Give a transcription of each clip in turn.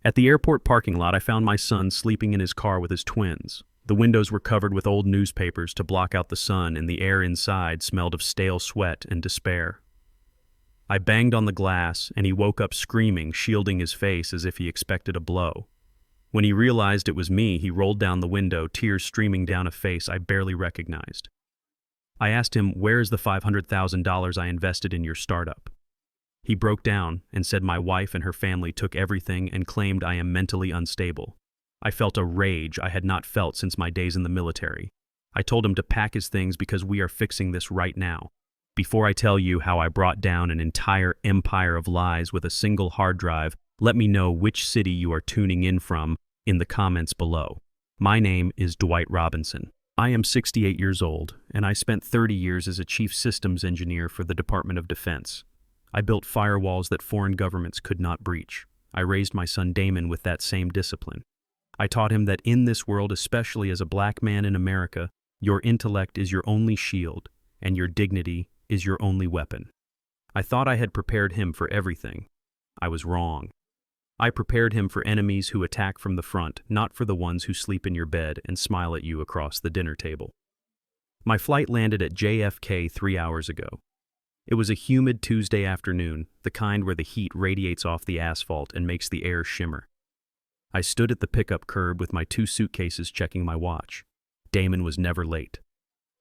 At the airport parking lot, I found my son sleeping in his car with his twins. The windows were covered with old newspapers to block out the sun, and the air inside smelled of stale sweat and despair. I banged on the glass, and he woke up screaming, shielding his face as if he expected a blow. When he realized it was me, he rolled down the window, tears streaming down a face I barely recognized. I asked him, "Where is the $500,000 I invested in your startup?" He broke down and said my wife and her family took everything and claimed I am mentally unstable. I felt a rage I had not felt since my days in the military. I told him to pack his things because we are fixing this right now. Before I tell you how I brought down an entire empire of lies with a single hard drive, let me know which city you are tuning in from in the comments below. My name is Dwight Robinson. I am 68 years old, and I spent 30 years as a chief systems engineer for the Department of Defense. I built firewalls that foreign governments could not breach. I raised my son Damon with that same discipline. I taught him that in this world, especially as a black man in America, your intellect is your only shield, and your dignity is your only weapon. I thought I had prepared him for everything. I was wrong. I prepared him for enemies who attack from the front, not for the ones who sleep in your bed and smile at you across the dinner table. My flight landed at JFK 3 hours ago. It was a humid Tuesday afternoon, the kind where the heat radiates off the asphalt and makes the air shimmer. I stood at the pickup curb with my 2 suitcases checking my watch. Damon was never late.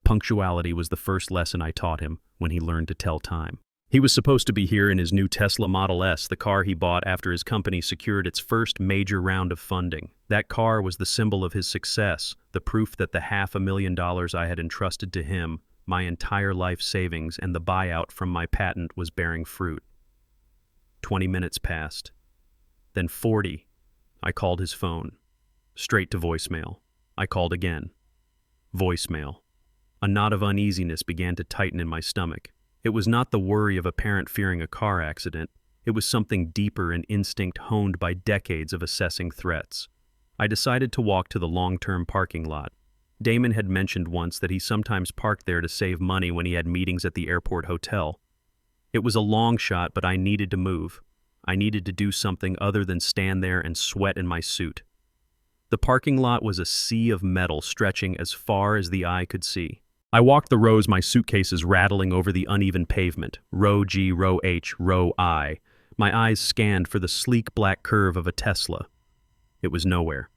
Punctuality was the first lesson I taught him when he learned to tell time. He was supposed to be here in his new Tesla Model S, the car he bought after his company secured its first major round of funding. That car was the symbol of his success, the proof that the $500,000 I had entrusted to him, my entire life savings, and the buyout from my patent was bearing fruit. 20 minutes passed. Then 40. I called his phone. Straight to voicemail. I called again. Voicemail. A knot of uneasiness began to tighten in my stomach. It was not the worry of a parent fearing a car accident. It was something deeper, an instinct honed by decades of assessing threats. I decided to walk to the long-term parking lot. Damon had mentioned once that he sometimes parked there to save money when he had meetings at the airport hotel. It was a long shot, but I needed to move. I needed to do something other than stand there and sweat in my suit. The parking lot was a sea of metal stretching as far as the eye could see. I walked the rows, my suitcases rattling over the uneven pavement. Row G, row H, row I. My eyes scanned for the sleek black curve of a Tesla. It was nowhere.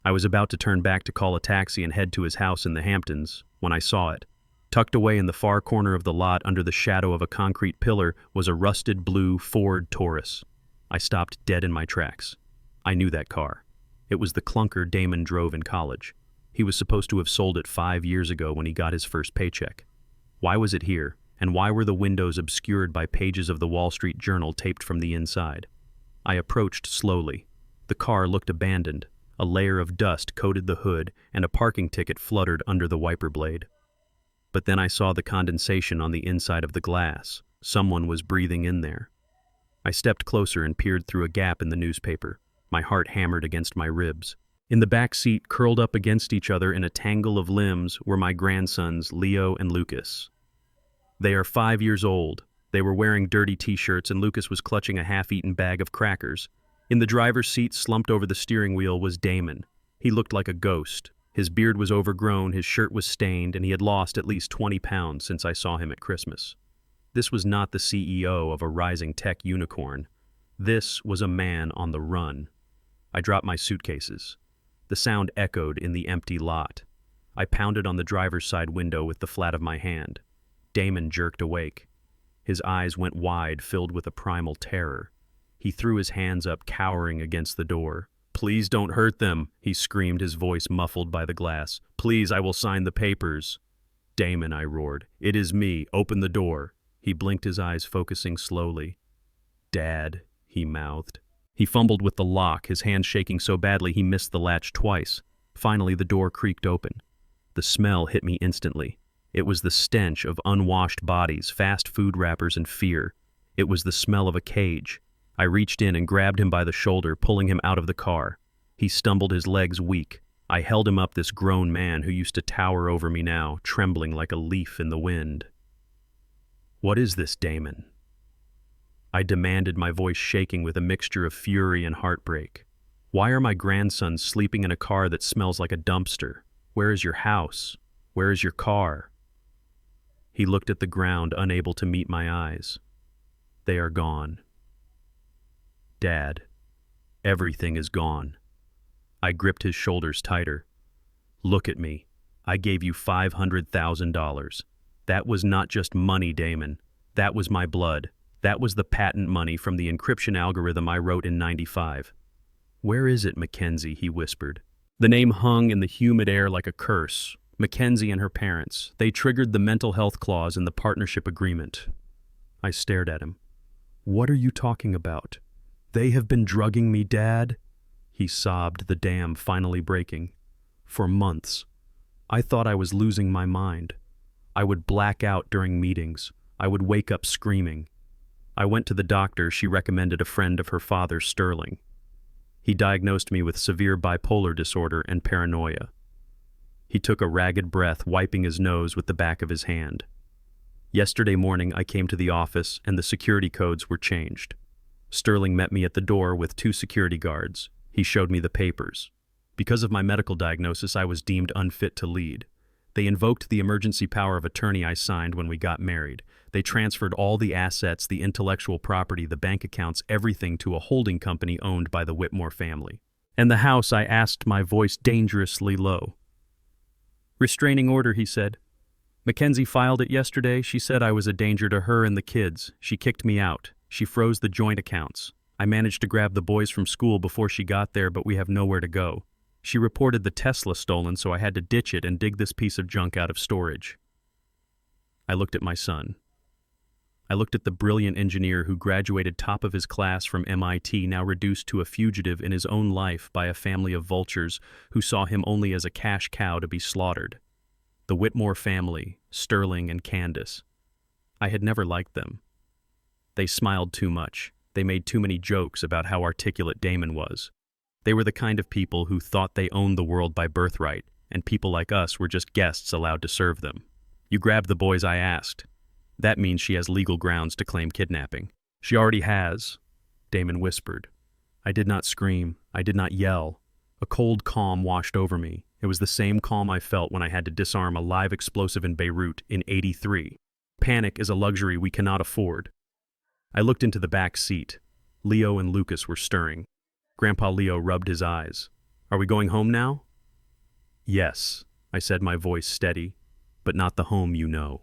I was about to turn back to call a taxi and head to his house in the Hamptons when I saw it. Tucked away in the far corner of the lot under the shadow of a concrete pillar was a rusted blue Ford Taurus. I stopped dead in my tracks. I knew that car. It was the clunker Damon drove in college. He was supposed to have sold it 5 years ago when he got his first paycheck. Why was it here, and why were the windows obscured by pages of the Wall Street Journal taped from the inside? I approached slowly. The car looked abandoned. A layer of dust coated the hood, and a parking ticket fluttered under the wiper blade. But then I saw the condensation on the inside of the glass. Someone was breathing in there. I stepped closer and peered through a gap in the newspaper. My heart hammered against my ribs. In the back seat, curled up against each other in a tangle of limbs, were my grandsons, Leo and Lucas. They are 5 years old. They were wearing dirty t-shirts, and Lucas was clutching a half-eaten bag of crackers. In the driver's seat, slumped over the steering wheel, was Damon. He looked like a ghost. His beard was overgrown, his shirt was stained, and he had lost at least 20 pounds since I saw him at Christmas. This was not the CEO of a rising tech unicorn. This was a man on the run. I dropped my suitcases. The sound echoed in the empty lot. I pounded on the driver's side window with the flat of my hand. Damon jerked awake. His eyes went wide, filled with a primal terror. He threw his hands up, cowering against the door. "Please don't hurt them," he screamed, his voice muffled by the glass. "Please, I will sign the papers." "Damon," I roared. "It is me. Open the door." He blinked his eyes, focusing slowly. "Dad," he mouthed. He fumbled with the lock, his hand shaking so badly he missed the latch twice. Finally, the door creaked open. The smell hit me instantly. It was the stench of unwashed bodies, fast food wrappers, and fear. It was the smell of a cage. I reached in and grabbed him by the shoulder, pulling him out of the car. He stumbled, his legs weak. I held him up, this grown man who used to tower over me now, trembling like a leaf in the wind. "What is this, Damon?" I demanded, my voice shaking with a mixture of fury and heartbreak. Why are my grandsons sleeping in a car that smells like a dumpster? Where is your house? Where is your car? He looked at the ground, unable to meet my eyes. They are gone. Dad, everything is gone. I gripped his shoulders tighter. Look at me. I gave you $500,000. That was not just money, Damon. That was my blood. That was the patent money from the encryption algorithm I wrote in '95. Where is it, Mackenzie? He whispered. The name hung in the humid air like a curse. Mackenzie and her parents. They triggered the mental health clause in the partnership agreement. I stared at him. What are you talking about? They have been drugging me, Dad? He sobbed, the dam finally breaking. For months. I thought I was losing my mind. I would black out during meetings. I would wake up screaming. I went to the doctor. She recommended a friend of her father's, Sterling. He diagnosed me with severe bipolar disorder and paranoia. He took a ragged breath, wiping his nose with the back of his hand. Yesterday morning, I came to the office and the security codes were changed. Sterling met me at the door with 2 security guards. He showed me the papers. Because of my medical diagnosis, I was deemed unfit to lead. They invoked the emergency power of attorney I signed when we got married. They transferred all the assets, the intellectual property, the bank accounts, everything to a holding company owned by the Whitmore family. And the house, I asked, my voice dangerously low. Restraining order, he said. Mackenzie filed it yesterday. She said I was a danger to her and the kids. She kicked me out. She froze the joint accounts. I managed to grab the boys from school before she got there, but we have nowhere to go. She reported the Tesla stolen, so I had to ditch it and dig this piece of junk out of storage. I looked at my son. I looked at the brilliant engineer who graduated top of his class from MIT, now reduced to a fugitive in his own life by a family of vultures who saw him only as a cash cow to be slaughtered. The Whitmore family, Sterling and Candace. I had never liked them. They smiled too much. They made too many jokes about how articulate Damon was. They were the kind of people who thought they owned the world by birthright, and people like us were just guests allowed to serve them. You grabbed the boys, I asked. That means she has legal grounds to claim kidnapping. She already has, Damon whispered. I did not scream. I did not yell. A cold calm washed over me. It was the same calm I felt when I had to disarm a live explosive in Beirut in '83. Panic is a luxury we cannot afford. I looked into the back seat. Leo and Lucas were stirring. Grandpa Leo rubbed his eyes. Are we going home now? Yes, I said, my voice steady, but not the home you know.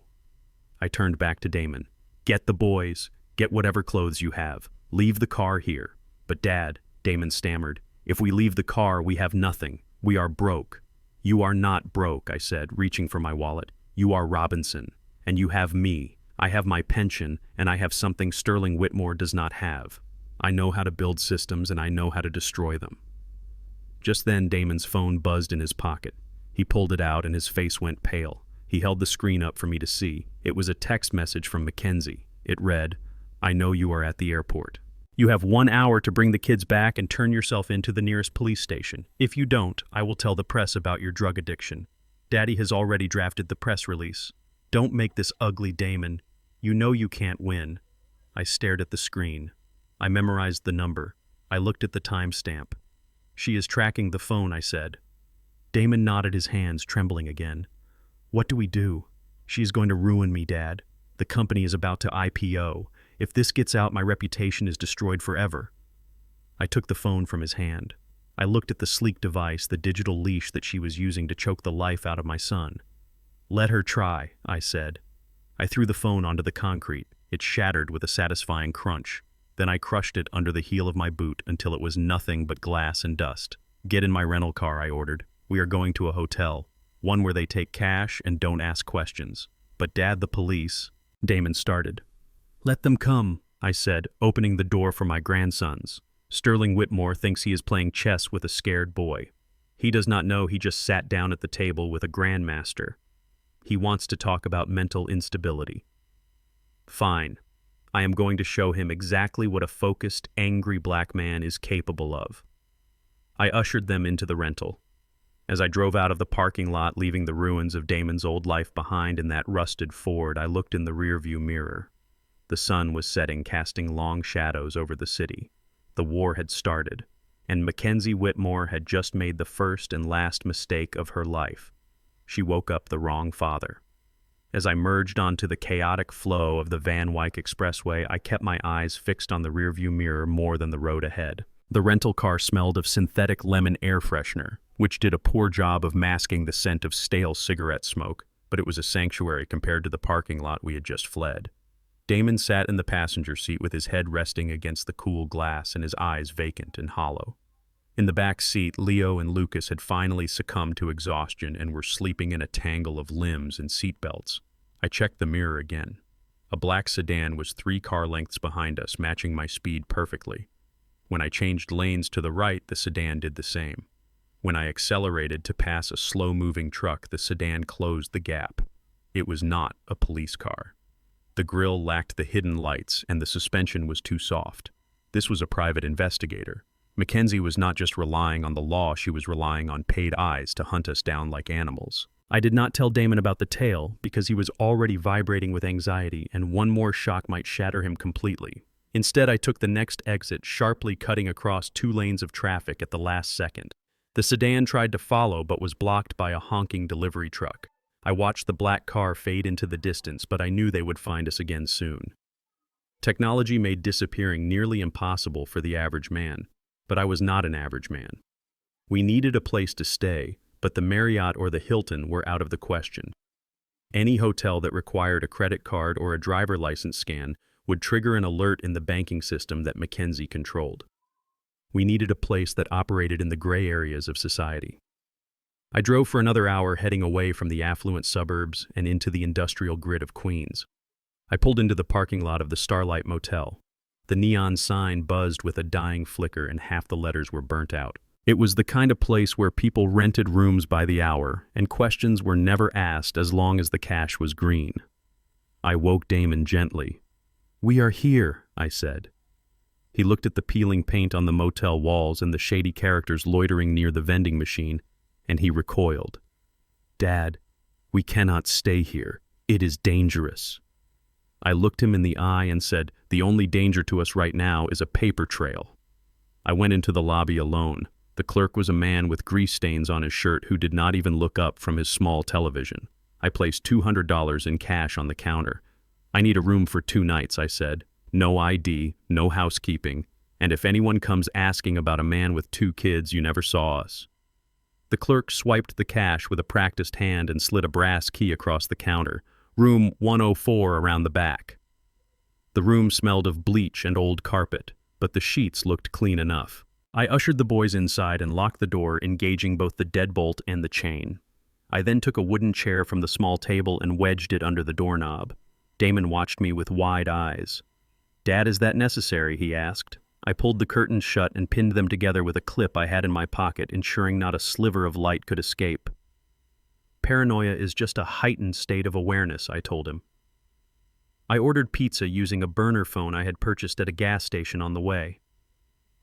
I turned back to Damon. Get the boys. Get whatever clothes you have. Leave the car here. But Dad, Damon stammered, if we leave the car, we have nothing. We are broke. You are not broke, I said, reaching for my wallet. You are Robinson, and you have me. I have my pension, and I have something Sterling Whitmore does not have. I know how to build systems, and I know how to destroy them. Just then, Damon's phone buzzed in his pocket. He pulled it out, and his face went pale. He held the screen up for me to see. It was a text message from Mackenzie. It read, I know you are at the airport. You have 1 hour to bring the kids back and turn yourself into the nearest police station. If you don't, I will tell the press about your drug addiction. Daddy has already drafted the press release. Don't make this ugly, Damon. You know you can't win. I stared at the screen. I memorized the number. I looked at the timestamp. She is tracking the phone, I said. Damon nodded, his hands trembling again. What do we do? She is going to ruin me, Dad. The company is about to IPO. If this gets out, my reputation is destroyed forever. I took the phone from his hand. I looked at the sleek device, the digital leash that she was using to choke the life out of my son. Let her try, I said. I threw the phone onto the concrete. It shattered with a satisfying crunch. Then I crushed it under the heel of my boot until it was nothing but glass and dust. Get in my rental car, I ordered. We are going to a hotel, one where they take cash and don't ask questions. But Dad, the police... Damon started. Let them come, I said, opening the door for my grandsons. Sterling Whitmore thinks he is playing chess with a scared boy. He does not know he just sat down at the table with a grandmaster. He wants to talk about mental instability. Fine. I am going to show him exactly what a focused, angry black man is capable of. I ushered them into the rental. As I drove out of the parking lot, leaving the ruins of Damon's old life behind in that rusted Ford, I looked in the rearview mirror. The sun was setting, casting long shadows over the city. The war had started. and Mackenzie Whitmore had just made the first and last mistake of her life. She woke up the wrong father. As I merged onto the chaotic flow of the Van Wyck Expressway, I kept my eyes fixed on the rearview mirror more than the road ahead. The rental car smelled of synthetic lemon air freshener, which did a poor job of masking the scent of stale cigarette smoke, but it was a sanctuary compared to the parking lot we had just fled. Damon sat in the passenger seat with his head resting against the cool glass and his eyes vacant and hollow. In the back seat, Leo and Lucas had finally succumbed to exhaustion and were sleeping in a tangle of limbs and seatbelts. I checked the mirror again. A black sedan was 3 car lengths behind us, matching my speed perfectly. When I changed lanes to the right, the sedan did the same. When I accelerated to pass a slow-moving truck, the sedan closed the gap. It was not a police car. The grille lacked the hidden lights, and the suspension was too soft. This was a private investigator. Mackenzie was not just relying on the law, she was relying on paid eyes to hunt us down like animals. I did not tell Damon about the tale because he was already vibrating with anxiety, and one more shock might shatter him completely. Instead, I took the next exit, sharply cutting across 2 lanes of traffic at the last second. The sedan tried to follow but was blocked by a honking delivery truck. I watched the black car fade into the distance, but I knew they would find us again soon. Technology made disappearing nearly impossible for the average man, but I was not an average man. We needed a place to stay, but the Marriott or the Hilton were out of the question. Any hotel that required a credit card or a driver license scan would trigger an alert in the banking system that Mackenzie controlled. We needed a place that operated in the gray areas of society. I drove for another hour, heading away from the affluent suburbs and into the industrial grid of Queens. I pulled into the parking lot of the Starlight Motel. The neon sign buzzed with a dying flicker and half the letters were burnt out. It was the kind of place where people rented rooms by the hour, and questions were never asked as long as the cash was green. I woke Damon gently. "We are here," I said. He looked at the peeling paint on the motel walls and the shady characters loitering near the vending machine, and he recoiled. "Dad, we cannot stay here. It is dangerous." I looked him in the eye and said, "The only danger to us right now is a paper trail." I went into the lobby alone. The clerk was a man with grease stains on his shirt who did not even look up from his small television. I placed $200 in cash on the counter. "I need a room for 2 nights, I said. "No ID, no housekeeping, and if anyone comes asking about a man with 2 kids, you never saw us." The clerk swiped the cash with a practiced hand and slid a brass key across the counter. "Room 104 around the back." The room smelled of bleach and old carpet, but the sheets looked clean enough. I ushered the boys inside and locked the door, engaging both the deadbolt and the chain. I then took a wooden chair from the small table and wedged it under the doorknob. Damon watched me with wide eyes. "Dad, is that necessary?" he asked. I pulled the curtains shut and pinned them together with a clip I had in my pocket, ensuring not a sliver of light could escape. "Paranoia is just a heightened state of awareness," I told him. I ordered pizza using a burner phone I had purchased at a gas station on the way.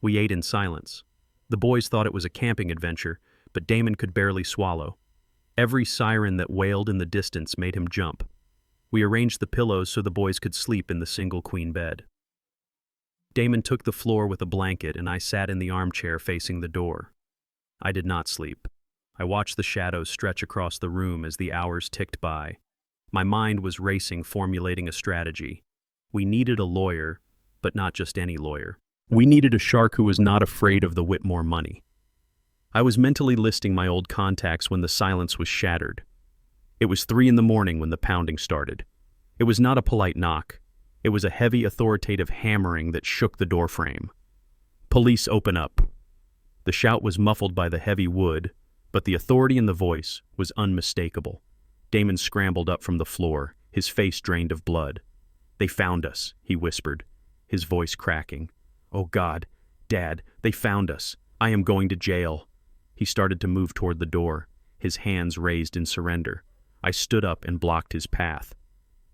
We ate in silence. The boys thought it was a camping adventure, but Damon could barely swallow. Every siren that wailed in the distance made him jump. We arranged the pillows so the boys could sleep in the single queen bed. Damon took the floor with a blanket, and I sat in the armchair facing the door. I did not sleep. I watched the shadows stretch across the room as the hours ticked by. My mind was racing, formulating a strategy. We needed a lawyer, but not just any lawyer. We needed a shark who was not afraid of the Whitmore money. I was mentally listing my old contacts when the silence was shattered. It was 3 in the morning when the pounding started. It was not a polite knock. It was a heavy, authoritative hammering that shook the doorframe. "Police, open up." The shout was muffled by the heavy wood, but the authority in the voice was unmistakable. Damon scrambled up from the floor, his face drained of blood. "They found us," he whispered, his voice cracking. "Oh God, Dad, they found us. I am going to jail." He started to move toward the door, his hands raised in surrender. I stood up and blocked his path.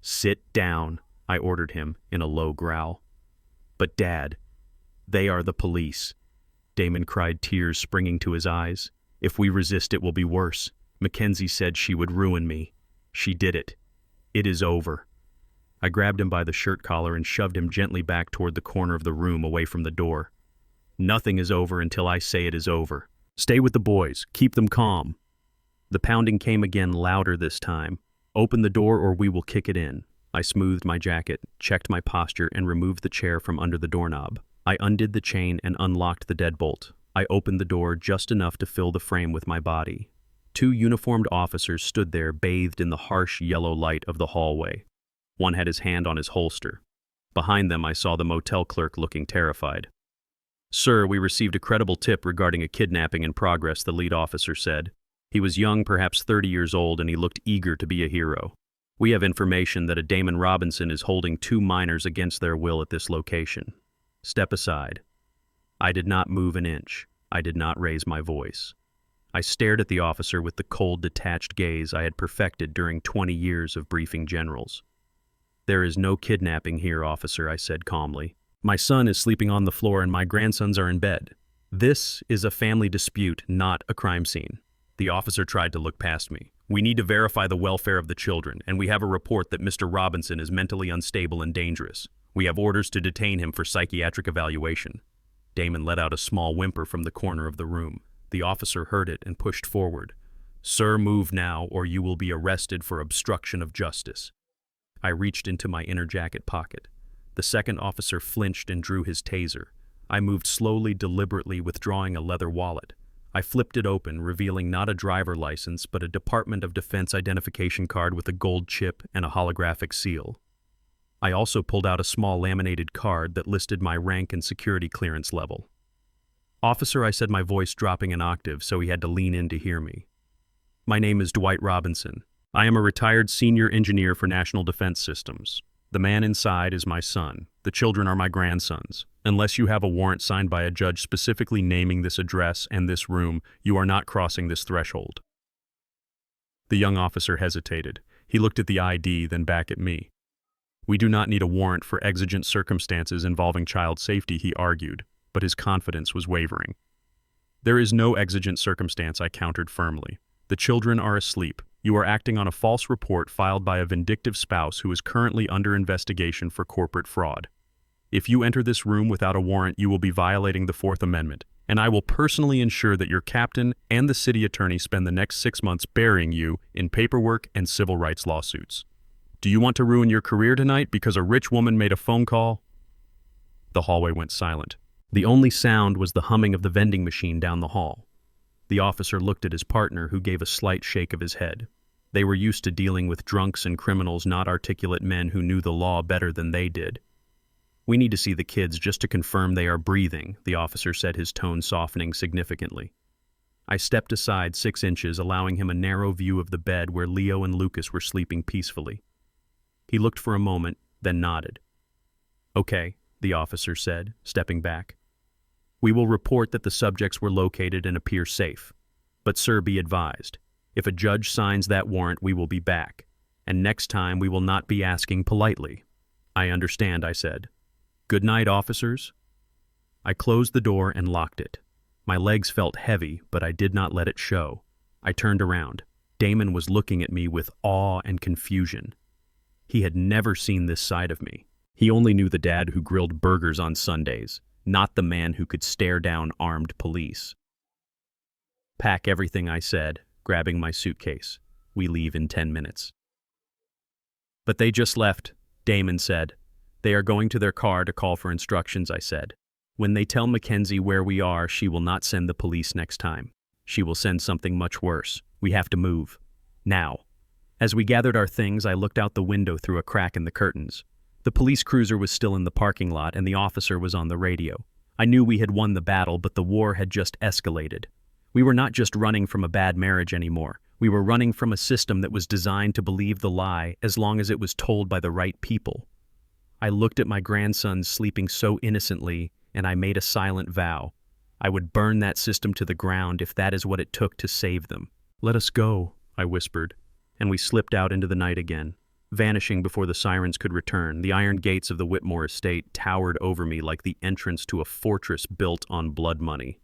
"Sit down," I ordered him in a low growl. "But Dad, they are the police," Damon cried, tears springing to his eyes. "If we resist, it will be worse. Mackenzie said she would ruin me. She did it. It is over." I grabbed him by the shirt collar and shoved him gently back toward the corner of the room away from the door. Nothing is over until I say it is over. Stay with the boys. Keep them calm. The pounding came again, louder this time. Open the door or we will kick it in. I smoothed my jacket, checked my posture, and removed the chair from under the doorknob. I undid the chain and unlocked the deadbolt. I opened the door just enough to fill the frame with my body. 2 uniformed officers stood there, bathed in the harsh yellow light of the hallway. One had his hand on his holster. Behind them, I saw the motel clerk looking terrified. "Sir, we received a credible tip regarding a kidnapping in progress," the lead officer said. He was young, perhaps 30 years old, and he looked eager to be a hero. "We have information that a Damon Robinson is holding 2 minors against their will at this location. Step aside." I did not move an inch. I did not raise my voice. I stared at the officer with the cold, detached gaze I had perfected during 20 years of briefing generals. "There is no kidnapping here, officer," I said calmly. "My son is sleeping on the floor and my grandsons are in bed. This is a family dispute, not a crime scene." The officer tried to look past me. "We need to verify the welfare of the children, and we have a report that Mr. Robinson is mentally unstable and dangerous. We have orders to detain him for psychiatric evaluation." Damon let out a small whimper from the corner of the room. The officer heard it and pushed forward. "Sir, move now, or you will be arrested for obstruction of justice." I reached into my inner jacket pocket. The second officer flinched and drew his taser. I moved slowly, deliberately, withdrawing a leather wallet. I flipped it open, revealing not a driver license, but a Department of Defense identification card with a gold chip and a holographic seal. I also pulled out a small laminated card that listed my rank and security clearance level. "Officer," I said, my voice dropping an octave so he had to lean in to hear me. "My name is Dwight Robinson. I am a retired senior engineer for National Defense Systems. The man inside is my son. The children are my grandsons. Unless you have a warrant signed by a judge specifically naming this address and this room, you are not crossing this threshold." The young officer hesitated. He looked at the ID, then back at me. "We do not need a warrant for exigent circumstances involving child safety," he argued, but his confidence was wavering. "There is no exigent circumstance," I countered firmly. "The children are asleep. You are acting on a false report filed by a vindictive spouse who is currently under investigation for corporate fraud. If you enter this room without a warrant, you will be violating the Fourth Amendment, and I will personally ensure that your captain and the city attorney spend the next 6 months burying you in paperwork and civil rights lawsuits. Do you want to ruin your career tonight because a rich woman made a phone call?" The hallway went silent. The only sound was the humming of the vending machine down the hall. The officer looked at his partner, who gave a slight shake of his head. They were used to dealing with drunks and criminals, not articulate men who knew the law better than they did. "We need to see the kids just to confirm they are breathing," the officer said, his tone softening significantly. I stepped aside 6 inches, allowing him a narrow view of the bed where Leo and Lucas were sleeping peacefully. He looked for a moment, then nodded. "Okay," the officer said, stepping back. "We will report that the subjects were located and appear safe. But sir, be advised, if a judge signs that warrant, we will be back, and next time we will not be asking politely." "I understand," I said. "Good night, officers." I closed the door and locked it. My legs felt heavy, but I did not let it show. I turned around. Damon was looking at me with awe and confusion. He had never seen this side of me. He only knew the dad who grilled burgers on Sundays, not the man who could stare down armed police. "Pack everything," I said, grabbing my suitcase. "We leave in 10 minutes. "But they just left," Damon said. "They are going to their car to call for instructions," I said. "When they tell Mackenzie where we are, she will not send the police next time. She will send something much worse. We have to move. Now." As we gathered our things, I looked out the window through a crack in the curtains. The police cruiser was still in the parking lot, and the officer was on the radio. I knew we had won the battle, but the war had just escalated. We were not just running from a bad marriage anymore. We were running from a system that was designed to believe the lie as long as it was told by the right people. I looked at my grandsons sleeping so innocently, and I made a silent vow. I would burn that system to the ground if that is what it took to save them. "Let us go," I whispered, and we slipped out into the night again. Vanishing before the sirens could return, the iron gates of the Whitmore estate towered over me like the entrance to a fortress built on blood money.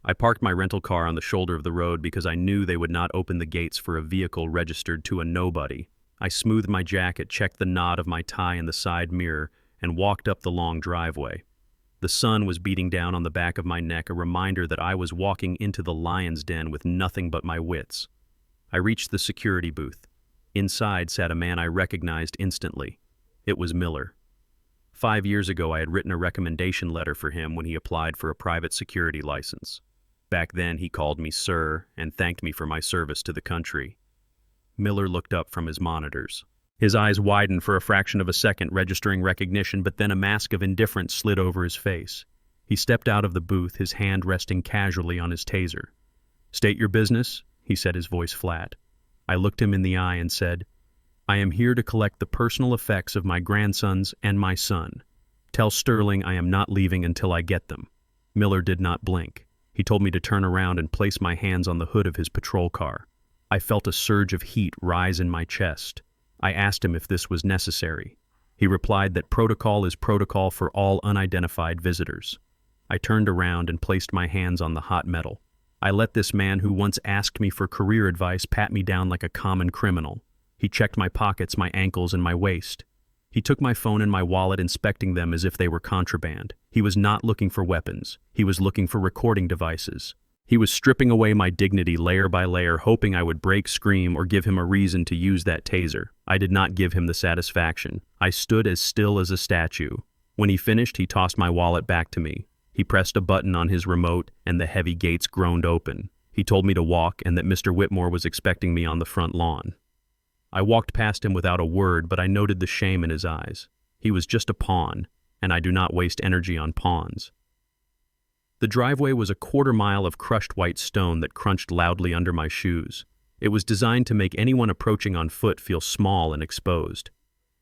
I parked my rental car on the shoulder of the road because I knew they would not open the gates for a vehicle registered to a nobody. I smoothed my jacket, checked the knot of my tie in the side mirror, and walked up the long driveway. The sun was beating down on the back of my neck, a reminder that I was walking into the lion's den with nothing but my wits. I reached the security booth. Inside sat a man I recognized instantly. It was Miller. 5 years ago, I had written a recommendation letter for him when he applied for a private security license. Back then, he called me sir and thanked me for my service to the country. Miller looked up from his monitors. His eyes widened for a fraction of a second, registering recognition, but then a mask of indifference slid over his face. He stepped out of the booth, his hand resting casually on his taser. "State your business," he said, his voice flat. I looked him in the eye and said, "I am here to collect the personal effects of my grandsons and my son. Tell Sterling I am not leaving until I get them." Miller did not blink. He told me to turn around and place my hands on the hood of his patrol car. I felt a surge of heat rise in my chest. I asked him if this was necessary. He replied that protocol is protocol for all unidentified visitors. I turned around and placed my hands on the hot metal. I let this man who once asked me for career advice pat me down like a common criminal. He checked my pockets, my ankles, and my waist. He took my phone and my wallet, inspecting them as if they were contraband. He was not looking for weapons. He was looking for recording devices. He was stripping away my dignity layer by layer, hoping I would break, scream, or give him a reason to use that taser. I did not give him the satisfaction. I stood as still as a statue. When he finished, he tossed my wallet back to me. He pressed a button on his remote, and the heavy gates groaned open. He told me to walk and that Mr. Whitmore was expecting me on the front lawn. I walked past him without a word, but I noted the shame in his eyes. He was just a pawn, and I do not waste energy on pawns. The driveway was a quarter-mile of crushed white stone that crunched loudly under my shoes. It was designed to make anyone approaching on foot feel small and exposed.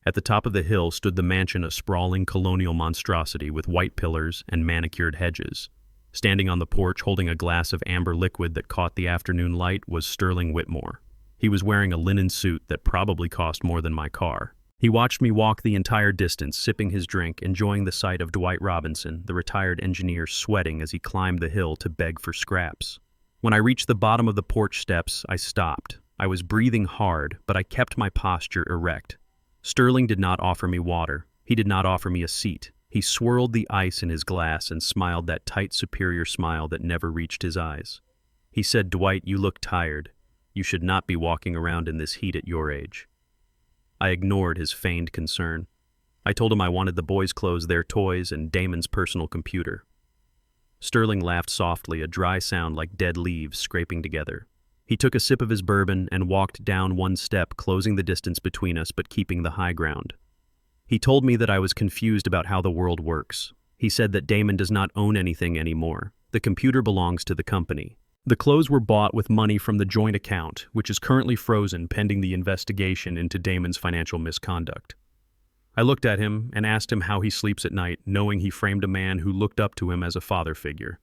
At the top of the hill stood the mansion, a sprawling colonial monstrosity with white pillars and manicured hedges. Standing on the porch, holding a glass of amber liquid that caught the afternoon light, was Sterling Whitmore. He was wearing a linen suit that probably cost more than my car. He watched me walk the entire distance, sipping his drink, enjoying the sight of Dwight Robinson, the retired engineer, sweating as he climbed the hill to beg for scraps. When I reached the bottom of the porch steps, I stopped. I was breathing hard, but I kept my posture erect. Sterling did not offer me water. He did not offer me a seat. He swirled the ice in his glass and smiled that tight, superior smile that never reached his eyes. He said, "Dwight, you look tired. You should not be walking around in this heat at your age." I ignored his feigned concern. I told him I wanted the boys' clothes, their toys, and Damon's personal computer. Sterling laughed softly, a dry sound like dead leaves scraping together. He took a sip of his bourbon and walked down one step, closing the distance between us but keeping the high ground. He told me that I was confused about how the world works. He said that Damon does not own anything anymore. The computer belongs to the company. The clothes were bought with money from the joint account, which is currently frozen pending the investigation into Damon's financial misconduct. I looked at him and asked him how he sleeps at night, knowing he framed a man who looked up to him as a father figure.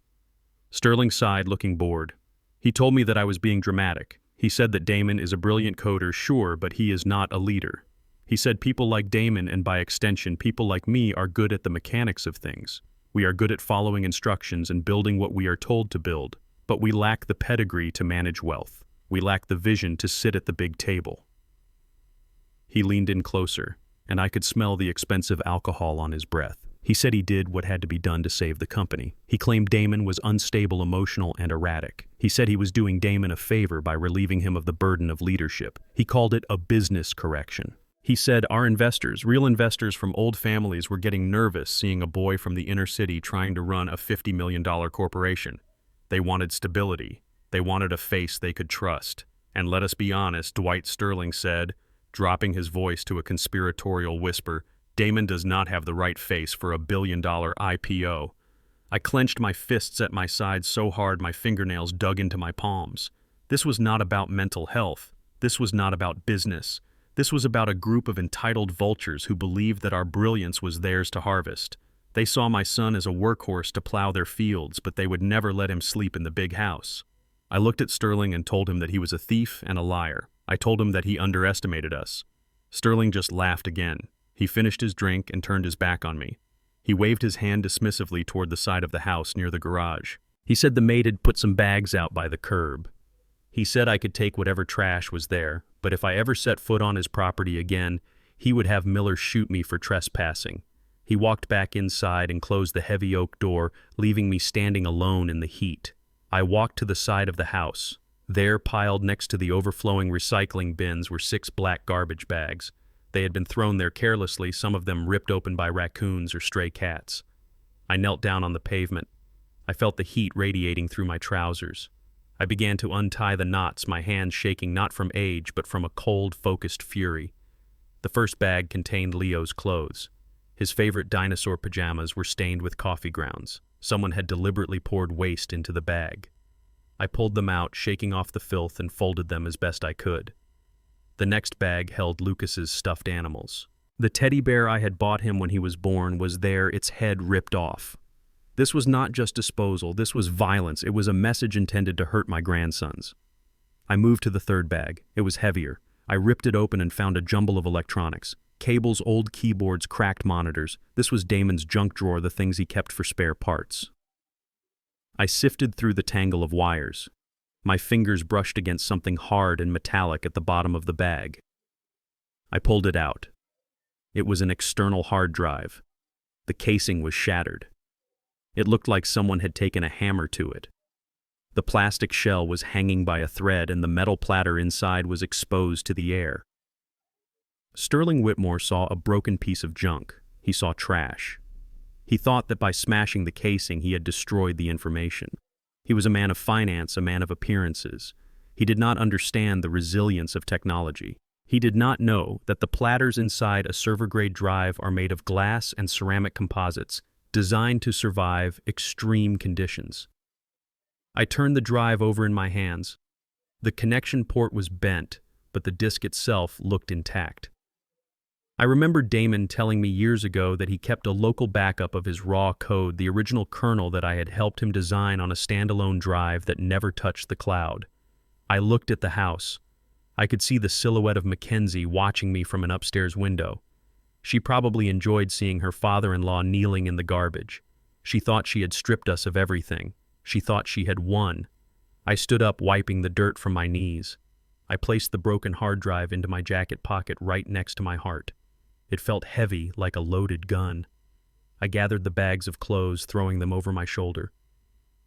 Sterling sighed, looking bored. He told me that I was being dramatic. He said that Damon is a brilliant coder, sure, but he is not a leader. He said people like Damon, and by extension people like me, are good at the mechanics of things. We are good at following instructions and building what we are told to build. But we lack the pedigree to manage wealth. We lack the vision to sit at the big table. He leaned in closer, and I could smell the expensive alcohol on his breath. He said he did what had to be done to save the company. He claimed Damon was unstable, emotional, and erratic. He said he was doing Damon a favor by relieving him of the burden of leadership. He called it a business correction. He said our investors, real investors from old families, were getting nervous seeing a boy from the inner city trying to run a $50 million corporation. They wanted stability. They wanted a face they could trust. And let us be honest, Dwight Sterling said, dropping his voice to a conspiratorial whisper, Damon does not have the right face for a billion-dollar IPO. I clenched my fists at my sides so hard my fingernails dug into my palms. This was not about mental health. This was not about business. This was about a group of entitled vultures who believed that our brilliance was theirs to harvest. They saw my son as a workhorse to plow their fields, but they would never let him sleep in the big house. I looked at Sterling and told him that he was a thief and a liar. I told him that he underestimated us. Sterling just laughed again. He finished his drink and turned his back on me. He waved his hand dismissively toward the side of the house near the garage. He said the maid had put some bags out by the curb. He said I could take whatever trash was there, but if I ever set foot on his property again, he would have Miller shoot me for trespassing. He walked back inside and closed the heavy oak door, leaving me standing alone in the heat. I walked to the side of the house. There, piled next to the overflowing recycling bins, were 6 black garbage bags. They had been thrown there carelessly, some of them ripped open by raccoons or stray cats. I knelt down on the pavement. I felt the heat radiating through my trousers. I began to untie the knots, my hands shaking not from age but from a cold, focused fury. The first bag contained Leo's clothes. His favorite dinosaur pajamas were stained with coffee grounds. Someone had deliberately poured waste into the bag. I pulled them out, shaking off the filth, and folded them as best I could. The next bag held Lucas's stuffed animals. The teddy bear I had bought him when he was born was there, its head ripped off. This was not just disposal, this was violence. It was a message intended to hurt my grandsons. I moved to the third bag. It was heavier. I ripped it open and found a jumble of electronics. Cables, old keyboards, cracked monitors. This was Damon's junk drawer, the things he kept for spare parts. I sifted through the tangle of wires. My fingers brushed against something hard and metallic at the bottom of the bag. I pulled it out. It was an external hard drive. The casing was shattered. It looked like someone had taken a hammer to it. The plastic shell was hanging by a thread, and the metal platter inside was exposed to the air. Sterling Whitmore saw a broken piece of junk. He saw trash. He thought that by smashing the casing he had destroyed the information. He was a man of finance, a man of appearances. He did not understand the resilience of technology. He did not know that the platters inside a server-grade drive are made of glass and ceramic composites designed to survive extreme conditions. I turned the drive over in my hands. The connection port was bent, but the disk itself looked intact. I remember Damon telling me years ago that he kept a local backup of his raw code, the original kernel that I had helped him design, on a standalone drive that never touched the cloud. I looked at the house. I could see the silhouette of Mackenzie watching me from an upstairs window. She probably enjoyed seeing her father-in-law kneeling in the garbage. She thought she had stripped us of everything. She thought she had won. I stood up, wiping the dirt from my knees. I placed the broken hard drive into my jacket pocket right next to my heart. It felt heavy, like a loaded gun. I gathered the bags of clothes, throwing them over my shoulder.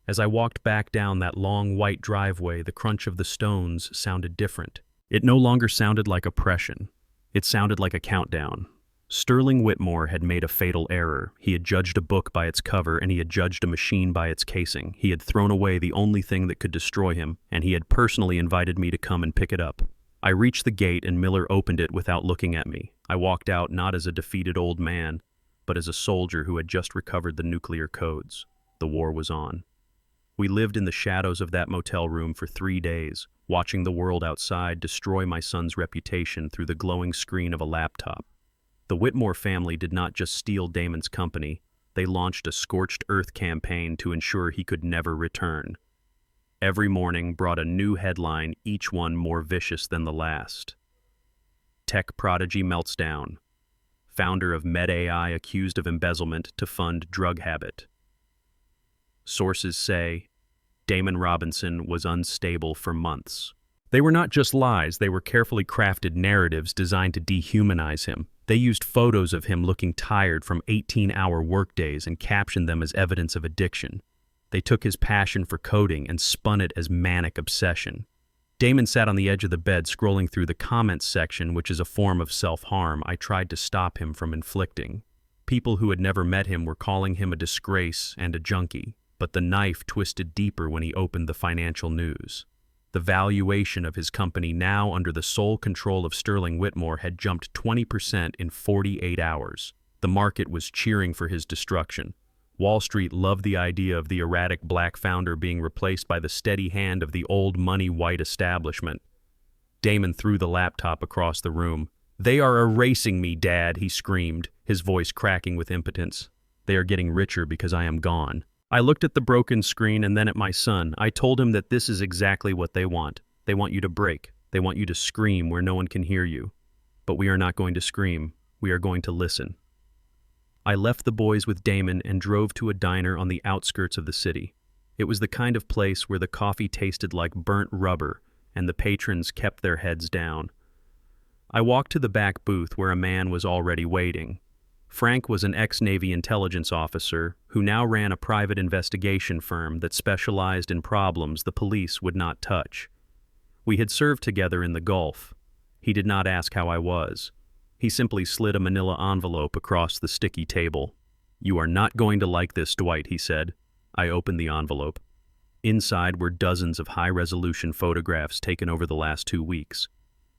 As I walked back down that long white driveway, the crunch of the stones sounded different. It no longer sounded like oppression. It sounded like a countdown. Sterling Whitmore had made a fatal error. He had judged a book by its cover, and he had judged a machine by its casing. He had thrown away the only thing that could destroy him, and he had personally invited me to come and pick it up. I reached the gate, and Miller opened it without looking at me. I walked out not as a defeated old man, but as a soldier who had just recovered the nuclear codes. The war was on. We lived in the shadows of that motel room for 3 days, watching the world outside destroy my son's reputation through the glowing screen of a laptop. The Whitmore family did not just steal Damon's company, they launched a scorched earth campaign to ensure he could never return. Every morning brought a new headline, each one more vicious than the last. Tech prodigy melts down. Founder of MedAI accused of embezzlement to fund drug habit. Sources say Damon Robinson was unstable for months. They were not just lies, they were carefully crafted narratives designed to dehumanize him. They used photos of him looking tired from 18-hour workdays and captioned them as evidence of addiction. They took his passion for coding and spun it as manic obsession. Damon sat on the edge of the bed scrolling through the comments section, which is a form of self-harm I tried to stop him from inflicting. People who had never met him were calling him a disgrace and a junkie, but the knife twisted deeper when he opened the financial news. The valuation of his company, now under the sole control of Sterling Whitmore, had jumped 20% in 48 hours. The market was cheering for his destruction. Wall Street loved the idea of the erratic black founder being replaced by the steady hand of the old money white establishment. Damon threw the laptop across the room. "They are erasing me, Dad," he screamed, his voice cracking with impotence. "They are getting richer because I am gone." I looked at the broken screen and then at my son. I told him that this is exactly what they want. They want you to break. They want you to scream where no one can hear you. But we are not going to scream. We are going to listen. I left the boys with Damon and drove to a diner on the outskirts of the city. It was the kind of place where the coffee tasted like burnt rubber and the patrons kept their heads down. I walked to the back booth where a man was already waiting. Frank was an ex-Navy intelligence officer who now ran a private investigation firm that specialized in problems the police would not touch. We had served together in the Gulf. He did not ask how I was. He simply slid a manila envelope across the sticky table. "You are not going to like this, Dwight," he said. I opened the envelope. Inside were dozens of high-resolution photographs taken over the last 2 weeks.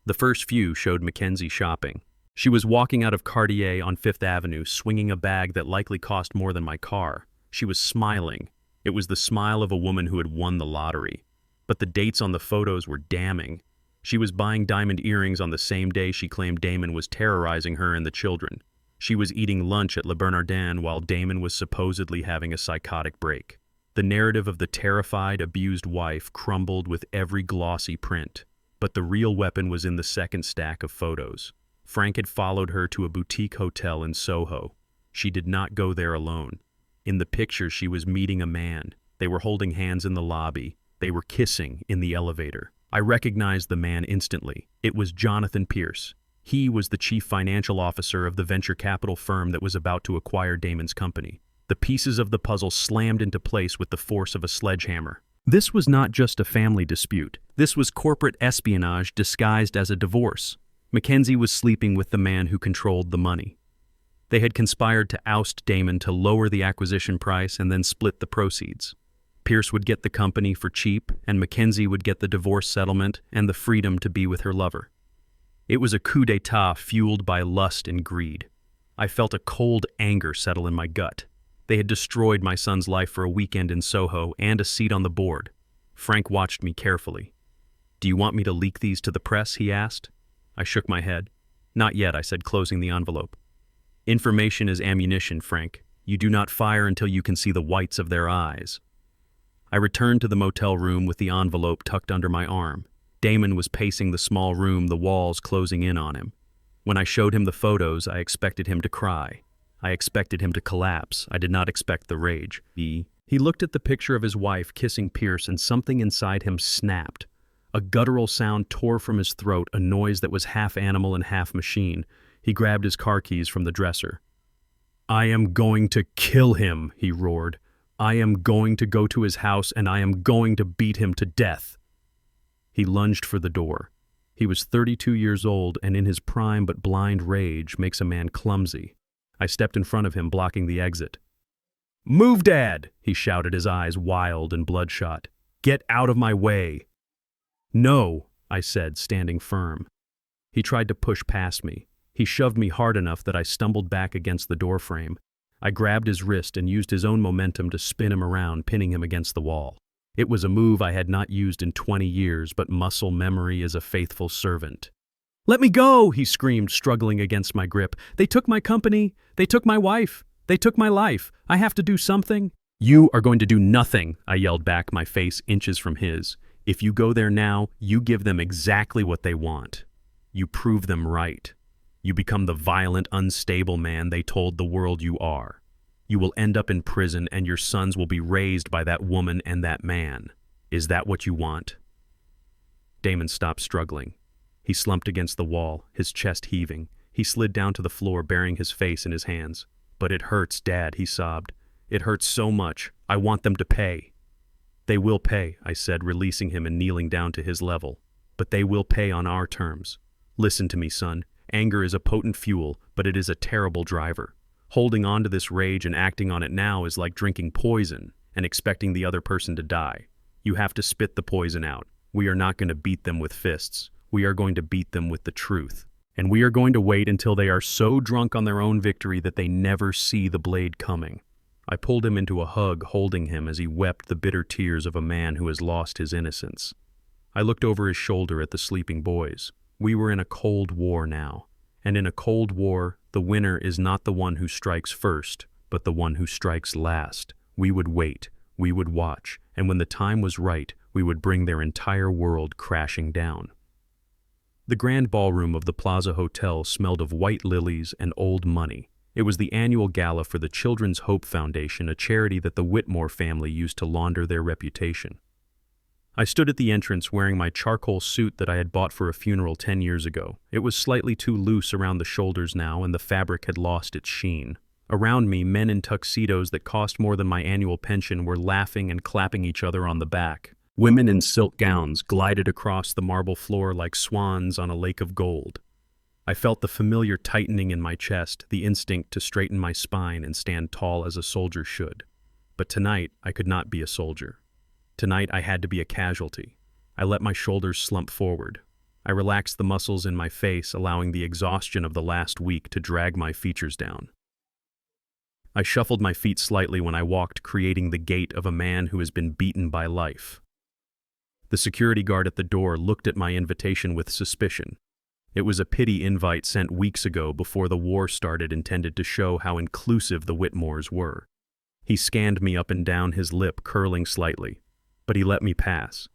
The first few showed Mackenzie shopping. She was walking out of Cartier on Fifth Avenue, swinging a bag that likely cost more than my car. She was smiling. It was the smile of a woman who had won the lottery. But the dates on the photos were damning. She was buying diamond earrings on the same day she claimed Damon was terrorizing her and the children. She was eating lunch at Le Bernardin while Damon was supposedly having a psychotic break. The narrative of the terrified, abused wife crumbled with every glossy print. But the real weapon was in the second stack of photos. Frank had followed her to a boutique hotel in Soho. She did not go there alone. In the picture, she was meeting a man. They were holding hands in the lobby. They were kissing in the elevator. I recognized the man instantly. It was Jonathan Pierce. He was the chief financial officer of the venture capital firm that was about to acquire Damon's company. The pieces of the puzzle slammed into place with the force of a sledgehammer. This was not just a family dispute. This was corporate espionage disguised as a divorce. Mackenzie was sleeping with the man who controlled the money. They had conspired to oust Damon to lower the acquisition price and then split the proceeds. Pierce would get the company for cheap, and Mackenzie would get the divorce settlement and the freedom to be with her lover. It was a coup d'etat fueled by lust and greed. I felt a cold anger settle in my gut. They had destroyed my son's life for a weekend in Soho and a seat on the board. Frank watched me carefully. "Do you want me to leak these to the press?" he asked. I shook my head. "Not yet," I said, closing the envelope. "Information is ammunition, Frank. You do not fire until you can see the whites of their eyes." I returned to the motel room with the envelope tucked under my arm. Damon was pacing the small room, the walls closing in on him. When I showed him the photos, I expected him to cry. I expected him to collapse. I did not expect the rage. He looked at the picture of his wife kissing Pierce, and something inside him snapped. A guttural sound tore from his throat, a noise that was half animal and half machine. He grabbed his car keys from the dresser. "I am going to kill him," he roared. "I am going to go to his house, and I am going to beat him to death." He lunged for the door. He was 32 years old, and in his prime but blind rage makes a man clumsy. I stepped in front of him, blocking the exit. "Move, Dad!" he shouted, his eyes wild and bloodshot. "Get out of my way!" "No," I said, standing firm. He tried to push past me. He shoved me hard enough that I stumbled back against the doorframe. I grabbed his wrist and used his own momentum to spin him around, pinning him against the wall. It was a move I had not used in 20 years, but muscle memory is a faithful servant. "Let me go!" he screamed, struggling against my grip. "They took my company. They took my wife. They took my life. I have to do something." "You are going to do nothing," I yelled back, my face inches from his. "If you go there now, you give them exactly what they want. You prove them right. You become the violent, unstable man they told the world you are. You will end up in prison, and your sons will be raised by that woman and that man. Is that what you want?" Damon stopped struggling. He slumped against the wall, his chest heaving. He slid down to the floor, burying his face in his hands. "But it hurts, Dad," he sobbed. "It hurts so much. I want them to pay." "They will pay," I said, releasing him and kneeling down to his level. "But they will pay on our terms. Listen to me, son. Anger is a potent fuel, but it is a terrible driver. Holding on to this rage and acting on it now is like drinking poison and expecting the other person to die. You have to spit the poison out. We are not going to beat them with fists. We are going to beat them with the truth. And we are going to wait until they are so drunk on their own victory that they never see the blade coming." I pulled him into a hug, holding him as he wept the bitter tears of a man who has lost his innocence. I looked over his shoulder at the sleeping boys. We were in a cold war now. And in a cold war, the winner is not the one who strikes first, but the one who strikes last. We would wait. We would watch. And when the time was right, we would bring their entire world crashing down. The grand ballroom of the Plaza Hotel smelled of white lilies and old money. It was the annual gala for the Children's Hope Foundation, a charity that the Whitmore family used to launder their reputation. I stood at the entrance wearing my charcoal suit that I had bought for a funeral 10 years ago. It was slightly too loose around the shoulders now, and the fabric had lost its sheen. Around me, men in tuxedos that cost more than my annual pension were laughing and clapping each other on the back. Women in silk gowns glided across the marble floor like swans on a lake of gold. I felt the familiar tightening in my chest, the instinct to straighten my spine and stand tall as a soldier should. But tonight, I could not be a soldier. Tonight, I had to be a casualty. I let my shoulders slump forward. I relaxed the muscles in my face, allowing the exhaustion of the last week to drag my features down. I shuffled my feet slightly when I walked, creating the gait of a man who has been beaten by life. The security guard at the door looked at my invitation with suspicion. It was a pity invite sent weeks ago before the war started, intended to show how inclusive the Whitmores were. He scanned me up and down, his lip curling slightly, but he let me pass.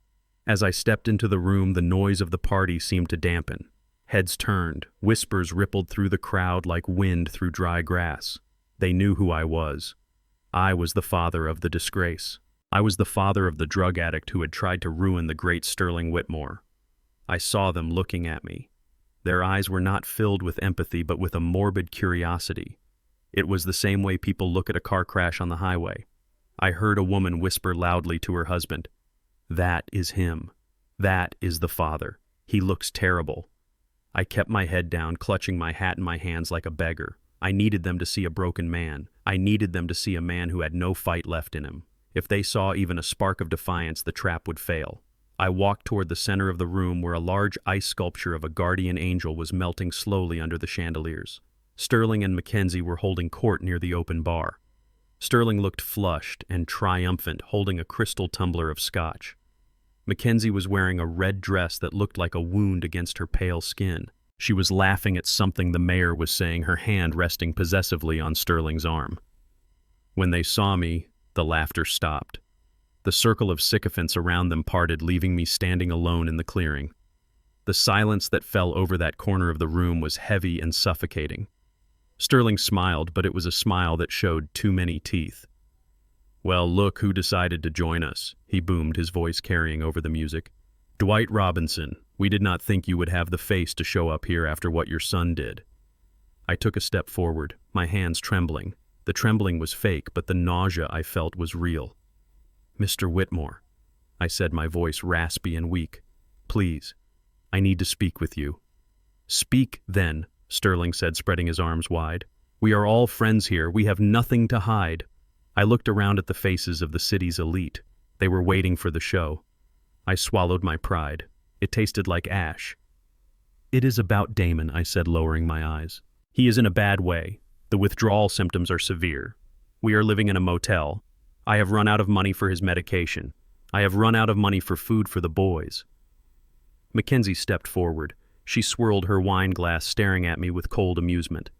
As I stepped into the room, the noise of the party seemed to dampen. Heads turned, whispers rippled through the crowd like wind through dry grass. They knew who I was. I was the father of the disgrace. I was the father of the drug addict who had tried to ruin the great Sterling Whitmore. I saw them looking at me. Their eyes were not filled with empathy, but with a morbid curiosity. It was the same way people look at a car crash on the highway. I heard a woman whisper loudly to her husband, "That is him. That is the father. He looks terrible." I kept my head down, clutching my hat in my hands like a beggar. I needed them to see a broken man. I needed them to see a man who had no fight left in him. If they saw even a spark of defiance, the trap would fail. I walked toward the center of the room where a large ice sculpture of a guardian angel was melting slowly under the chandeliers. Sterling and Mackenzie were holding court near the open bar. Sterling looked flushed and triumphant, holding a crystal tumbler of scotch. Mackenzie was wearing a red dress that looked like a wound against her pale skin. She was laughing at something the mayor was saying, her hand resting possessively on Sterling's arm. When they saw me, the laughter stopped. The circle of sycophants around them parted, leaving me standing alone in the clearing. The silence that fell over that corner of the room was heavy and suffocating. Sterling smiled, but it was a smile that showed too many teeth. "Well, look who decided to join us," he boomed, his voice carrying over the music. "Dwight Robinson, we did not think you would have the face to show up here after what your son did." I took a step forward, my hands trembling. The trembling was fake, but the nausea I felt was real. "Mr. Whitmore," I said, my voice raspy and weak. "Please, I need to speak with you." "Speak, then," Sterling said, spreading his arms wide. "We are all friends here. We have nothing to hide." I looked around at the faces of the city's elite. They were waiting for the show. I swallowed my pride. It tasted like ash. "It is about Damon," I said, lowering my eyes. "He is in a bad way. The withdrawal symptoms are severe. We are living in a motel. I have run out of money for his medication. I have run out of money for food for the boys." Mackenzie stepped forward. She swirled her wine glass, staring at me with cold amusement.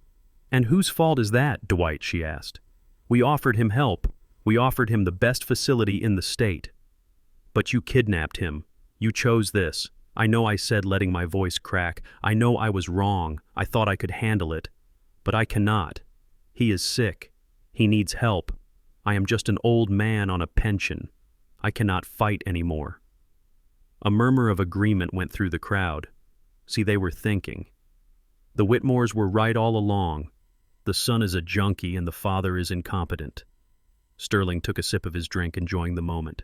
"And whose fault is that, Dwight?" she asked. "We offered him help. We offered him the best facility in the state. But you kidnapped him. You chose this. I know I said," letting my voice crack, "I know I was wrong. I thought I could handle it. But I cannot. He is sick. He needs help. I am just an old man on a pension. I cannot fight anymore." A murmur of agreement went through the crowd. See, they were thinking. The Whitmores were right all along. The son is a junkie and the father is incompetent. Sterling took a sip of his drink, enjoying the moment.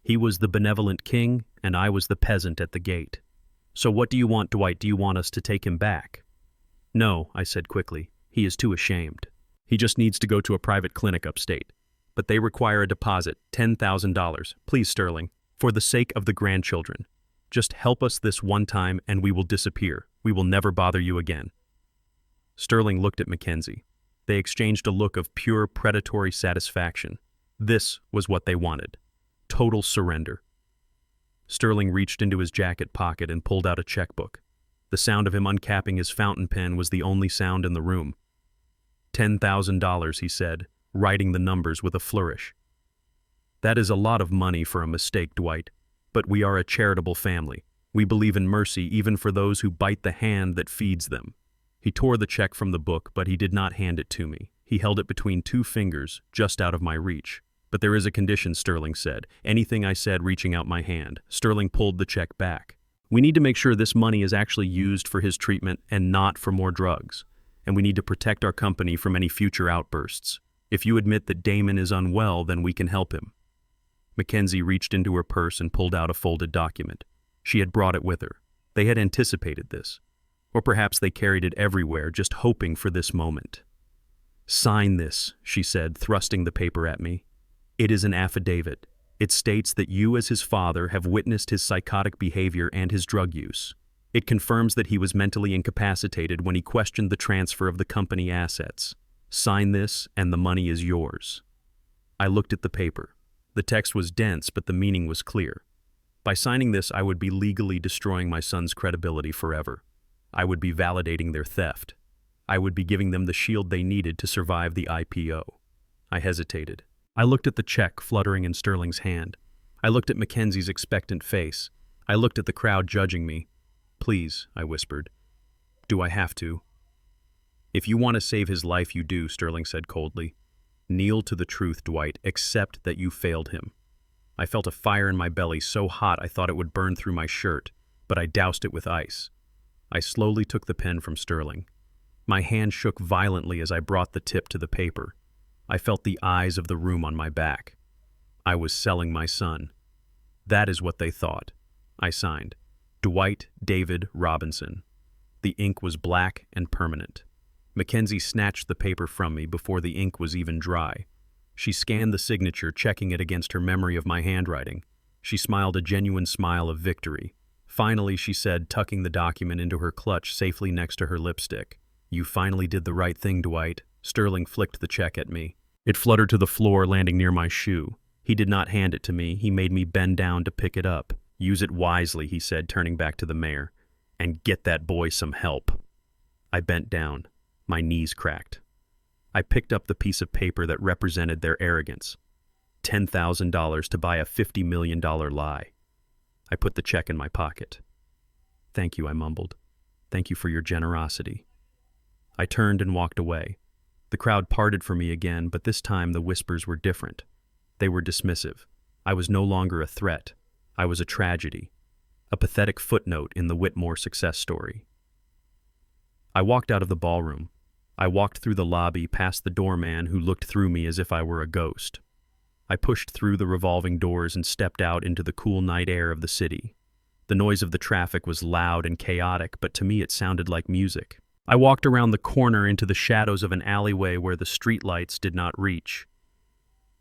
He was the benevolent king, and I was the peasant at the gate. "So what do you want, Dwight? Do you want us to take him back?" "No," I said quickly. "He is too ashamed. He just needs to go to a private clinic upstate. But they require a deposit, $10,000. Please, Sterling, for the sake of the grandchildren. Just help us this one time and we will disappear. We will never bother you again." Sterling looked at Mackenzie. They exchanged a look of pure predatory satisfaction. This was what they wanted. Total surrender. Sterling reached into his jacket pocket and pulled out a checkbook. The sound of him uncapping his fountain pen was the only sound in the room. $10,000, he said, writing the numbers with a flourish. "That is a lot of money for a mistake, Dwight, but we are a charitable family. We believe in mercy even for those who bite the hand that feeds them." He tore the check from the book, but he did not hand it to me. He held it between two fingers, just out of my reach. But there is a condition, Sterling said. Anything I said, reaching out my hand. Sterling pulled the check back. We need to make sure this money is actually used for his treatment and not for more drugs. And we need to protect our company from any future outbursts. If you admit that Damon is unwell, then we can help him. Mackenzie reached into her purse and pulled out a folded document. She had brought it with her. They had anticipated this. Or perhaps they carried it everywhere, just hoping for this moment. Sign this, she said, thrusting the paper at me. It is an affidavit. It states that you as his father have witnessed his psychotic behavior and his drug use. It confirms that he was mentally incapacitated when he questioned the transfer of the company assets. Sign this and the money is yours. I looked at the paper. The text was dense, but the meaning was clear. By signing this, I would be legally destroying my son's credibility forever. I would be validating their theft. I would be giving them the shield they needed to survive the IPO. I hesitated. I looked at the check fluttering in Sterling's hand. I looked at Mackenzie's expectant face. I looked at the crowd judging me. Please, I whispered. Do I have to? If you want to save his life, you do, Sterling said coldly. Kneel to the truth, Dwight. Accept that you failed him. I felt a fire in my belly so hot I thought it would burn through my shirt, but I doused it with ice. I slowly took the pen from Sterling. My hand shook violently as I brought the tip to the paper. I felt the eyes of the room on my back. I was selling my son. That is what they thought. I signed. Dwight David Robinson. The ink was black and permanent. Mackenzie snatched the paper from me before the ink was even dry. She scanned the signature, checking it against her memory of my handwriting. She smiled a genuine smile of victory. Finally, she said, tucking the document into her clutch safely next to her lipstick. You finally did the right thing, Dwight. Sterling flicked the check at me. It fluttered to the floor, landing near my shoe. He did not hand it to me. He made me bend down to pick it up. Use it wisely, he said, turning back to the mayor. And get that boy some help. I bent down. My knees cracked. I picked up the piece of paper that represented their arrogance. $10,000 to buy a $50 million lie. I put the check in my pocket. Thank you, I mumbled. Thank you for your generosity. I turned and walked away. The crowd parted for me again, but this time the whispers were different. They were dismissive. I was no longer a threat. I was a tragedy. A pathetic footnote in the Whitmore success story. I walked out of the ballroom. I walked through the lobby, past the doorman who looked through me as if I were a ghost. I pushed through the revolving doors and stepped out into the cool night air of the city. The noise of the traffic was loud and chaotic, but to me it sounded like music. I walked around the corner into the shadows of an alleyway where the streetlights did not reach.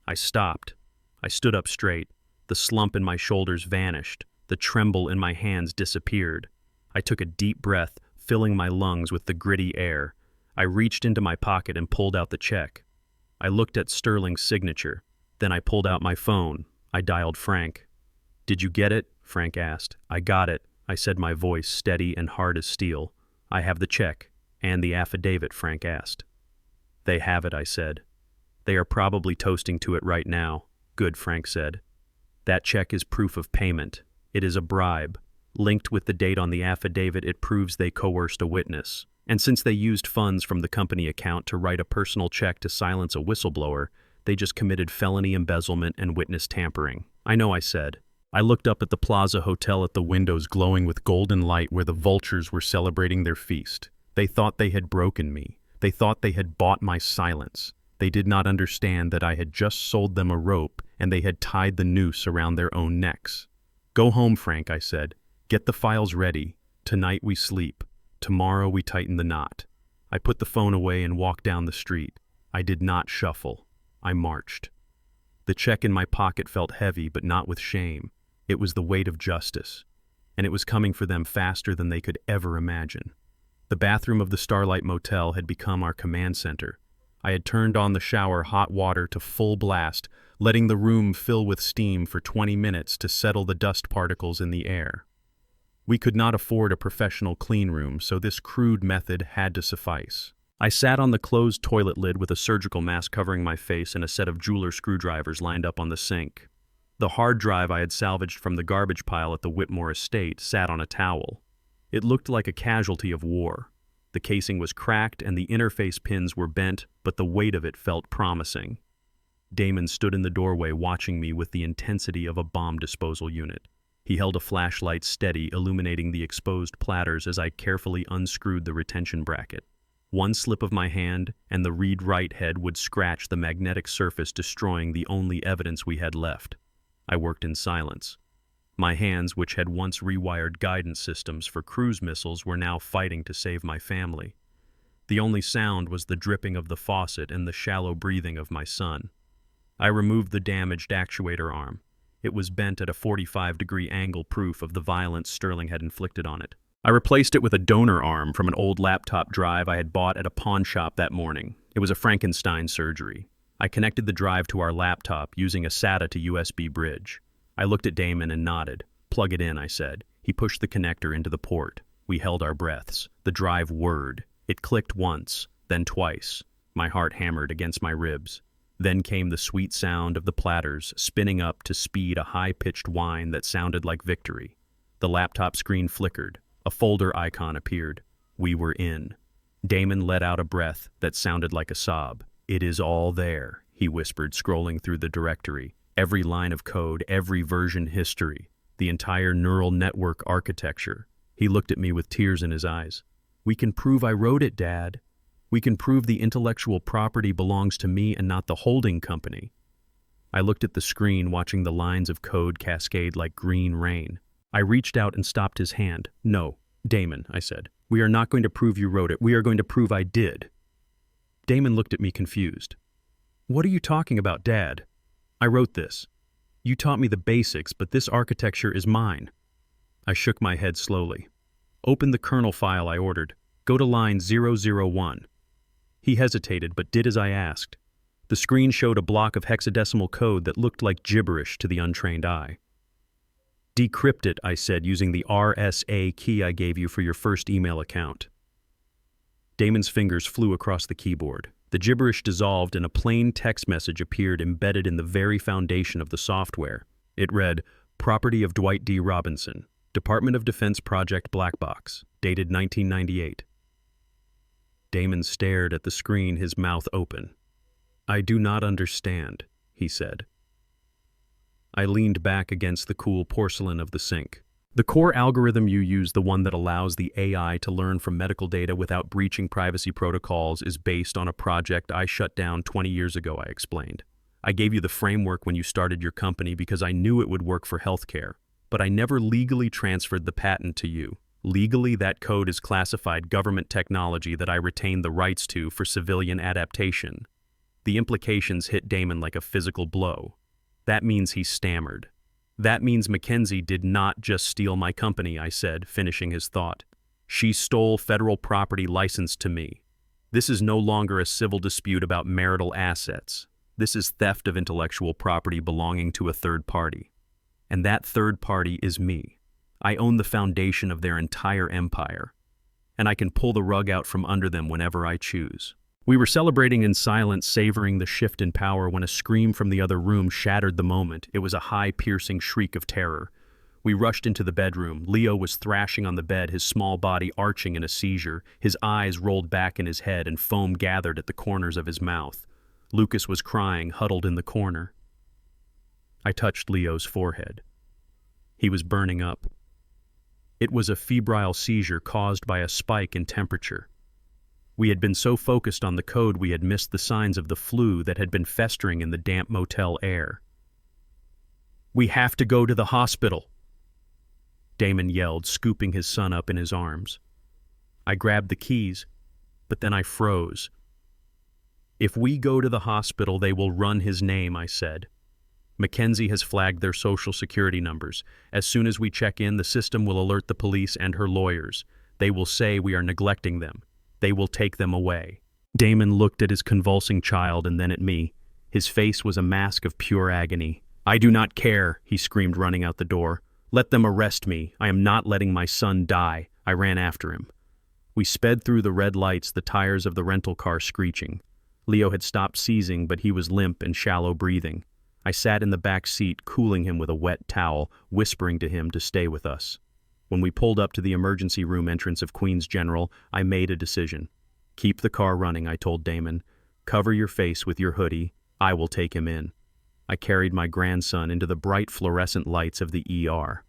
I stopped. I stood up straight. The slump in my shoulders vanished. The tremble in my hands disappeared. I took a deep breath, filling my lungs with the gritty air. I reached into my pocket and pulled out the check. I looked at Sterling's signature. Then I pulled out my phone. I dialed Frank. Did you get it? Frank asked. I got it, I said, my voice steady and hard as steel. I have the check. And the affidavit, Frank asked. They have it, I said. They are probably toasting to it right now. Good, Frank said. That check is proof of payment. It is a bribe. Linked with the date on the affidavit, it proves they coerced a witness. And since they used funds from the company account to write a personal check to silence a whistleblower, they just committed felony embezzlement and witness tampering. I know, I said. I looked up at the Plaza Hotel at the windows glowing with golden light where the vultures were celebrating their feast. They thought they had broken me. They thought they had bought my silence. They did not understand that I had just sold them a rope and they had tied the noose around their own necks. Go home, Frank, I said. Get the files ready. Tonight we sleep. Tomorrow we tighten the knot. I put the phone away and walked down the street. I did not shuffle. I marched. The check in my pocket felt heavy, but not with shame. It was the weight of justice. And it was coming for them faster than they could ever imagine. The bathroom of the Starlight Motel had become our command center. I had turned on the shower hot water to full blast, letting the room fill with steam for 20 minutes to settle the dust particles in the air. We could not afford a professional clean room, so this crude method had to suffice. I sat on the closed toilet lid with a surgical mask covering my face and a set of jeweler screwdrivers lined up on the sink. The hard drive I had salvaged from the garbage pile at the Whitmore estate sat on a towel. It looked like a casualty of war. The casing was cracked and the interface pins were bent, but the weight of it felt promising. Damon stood in the doorway watching me with the intensity of a bomb disposal unit. He held a flashlight steady, illuminating the exposed platters as I carefully unscrewed the retention bracket. One slip of my hand, and the read-write head would scratch the magnetic surface, destroying the only evidence we had left. I worked in silence. My hands, which had once rewired guidance systems for cruise missiles, were now fighting to save my family. The only sound was the dripping of the faucet and the shallow breathing of my son. I removed the damaged actuator arm. It was bent at a 45-degree angle, proof of the violence Sterling had inflicted on it. I replaced it with a donor arm from an old laptop drive I had bought at a pawn shop that morning. It was a Frankenstein surgery. I connected the drive to our laptop using a SATA to USB bridge. I looked at Damon and nodded. "Plug it in," I said. He pushed the connector into the port. We held our breaths. The drive whirred. It clicked once, then twice. My heart hammered against my ribs. Then came the sweet sound of the platters spinning up to speed, a high-pitched whine that sounded like victory. The laptop screen flickered. A folder icon appeared. We were in. Damon let out a breath that sounded like a sob. "It is all there," he whispered, scrolling through the directory. Every line of code, every version history, the entire neural network architecture. He looked at me with tears in his eyes. "We can prove I wrote it, Dad. We can prove the intellectual property belongs to me and not the holding company." I looked at the screen, watching the lines of code cascade like green rain. I reached out and stopped his hand. "No, Damon," I said. "We are not going to prove you wrote it. We are going to prove I did." Damon looked at me confused. "What are you talking about, Dad? I wrote this. You taught me the basics, but this architecture is mine." I shook my head slowly. "Open the kernel file," I ordered. "Go to line 001. He hesitated, but did as I asked. The screen showed a block of hexadecimal code that looked like gibberish to the untrained eye. "Decrypt it," I said, using the RSA key I gave you for your first email account. Damon's fingers flew across the keyboard. The gibberish dissolved and a plain text message appeared embedded in the very foundation of the software. It read, "Property of Dwight D. Robinson, Department of Defense Project Black Box, dated 1998. Damon stared at the screen, his mouth open. "I do not understand," he said. I leaned back against the cool porcelain of the sink. "The core algorithm you use, the one that allows the AI to learn from medical data without breaching privacy protocols, is based on a project I shut down 20 years ago," I explained. "I gave you the framework when you started your company because I knew it would work for healthcare, but I never legally transferred the patent to you. Legally, that code is classified government technology that I retain the rights to for civilian adaptation." The implications hit Damon like a physical blow. That means he stammered. "That means Mackenzie did not just steal my company," I said, finishing his thought. "She stole federal property licensed to me. This is no longer a civil dispute about marital assets. This is theft of intellectual property belonging to a third party. And that third party is me. I own the foundation of their entire empire. And I can pull the rug out from under them whenever I choose." We were celebrating in silence, savoring the shift in power, when a scream from the other room shattered the moment. It was a high, piercing shriek of terror. We rushed into the bedroom. Leo was thrashing on the bed, his small body arching in a seizure. His eyes rolled back in his head and foam gathered at the corners of his mouth. Lucas was crying, huddled in the corner. I touched Leo's forehead. He was burning up. It was a febrile seizure caused by a spike in temperature. We had been so focused on the code we had missed the signs of the flu that had been festering in the damp motel air. "We have to go to the hospital," Damon yelled, scooping his son up in his arms. I grabbed the keys, but then I froze. "If we go to the hospital, they will run his name," I said. "Mackenzie has flagged their social security numbers. As soon as we check in, the system will alert the police and her lawyers. They will say we are neglecting them. They will take them away." Damon looked at his convulsing child and then at me. His face was a mask of pure agony. "I do not care," he screamed, running out the door. "Let them arrest me. I am not letting my son die." I ran after him. We sped through the red lights, the tires of the rental car screeching. Leo had stopped seizing, but he was limp and shallow breathing. I sat in the back seat, cooling him with a wet towel, whispering to him to stay with us. When we pulled up to the emergency room entrance of Queens General, I made a decision. "Keep the car running," I told Damon. "Cover your face with your hoodie. I will take him in. I carried my grandson into the bright fluorescent lights of the ER.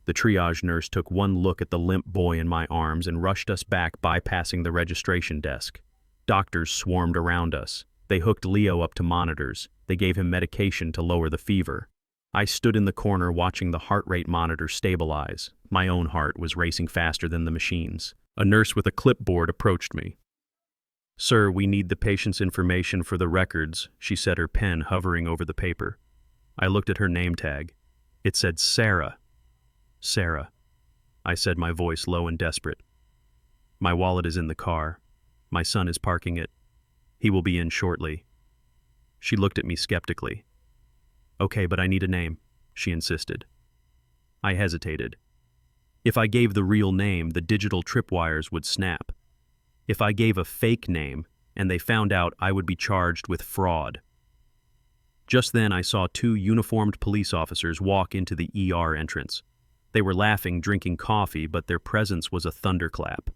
The triage nurse took one look at the limp boy in my arms and rushed us back, bypassing the registration desk. Doctors swarmed around us. They hooked Leo up to monitors. They gave him medication to lower the fever. I stood in the corner watching the heart rate monitor stabilize. My own heart was racing faster than the machine's. A nurse with a clipboard approached me. "Sir, we need the patient's information for the records," she said, her pen hovering over the paper. I looked at her name tag. It said Sarah. "Sarah," I said, my voice low and desperate. "My wallet is in the car. My son is parking it. He will be in shortly." She looked at me skeptically. "Okay, but I need a name," she insisted. I hesitated. If I gave the real name, the digital tripwires would snap. If I gave a fake name and they found out, I would be charged with fraud. Just then I saw two uniformed police officers walk into the ER entrance. They were laughing, drinking coffee, but their presence was a thunderclap.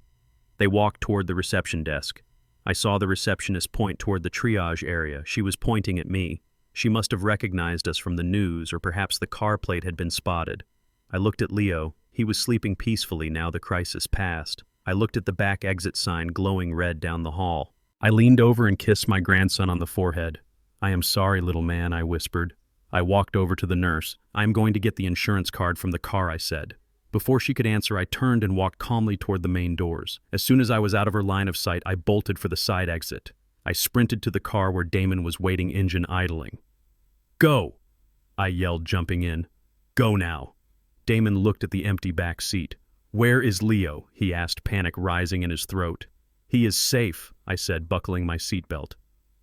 They walked toward the reception desk. I saw the receptionist point toward the triage area. She was pointing at me. She must have recognized us from the news, or perhaps the car plate had been spotted. I looked at Leo. He was sleeping peacefully now the crisis passed. I looked at the back exit sign glowing red down the hall. I leaned over and kissed my grandson on the forehead. "I am sorry, little man," I whispered. I walked over to the nurse. "I am going to get the insurance card from the car," I said. Before she could answer, I turned and walked calmly toward the main doors. As soon as I was out of her line of sight, I bolted for the side exit. I sprinted to the car where Damon was waiting, engine idling. "Go!" I yelled, jumping in. "Go now." Damon looked at the empty back seat. "Where is Leo?" he asked, panic rising in his throat. "He is safe," I said, buckling my seatbelt.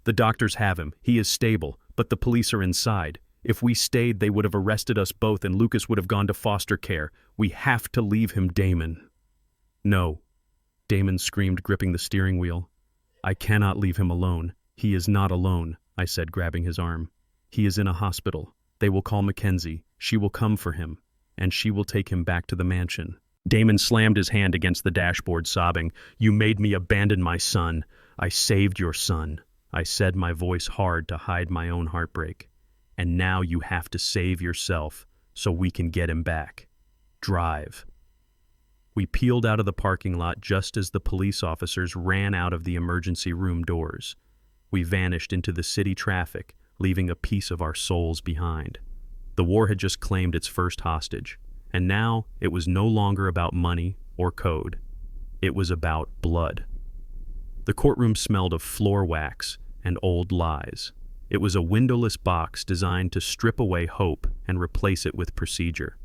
"The doctors have him. He is stable, but the police are inside. If we stayed, they would have arrested us both and Lucas would have gone to foster care. We have to leave him, Damon." "No," Damon screamed, gripping the steering wheel. "I cannot leave him alone. He is not alone," I said, grabbing his arm. "He is in a hospital. They will call Mackenzie. She will come for him, and she will take him back to the mansion." Damon slammed his hand against the dashboard, sobbing. "You made me abandon my son. I saved your son," I said, my voice hard to hide my own heartbreak. "And now you have to save yourself so we can get him back. Drive." We peeled out of the parking lot just as the police officers ran out of the emergency room doors. We vanished into the city traffic, leaving a piece of our souls behind. The war had just claimed its first hostage, and now it was no longer about money or code. It was about blood. The courtroom smelled of floor wax and old lies. It was a windowless box designed to strip away hope and replace it with procedure.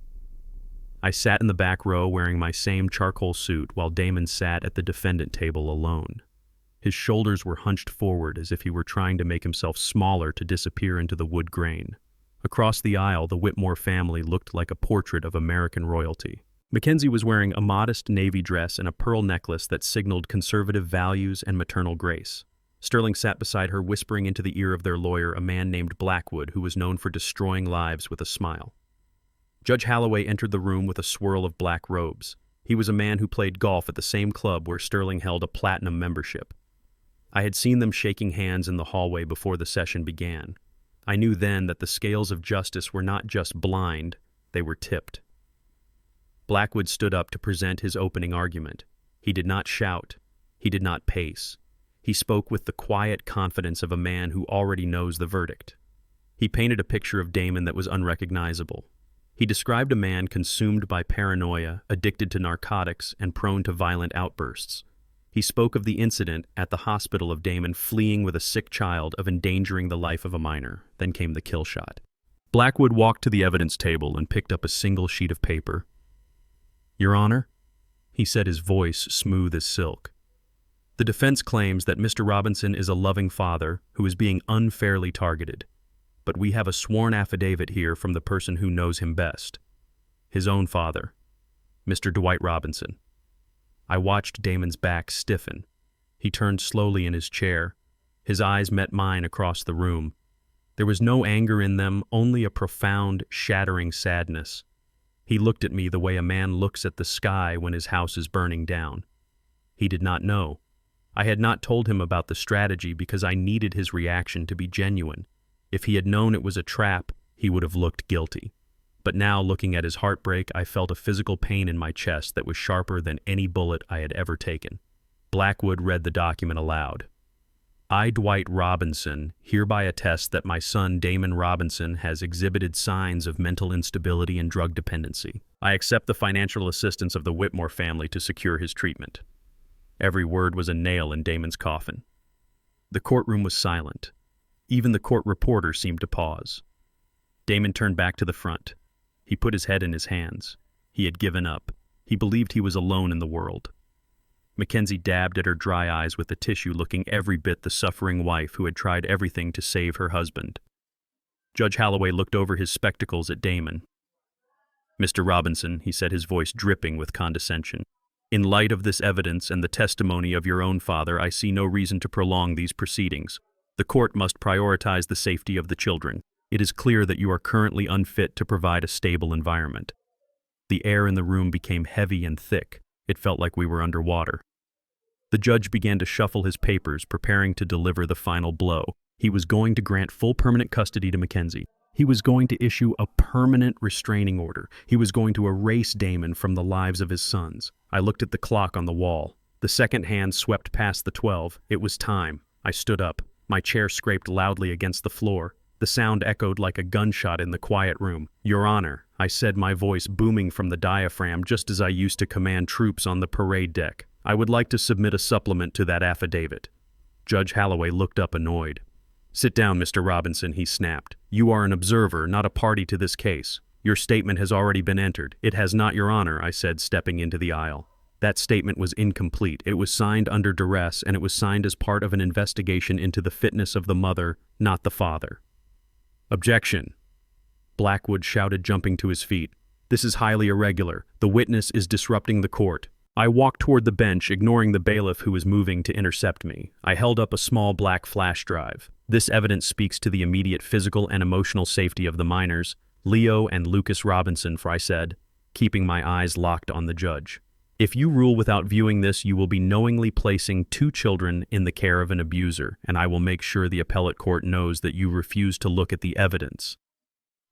I sat in the back row wearing my same charcoal suit while Damon sat at the defendant table alone. His shoulders were hunched forward as if he were trying to make himself smaller to disappear into the wood grain. Across the aisle, the Whitmore family looked like a portrait of American royalty. Mackenzie was wearing a modest navy dress and a pearl necklace that signaled conservative values and maternal grace. Sterling sat beside her, whispering into the ear of their lawyer, a man named Blackwood, who was known for destroying lives with a smile. Judge Holloway entered the room with a swirl of black robes. He was a man who played golf at the same club where Sterling held a platinum membership. I had seen them shaking hands in the hallway before the session began. I knew then that the scales of justice were not just blind, they were tipped. Blackwood stood up to present his opening argument. He did not shout. He did not pace. He spoke with the quiet confidence of a man who already knows the verdict. He painted a picture of Damon that was unrecognizable. He described a man consumed by paranoia, addicted to narcotics, and prone to violent outbursts. He spoke of the incident at the hospital of Damon fleeing with a sick child, of endangering the life of a minor. Then came the kill shot. Blackwood walked to the evidence table and picked up a single sheet of paper. "Your Honor," he said, his voice smooth as silk. "The defense claims that Mr. Robinson is a loving father who is being unfairly targeted. But we have a sworn affidavit here from the person who knows him best. His own father, Mr. Dwight Robinson." I watched Damon's back stiffen. He turned slowly in his chair. His eyes met mine across the room. There was no anger in them, only a profound, shattering sadness. He looked at me the way a man looks at the sky when his house is burning down. He did not know. I had not told him about the strategy because I needed his reaction to be genuine. If he had known it was a trap, he would have looked guilty. But now, looking at his heartbreak, I felt a physical pain in my chest that was sharper than any bullet I had ever taken. Blackwood read the document aloud. I, Dwight Robinson, hereby attest that my son Damon Robinson has exhibited signs of mental instability and drug dependency. I accept the financial assistance of the Whitmore family to secure his treatment. Every word was a nail in Damon's coffin. The courtroom was silent. Even the court reporter seemed to pause. Damon turned back to the front. He put his head in his hands. He had given up. He believed he was alone in the world. Mackenzie dabbed at her dry eyes with the tissue, looking every bit the suffering wife who had tried everything to save her husband. Judge Holloway looked over his spectacles at Damon. Mr. Robinson, he said, his voice dripping with condescension, in light of this evidence and the testimony of your own father, I see no reason to prolong these proceedings. The court must prioritize the safety of the children. It is clear that you are currently unfit to provide a stable environment. The air in the room became heavy and thick. It felt like we were underwater. The judge began to shuffle his papers, preparing to deliver the final blow. He was going to grant full permanent custody to Mackenzie. He was going to issue a permanent restraining order. He was going to erase Damon from the lives of his sons. I looked at the clock on the wall. The second hand swept past the 12. It was time. I stood up. My chair scraped loudly against the floor. The sound echoed like a gunshot in the quiet room. Your Honor, I said, my voice booming from the diaphragm just as I used to command troops on the parade deck. I would like to submit a supplement to that affidavit. Judge Holloway looked up annoyed. Sit down, Mr. Robinson, he snapped. You are an observer, not a party to this case. Your statement has already been entered. It has not, Your Honor, I said, stepping into the aisle. That statement was incomplete. It was signed under duress, and it was signed as part of an investigation into the fitness of the mother, not the father. Objection! Blackwood shouted, jumping to his feet. This is highly irregular. The witness is disrupting the court. I walked toward the bench, ignoring the bailiff who was moving to intercept me. I held up a small black flash drive. This evidence speaks to the immediate physical and emotional safety of the minors, Leo and Lucas Robinson, for I said, keeping my eyes locked on the judge. If you rule without viewing this, you will be knowingly placing 2 children in the care of an abuser, and I will make sure the appellate court knows that you refuse to look at the evidence.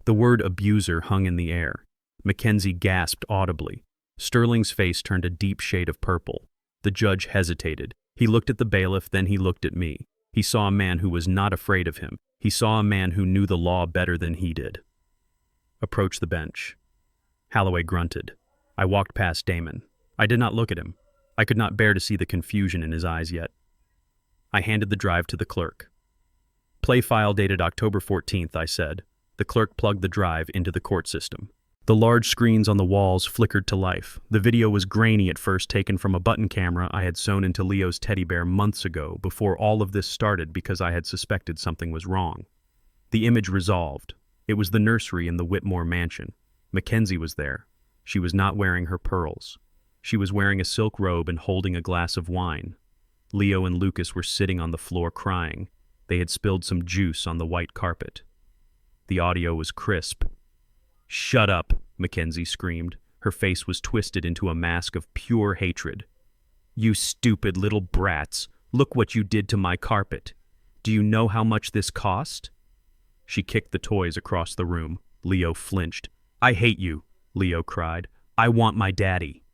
The word abuser hung in the air. Mackenzie gasped audibly. Sterling's face turned a deep shade of purple. The judge hesitated. He looked at the bailiff, then he looked at me. He saw a man who was not afraid of him. He saw a man who knew the law better than he did. Approach the bench. Holloway grunted. I walked past Damon. I did not look at him. I could not bear to see the confusion in his eyes yet. I handed the drive to the clerk. Play file dated October 14th, I said. The clerk plugged the drive into the court system. The large screens on the walls flickered to life. The video was grainy at first, taken from a button camera I had sewn into Leo's teddy bear months ago, before all of this started because I had suspected something was wrong. The image resolved. It was the nursery in the Whitmore mansion. Mackenzie was there. She was not wearing her pearls. She was wearing a silk robe and holding a glass of wine. Leo and Lucas were sitting on the floor crying. They had spilled some juice on the white carpet. The audio was crisp. Shut up, Mackenzie screamed. Her face was twisted into a mask of pure hatred. You stupid little brats. Look what you did to my carpet. Do you know how much this cost? She kicked the toys across the room. Leo flinched. I hate you, Leo cried. I want my daddy.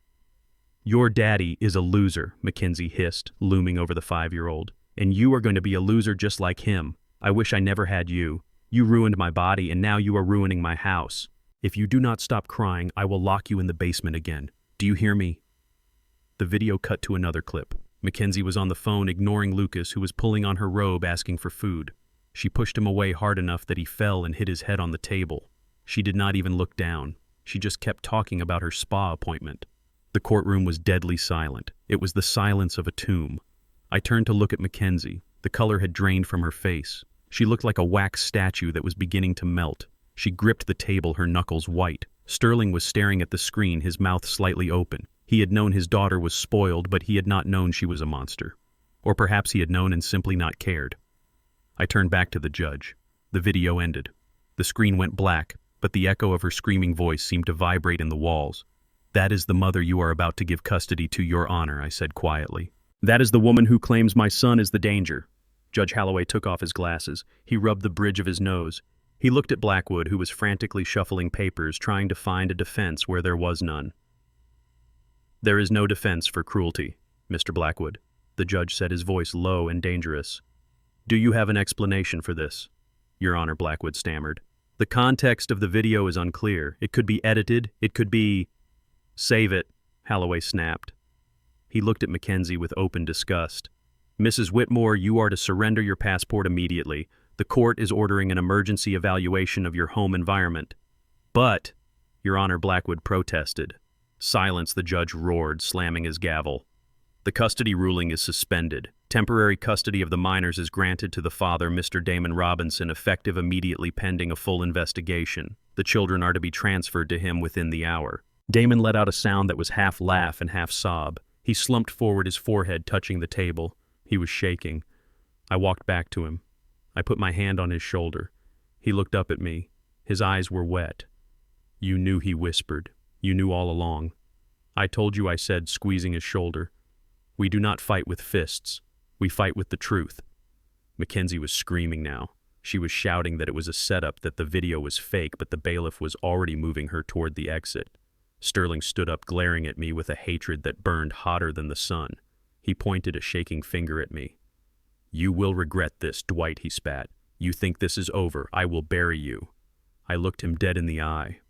Your daddy is a loser, Mackenzie hissed, looming over the 5-year-old. And you are going to be a loser just like him. I wish I never had you. You ruined my body, and now you are ruining my house. If you do not stop crying, I will lock you in the basement again. Do you hear me? The video cut to another clip. Mackenzie was on the phone, ignoring Lucas, who was pulling on her robe, asking for food. She pushed him away hard enough that he fell and hit his head on the table. She did not even look down. She just kept talking about her spa appointment. The courtroom was deadly silent. It was the silence of a tomb. I turned to look at Mackenzie. The color had drained from her face. She looked like a wax statue that was beginning to melt. She gripped the table, her knuckles white. Sterling was staring at the screen, his mouth slightly open. He had known his daughter was spoiled, but he had not known she was a monster. Or perhaps he had known and simply not cared. I turned back to the judge. The video ended. The screen went black, but the echo of her screaming voice seemed to vibrate in the walls. That is the mother you are about to give custody to, Your Honor, I said quietly. That is the woman who claims my son is the danger. Judge Holloway took off his glasses. He rubbed the bridge of his nose. He looked at Blackwood, who was frantically shuffling papers, trying to find a defense where there was none. "There is no defense for cruelty, Mr. Blackwood," the judge said, his voice low and dangerous. "Do you have an explanation for this?" "Your Honor," Blackwood stammered. "The context of the video is unclear. It could be edited. It could be—" "Save it," Holloway snapped. He looked at Mackenzie with open disgust. "Mrs. Whitmore, you are to surrender your passport immediately. The court is ordering an emergency evaluation of your home environment." "But," Your Honor, Blackwood protested. "Silence," the judge roared, slamming his gavel. "The custody ruling is suspended. Temporary custody of the minors is granted to the father, Mr. Damon Robinson, effective immediately pending a full investigation. The children are to be transferred to him within the hour." Damon let out a sound that was half laugh and half sob. He slumped forward, his forehead touching the table. He was shaking. I walked back to him. I put my hand on his shoulder. He looked up at me. His eyes were wet. "You knew," he whispered. "You knew all along." "I told you," I said, squeezing his shoulder. "We do not fight with fists. We fight with the truth." Mackenzie was screaming now. She was shouting that it was a setup, that the video was fake, but the bailiff was already moving her toward the exit. Sterling stood up, glaring at me with a hatred that burned hotter than the sun. He pointed a shaking finger at me. "You will regret this, Dwight," he spat. "You think this is over. I will bury you." I looked him dead in the eye.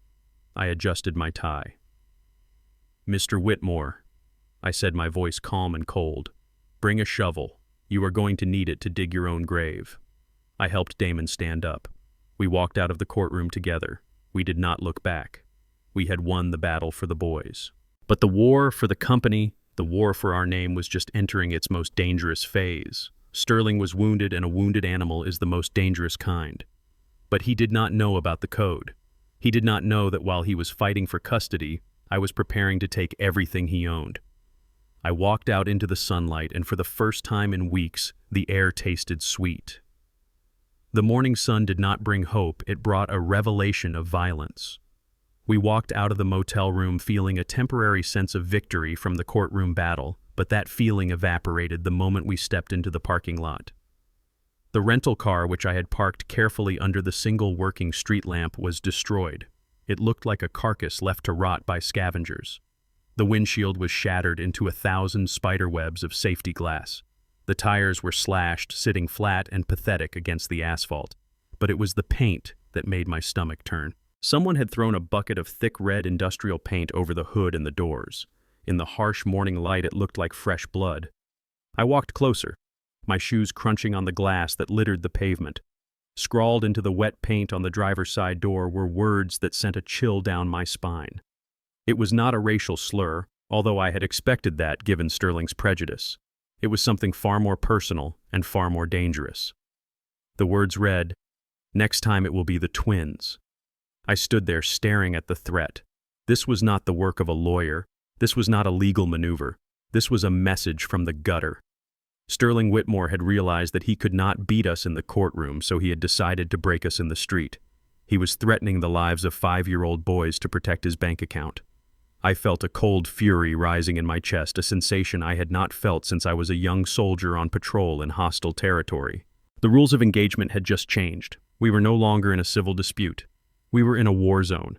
I adjusted my tie. "Mr. Whitmore," I said, my voice calm and cold, "bring a shovel. You are going to need it to dig your own grave." I helped Damon stand up. We walked out of the courtroom together. We did not look back. We had won the battle for the boys. But the war for the company, the war for our name, was just entering its most dangerous phase. Sterling was wounded, and a wounded animal is the most dangerous kind. But he did not know about the code. He did not know that while he was fighting for custody, I was preparing to take everything he owned. I walked out into the sunlight, and for the first time in weeks, the air tasted sweet. The morning sun did not bring hope, it brought a revelation of violence. We walked out of the motel room feeling a temporary sense of victory from the courtroom battle, but that feeling evaporated the moment we stepped into the parking lot. The rental car, which I had parked carefully under the single working street lamp, was destroyed. It looked like a carcass left to rot by scavengers. The windshield was shattered into 1,000 spider webs of safety glass. The tires were slashed, sitting flat and pathetic against the asphalt. But it was the paint that made my stomach turn. Someone had thrown a bucket of thick red industrial paint over the hood and the doors. In the harsh morning light, it looked like fresh blood. I walked closer, my shoes crunching on the glass that littered the pavement. Scrawled into the wet paint on the driver's side door were words that sent a chill down my spine. It was not a racial slur, although I had expected that given Sterling's prejudice. It was something far more personal and far more dangerous. The words read, "Next time it will be the twins." I stood there staring at the threat. This was not the work of a lawyer. This was not a legal maneuver. This was a message from the gutter. Sterling Whitmore had realized that he could not beat us in the courtroom, so he had decided to break us in the street. He was threatening the lives of 5-year-old boys to protect his bank account. I felt a cold fury rising in my chest, a sensation I had not felt since I was a young soldier on patrol in hostile territory. The rules of engagement had just changed. We were no longer in a civil dispute. We were in a war zone.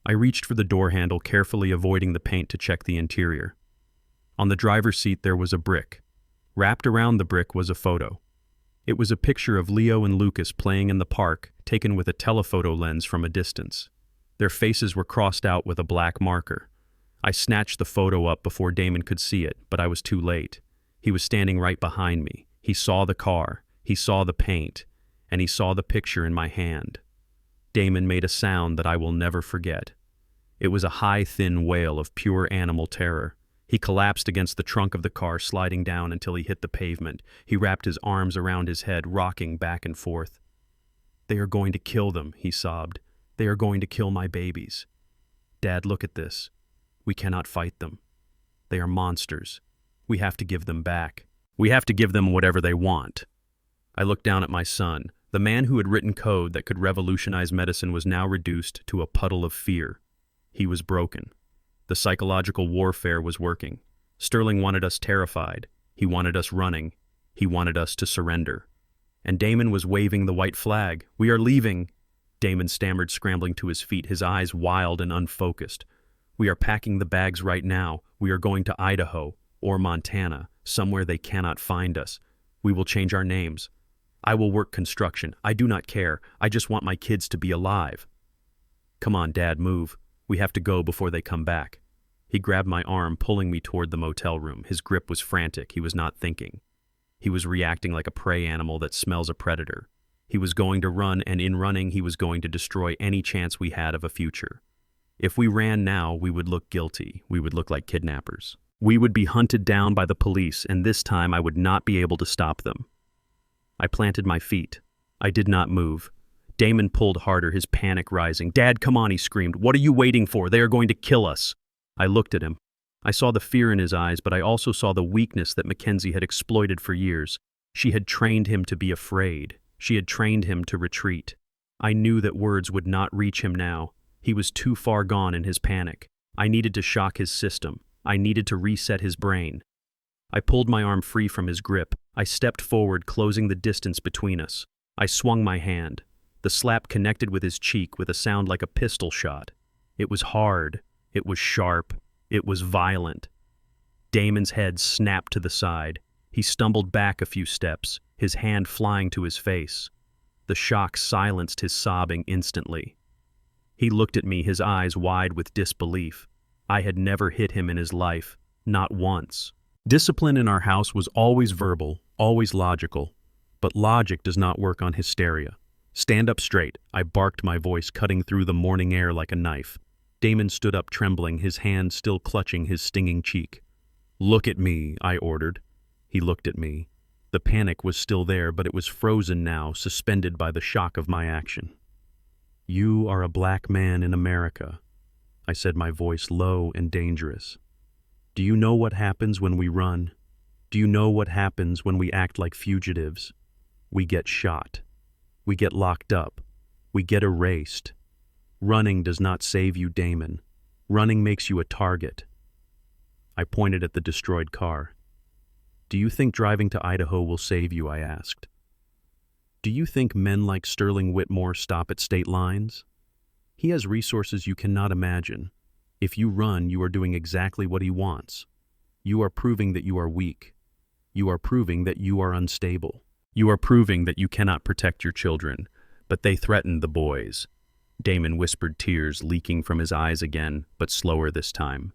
I reached for the door handle, carefully avoiding the paint to check the interior. On the driver's seat there was a brick. Wrapped around the brick was a photo. It was a picture of Leo and Lucas playing in the park, taken with a telephoto lens from a distance. Their faces were crossed out with a black marker. I snatched the photo up before Damon could see it, but I was too late. He was standing right behind me. He saw the car, he saw the paint, and he saw the picture in my hand. Damon made a sound that I will never forget. It was a high, thin wail of pure animal terror. He collapsed against the trunk of the car, sliding down until he hit the pavement. He wrapped his arms around his head, rocking back and forth. "They are going to kill them," he sobbed. "They are going to kill my babies. Dad, look at this. We cannot fight them. They are monsters. We have to give them back. We have to give them whatever they want." I looked down at my son. The man who had written code that could revolutionize medicine was now reduced to a puddle of fear. He was broken. The psychological warfare was working. Sterling wanted us terrified. He wanted us running. He wanted us to surrender. And Damon was waving the white flag. "We are leaving," Damon stammered, scrambling to his feet, his eyes wild and unfocused. "We are packing the bags right now. We are going to Idaho or Montana, somewhere they cannot find us. We will change our names. I will work construction. I do not care. I just want my kids to be alive." "Come on, Dad, move. We have to go before they come back." He grabbed my arm, pulling me toward the motel room. His grip was frantic. He was not thinking. He was reacting like a prey animal that smells a predator. He was going to run, and in running, he was going to destroy any chance we had of a future. If we ran now, we would look guilty. We would look like kidnappers. We would be hunted down by the police, and this time I would not be able to stop them. I planted my feet. I did not move. Damon pulled harder, his panic rising. "Dad, come on," he screamed. "What are you waiting for? They are going to kill us." I looked at him. I saw the fear in his eyes, but I also saw the weakness that Mackenzie had exploited for years. She had trained him to be afraid. She had trained him to retreat. I knew that words would not reach him now. He was too far gone in his panic. I needed to shock his system. I needed to reset his brain. I pulled my arm free from his grip. I stepped forward, closing the distance between us. I swung my hand. The slap connected with his cheek with a sound like a pistol shot. It was hard. It was sharp. It was violent. Damon's head snapped to the side. He stumbled back a few steps, his hand flying to his face. The shock silenced his sobbing instantly. He looked at me, his eyes wide with disbelief. I had never hit him in his life, not once. Discipline in our house was always verbal, always logical. But logic does not work on hysteria. "Stand up straight," I barked, my voice cutting through the morning air like a knife. Damon stood up trembling, his hand still clutching his stinging cheek. "Look at me," I ordered. He looked at me. The panic was still there, but it was frozen now, suspended by the shock of my action. "You are a black man in America," I said, my voice low and dangerous. "Do you know what happens when we run? Do you know what happens when we act like fugitives? We get shot. We get locked up. We get erased. Running does not save you, Damon. Running makes you a target." I pointed at the destroyed car. "Do you think driving to Idaho will save you?" I asked. "Do you think men like Sterling Whitmore stop at state lines? He has resources you cannot imagine. If you run, you are doing exactly what he wants. You are proving that you are weak. You are proving that you are unstable. You are proving that you cannot protect your children." But they threatened the boys. Damon whispered, tears leaking from his eyes again, but slower this time.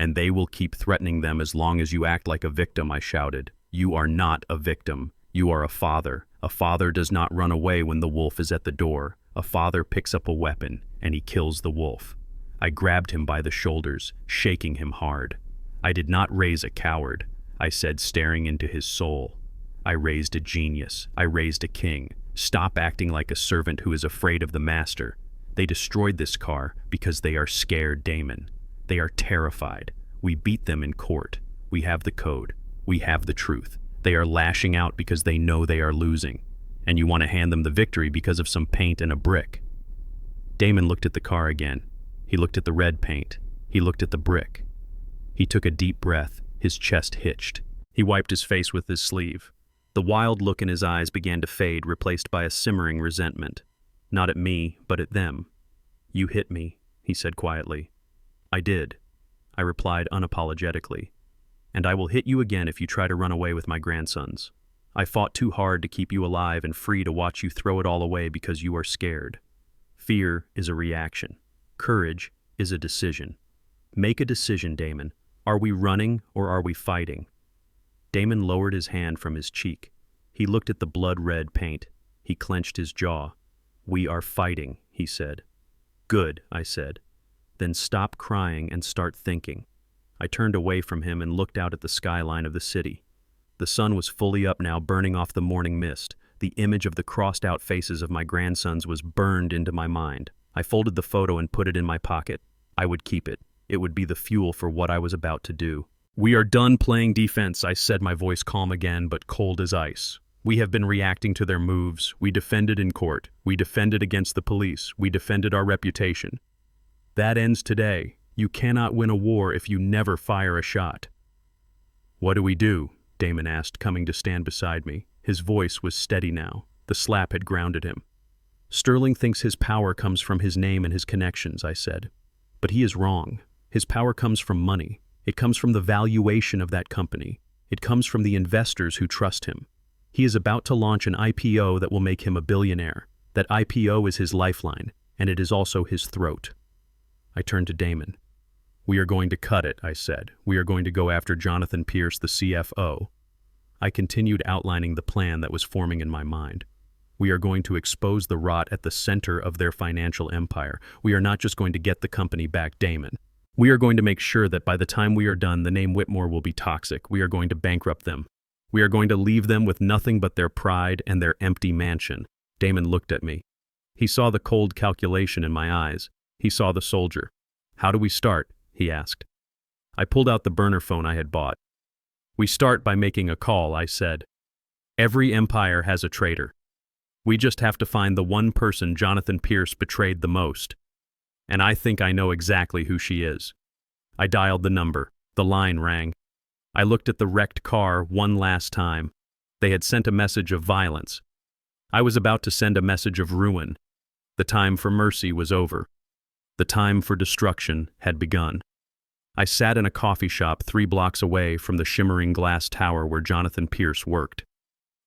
"And they will keep threatening them as long as you act like a victim," I shouted. "You are not a victim. You are a father. A father does not run away when the wolf is at the door. A father picks up a weapon, and he kills the wolf." I grabbed him by the shoulders, shaking him hard. "I did not raise a coward," I said, staring into his soul. "I raised a genius. I raised a king. Stop acting like a servant who is afraid of the master. They destroyed this car because they are scared, Damon. They are terrified. We beat them in court. We have the code. We have the truth. They are lashing out because they know they are losing. And you want to hand them the victory because of some paint and a brick." Damon looked at the car again. He looked at the red paint. He looked at the brick. He took a deep breath. His chest hitched. He wiped his face with his sleeve. The wild look in his eyes began to fade, replaced by a simmering resentment. Not at me, but at them. "You hit me," he said quietly. "I did," I replied unapologetically. "And I will hit you again if you try to run away with my grandsons. I fought too hard to keep you alive and free to watch you throw it all away because you are scared. Fear is a reaction. Courage is a decision. Make a decision, Damon. Are we running or are we fighting?" Damon lowered his hand from his cheek. He looked at the blood-red paint. He clenched his jaw. "We are fighting," he said. "Good," I said. "Then stop crying and start thinking." I turned away from him and looked out at the skyline of the city. The sun was fully up now, burning off the morning mist. The image of the crossed-out faces of my grandsons was burned into my mind. I folded the photo and put it in my pocket. I would keep it. It would be the fuel for what I was about to do. "We are done playing defense," I said, my voice calm again, but cold as ice. "We have been reacting to their moves. We defended in court. We defended against the police. We defended our reputation. That ends today. You cannot win a war if you never fire a shot." "What do we do?" Damon asked, coming to stand beside me. His voice was steady now. The slap had grounded him. Sterling thinks his power comes from his name and his connections, I said. But he is wrong. His power comes from money. It comes from the valuation of that company. It comes from the investors who trust him. He is about to launch an IPO that will make him a billionaire. That IPO is his lifeline, and it is also his throat. I turned to Damon. We are going to cut it, I said. We are going to go after Jonathan Pierce, the CFO. I continued outlining the plan that was forming in my mind. We are going to expose the rot at the center of their financial empire. We are not just going to get the company back, Damon. We are going to make sure that by the time we are done, the name Whitmore will be toxic. We are going to bankrupt them. We are going to leave them with nothing but their pride and their empty mansion. Damon looked at me. He saw the cold calculation in my eyes. He saw the soldier. How do we start? He asked. I pulled out the burner phone I had bought. We start by making a call, I said. Every empire has a traitor. We just have to find the one person Jonathan Pierce betrayed the most. And I think I know exactly who she is. I dialed the number. The line rang. I looked at the wrecked car one last time. They had sent a message of violence. I was about to send a message of ruin. The time for mercy was over. The time for destruction had begun. I sat in a coffee shop 3 blocks away from the shimmering glass tower where Jonathan Pierce worked.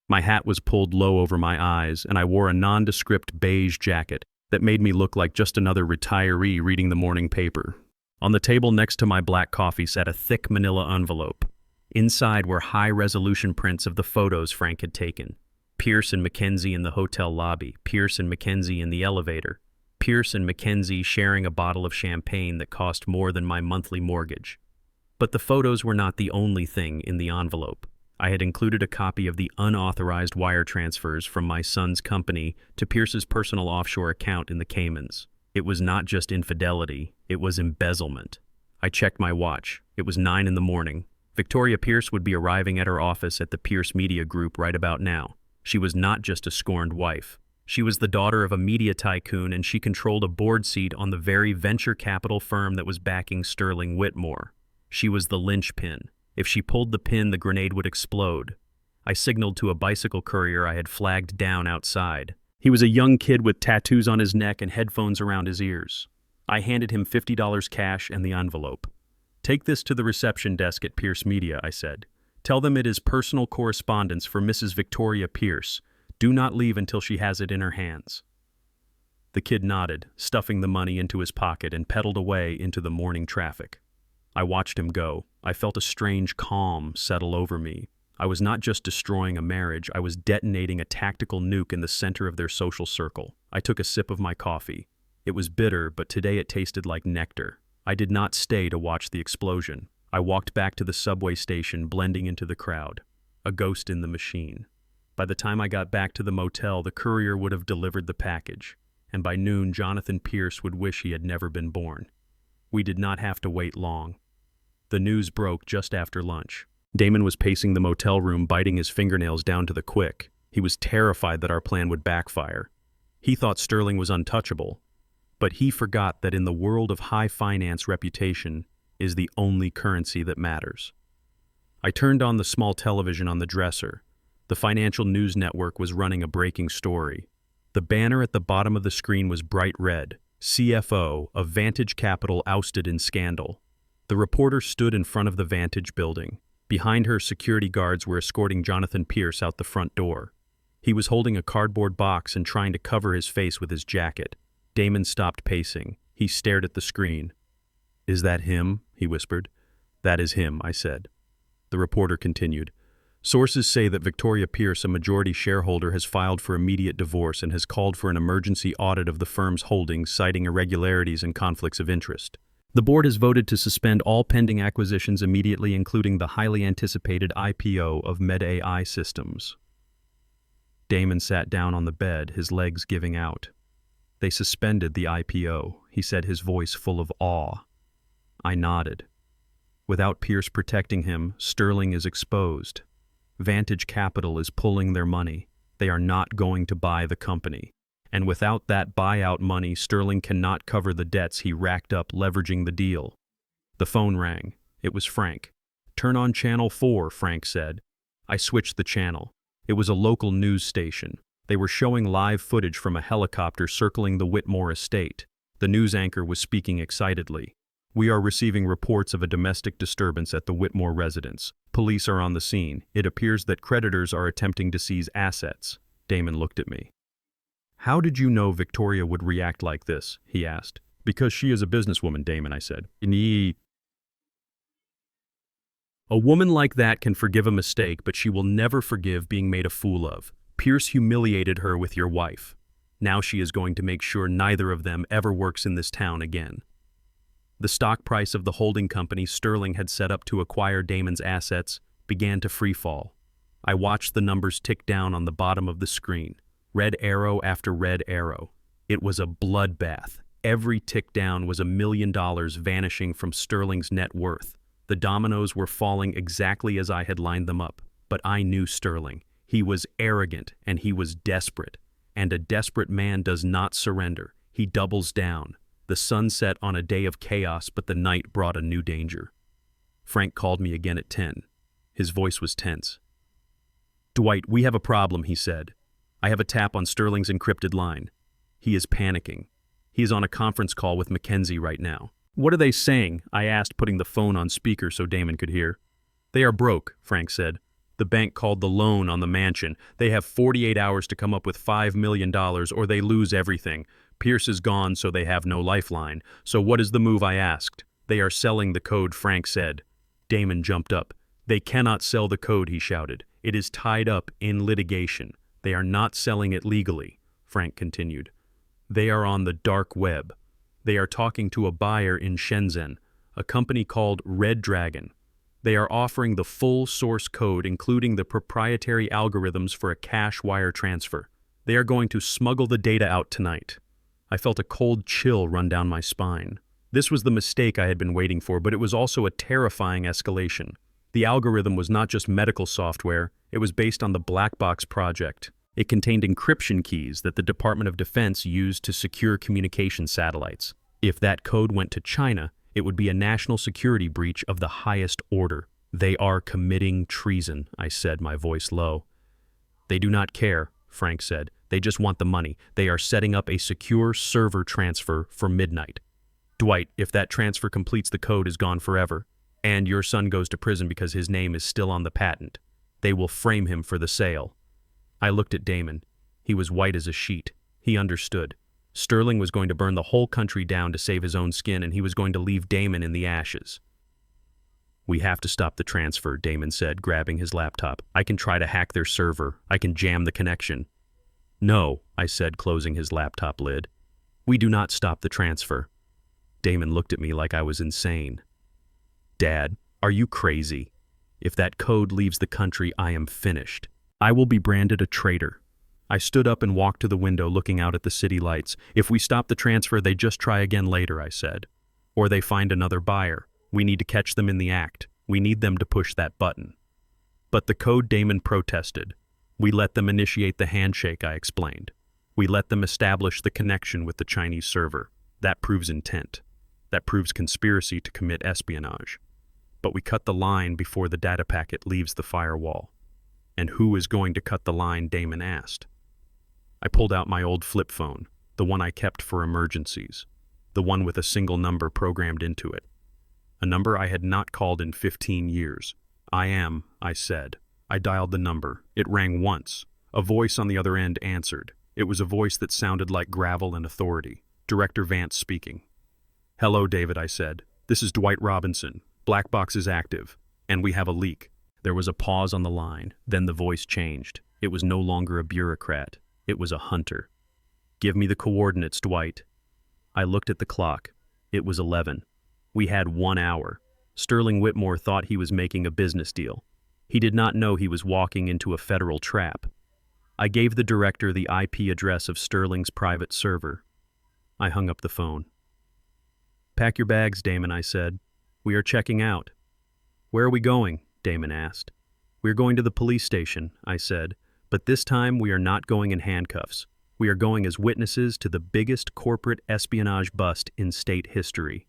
My hat was pulled low over my eyes, and I wore a nondescript beige jacket that made me look like just another retiree reading the morning paper. On the table next to my black coffee sat a thick manila envelope. Inside were high-resolution prints of the photos Frank had taken. Pierce and Mackenzie in the hotel lobby, Pierce and Mackenzie in the elevator, Pierce and Mackenzie sharing a bottle of champagne that cost more than my monthly mortgage. But the photos were not the only thing in the envelope. I had included a copy of the unauthorized wire transfers from my son's company to Pierce's personal offshore account in the Caymans. It was not just infidelity, it was embezzlement. I checked my watch. It was 9 in the morning. Victoria Pierce would be arriving at her office at the Pierce Media Group right about now. She was not just a scorned wife. She was the daughter of a media tycoon, and she controlled a board seat on the very venture capital firm that was backing Sterling Whitmore. She was the linchpin. If she pulled the pin, the grenade would explode. I signaled to a bicycle courier I had flagged down outside. He was a young kid with tattoos on his neck and headphones around his ears. I handed him $50 cash and the envelope. Take this to the reception desk at Pierce Media, I said. Tell them it is personal correspondence for Mrs. Victoria Pierce. Do not leave until she has it in her hands. The kid nodded, stuffing the money into his pocket, and pedaled away into the morning traffic. I watched him go. I felt a strange calm settle over me. I was not just destroying a marriage, I was detonating a tactical nuke in the center of their social circle. I took a sip of my coffee. It was bitter, but today it tasted like nectar. I did not stay to watch the explosion. I walked back to the subway station, blending into the crowd. A ghost in the machine. By the time I got back to the motel, the courier would have delivered the package, and by noon, Jonathan Pierce would wish he had never been born. We did not have to wait long. The news broke just after lunch. Damon was pacing the motel room, biting his fingernails down to the quick. He was terrified that our plan would backfire. He thought Sterling was untouchable, but he forgot that in the world of high finance, reputation is the only currency that matters. I turned on the small television on the dresser. The financial news network was running a breaking story. The banner at the bottom of the screen was bright red. CFO of Vantage Capital ousted in scandal. The reporter stood in front of the Vantage building. Behind her, security guards were escorting Jonathan Pierce out the front door. He was holding a cardboard box and trying to cover his face with his jacket. Damon stopped pacing. He stared at the screen. "Is that him?" he whispered. "That is him," I said. The reporter continued. Sources say that Victoria Pierce, a majority shareholder, has filed for immediate divorce and has called for an emergency audit of the firm's holdings, citing irregularities and conflicts of interest. The board has voted to suspend all pending acquisitions immediately, including the highly anticipated IPO of Med-AI Systems. Damon sat down on the bed, his legs giving out. "They suspended the IPO," he said, his voice full of awe. I nodded. Without Pierce protecting him, Sterling is exposed. Vantage Capital is pulling their money. They are not going to buy the company. And without that buyout money, Sterling cannot cover the debts he racked up leveraging the deal. The phone rang. It was Frank. "Turn on Channel 4, Frank said. I switched the channel. It was a local news station. They were showing live footage from a helicopter circling the Whitmore estate. The news anchor was speaking excitedly. "We are receiving reports of a domestic disturbance at the Whitmore residence. Police are on the scene. It appears that creditors are attempting to seize assets." Damon looked at me. "How did you know Victoria would react like this?" he asked. "Because she is a businesswoman, Damon," I said. A woman like that can forgive a mistake, but she will never forgive being made a fool of. Pierce humiliated her with your wife. Now she is going to make sure neither of them ever works in this town again. The stock price of the holding company Sterling had set up to acquire Damon's assets began to freefall. I watched the numbers tick down on the bottom of the screen, red arrow after red arrow. It was a bloodbath. Every tick down was $1 million vanishing from Sterling's net worth. The dominoes were falling exactly as I had lined them up, but I knew Sterling. He was arrogant and he was desperate. And a desperate man does not surrender. He doubles down. The sun set on a day of chaos, but the night brought a new danger. Frank called me again at 10. His voice was tense. "Dwight, we have a problem," he said. "I have a tap on Sterling's encrypted line. He is panicking. He is on a conference call with Mackenzie right now." "What are they saying?" I asked, putting the phone on speaker so Damon could hear. "They are broke," Frank said. "The bank called the loan on the mansion. They have 48 hours to come up with $5 million or they lose everything. Pierce is gone, so they have no lifeline. So what is the move?" I asked. "They are selling the code," Frank said. Damon jumped up. "They cannot sell the code," he shouted. "It is tied up in litigation. They are not selling it legally," Frank continued. "They are on the dark web. They are talking to a buyer in Shenzhen, a company called Red Dragon. They are offering the full source code, including the proprietary algorithms for a cash wire transfer. They are going to smuggle the data out tonight." I felt a cold chill run down my spine. This was the mistake I had been waiting for, but it was also a terrifying escalation. The algorithm was not just medical software, it was based on the Black Box project. It contained encryption keys that the Department of Defense used to secure communication satellites. If that code went to China, it would be a national security breach of the highest order. "They are committing treason," I said, my voice low. "They do not care," Frank said. "They just want the money. They are setting up a secure server transfer for midnight. Dwight, if that transfer completes, the code is gone forever, and your son goes to prison because his name is still on the patent. They will frame him for the sale." I looked at Damon. He was white as a sheet. He understood. Sterling was going to burn the whole country down to save his own skin, and he was going to leave Damon in the ashes. "We have to stop the transfer," Damon said, grabbing his laptop. "I can try to hack their server. I can jam the connection." "No," I said, closing his laptop lid. "We do not stop the transfer." Damon looked at me like I was insane. "Dad, are you crazy? If that code leaves the country, I am finished. I will be branded a traitor." I stood up and walked to the window, looking out at the city lights. "If we stop the transfer, they just try again later," I said. "Or they find another buyer. We need to catch them in the act. We need them to push that button." "But the code," Damon protested. "We let them initiate the handshake," I explained. "We let them establish the connection with the Chinese server. That proves intent. That proves conspiracy to commit espionage. But we cut the line before the data packet leaves the firewall." "And who is going to cut the line?" Damon asked. I pulled out my old flip phone, the one I kept for emergencies, the one with a single number programmed into it. A number I had not called in 15 years. I said. I dialed the number. It rang once. A voice on the other end answered. It was a voice that sounded like gravel and authority. Director Vance speaking. "Hello, David," I said. "This is Dwight Robinson. Black Box is active, and we have a leak." There was a pause on the line. Then the voice changed. It was no longer a bureaucrat. It was a hunter. "Give me the coordinates, Dwight." I looked at the clock. It was 11. We had 1 hour. Sterling Whitmore thought he was making a business deal. He did not know he was walking into a federal trap. I gave the director the IP address of Sterling's private server. I hung up the phone. "Pack your bags, Damon," I said. "We are checking out." "Where are we going?" Damon asked. "We are going to the police station," I said, "but this time we are not going in handcuffs. We are going as witnesses to the biggest corporate espionage bust in state history."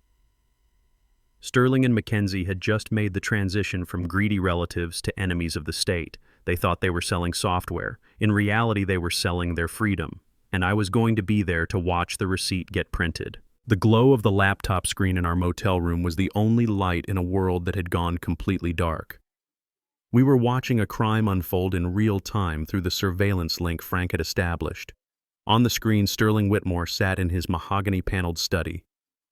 Sterling and Mackenzie had just made the transition from greedy relatives to enemies of the state. They thought they were selling software. In reality, they were selling their freedom. And I was going to be there to watch the receipt get printed. The glow of the laptop screen in our motel room was the only light in a world that had gone completely dark. We were watching a crime unfold in real time through the surveillance link Frank had established. On the screen, Sterling Whitmore sat in his mahogany-paneled study.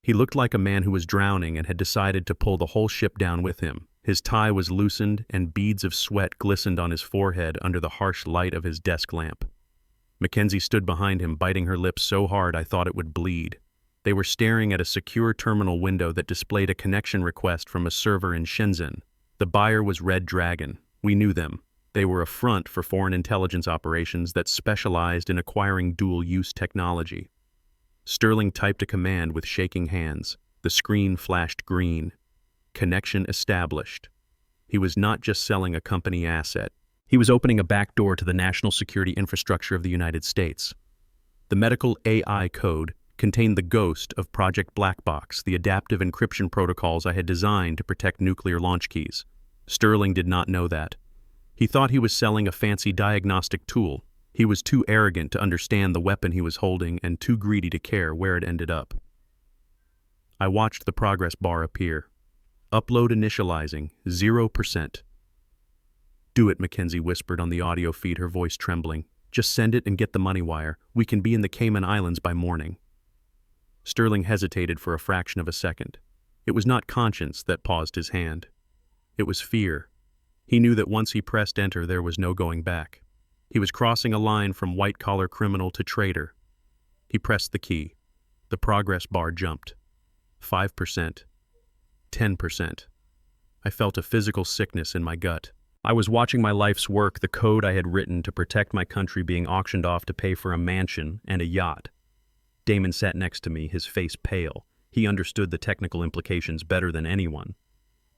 He looked like a man who was drowning and had decided to pull the whole ship down with him. His tie was loosened, and beads of sweat glistened on his forehead under the harsh light of his desk lamp. Mackenzie stood behind him, biting her lips so hard I thought it would bleed. They were staring at a secure terminal window that displayed a connection request from a server in Shenzhen. The buyer was Red Dragon. We knew them. They were a front for foreign intelligence operations that specialized in acquiring dual-use technology. Sterling typed a command with shaking hands. The screen flashed green. Connection established. He was not just selling a company asset. He was opening a back door to the national security infrastructure of the United States. The medical AI code contained the ghost of Project Black Box, the adaptive encryption protocols I had designed to protect nuclear launch keys. Sterling did not know that. He thought he was selling a fancy diagnostic tool. He was too arrogant to understand the weapon he was holding and too greedy to care where it ended up. I watched the progress bar appear. Upload initializing, 0%. Do it, Mackenzie whispered on the audio feed, her voice trembling. Just send it and get the money wire. We can be in the Cayman Islands by morning. Sterling hesitated for a fraction of a second. It was not conscience that paused his hand. It was fear. He knew that once he pressed enter, there was no going back. He was crossing a line from white-collar criminal to traitor. He pressed the key. The progress bar jumped. 5%. 10%. I felt a physical sickness in my gut. I was watching my life's work, the code I had written to protect my country, being auctioned off to pay for a mansion and a yacht. Damon sat next to me, his face pale. He understood the technical implications better than anyone.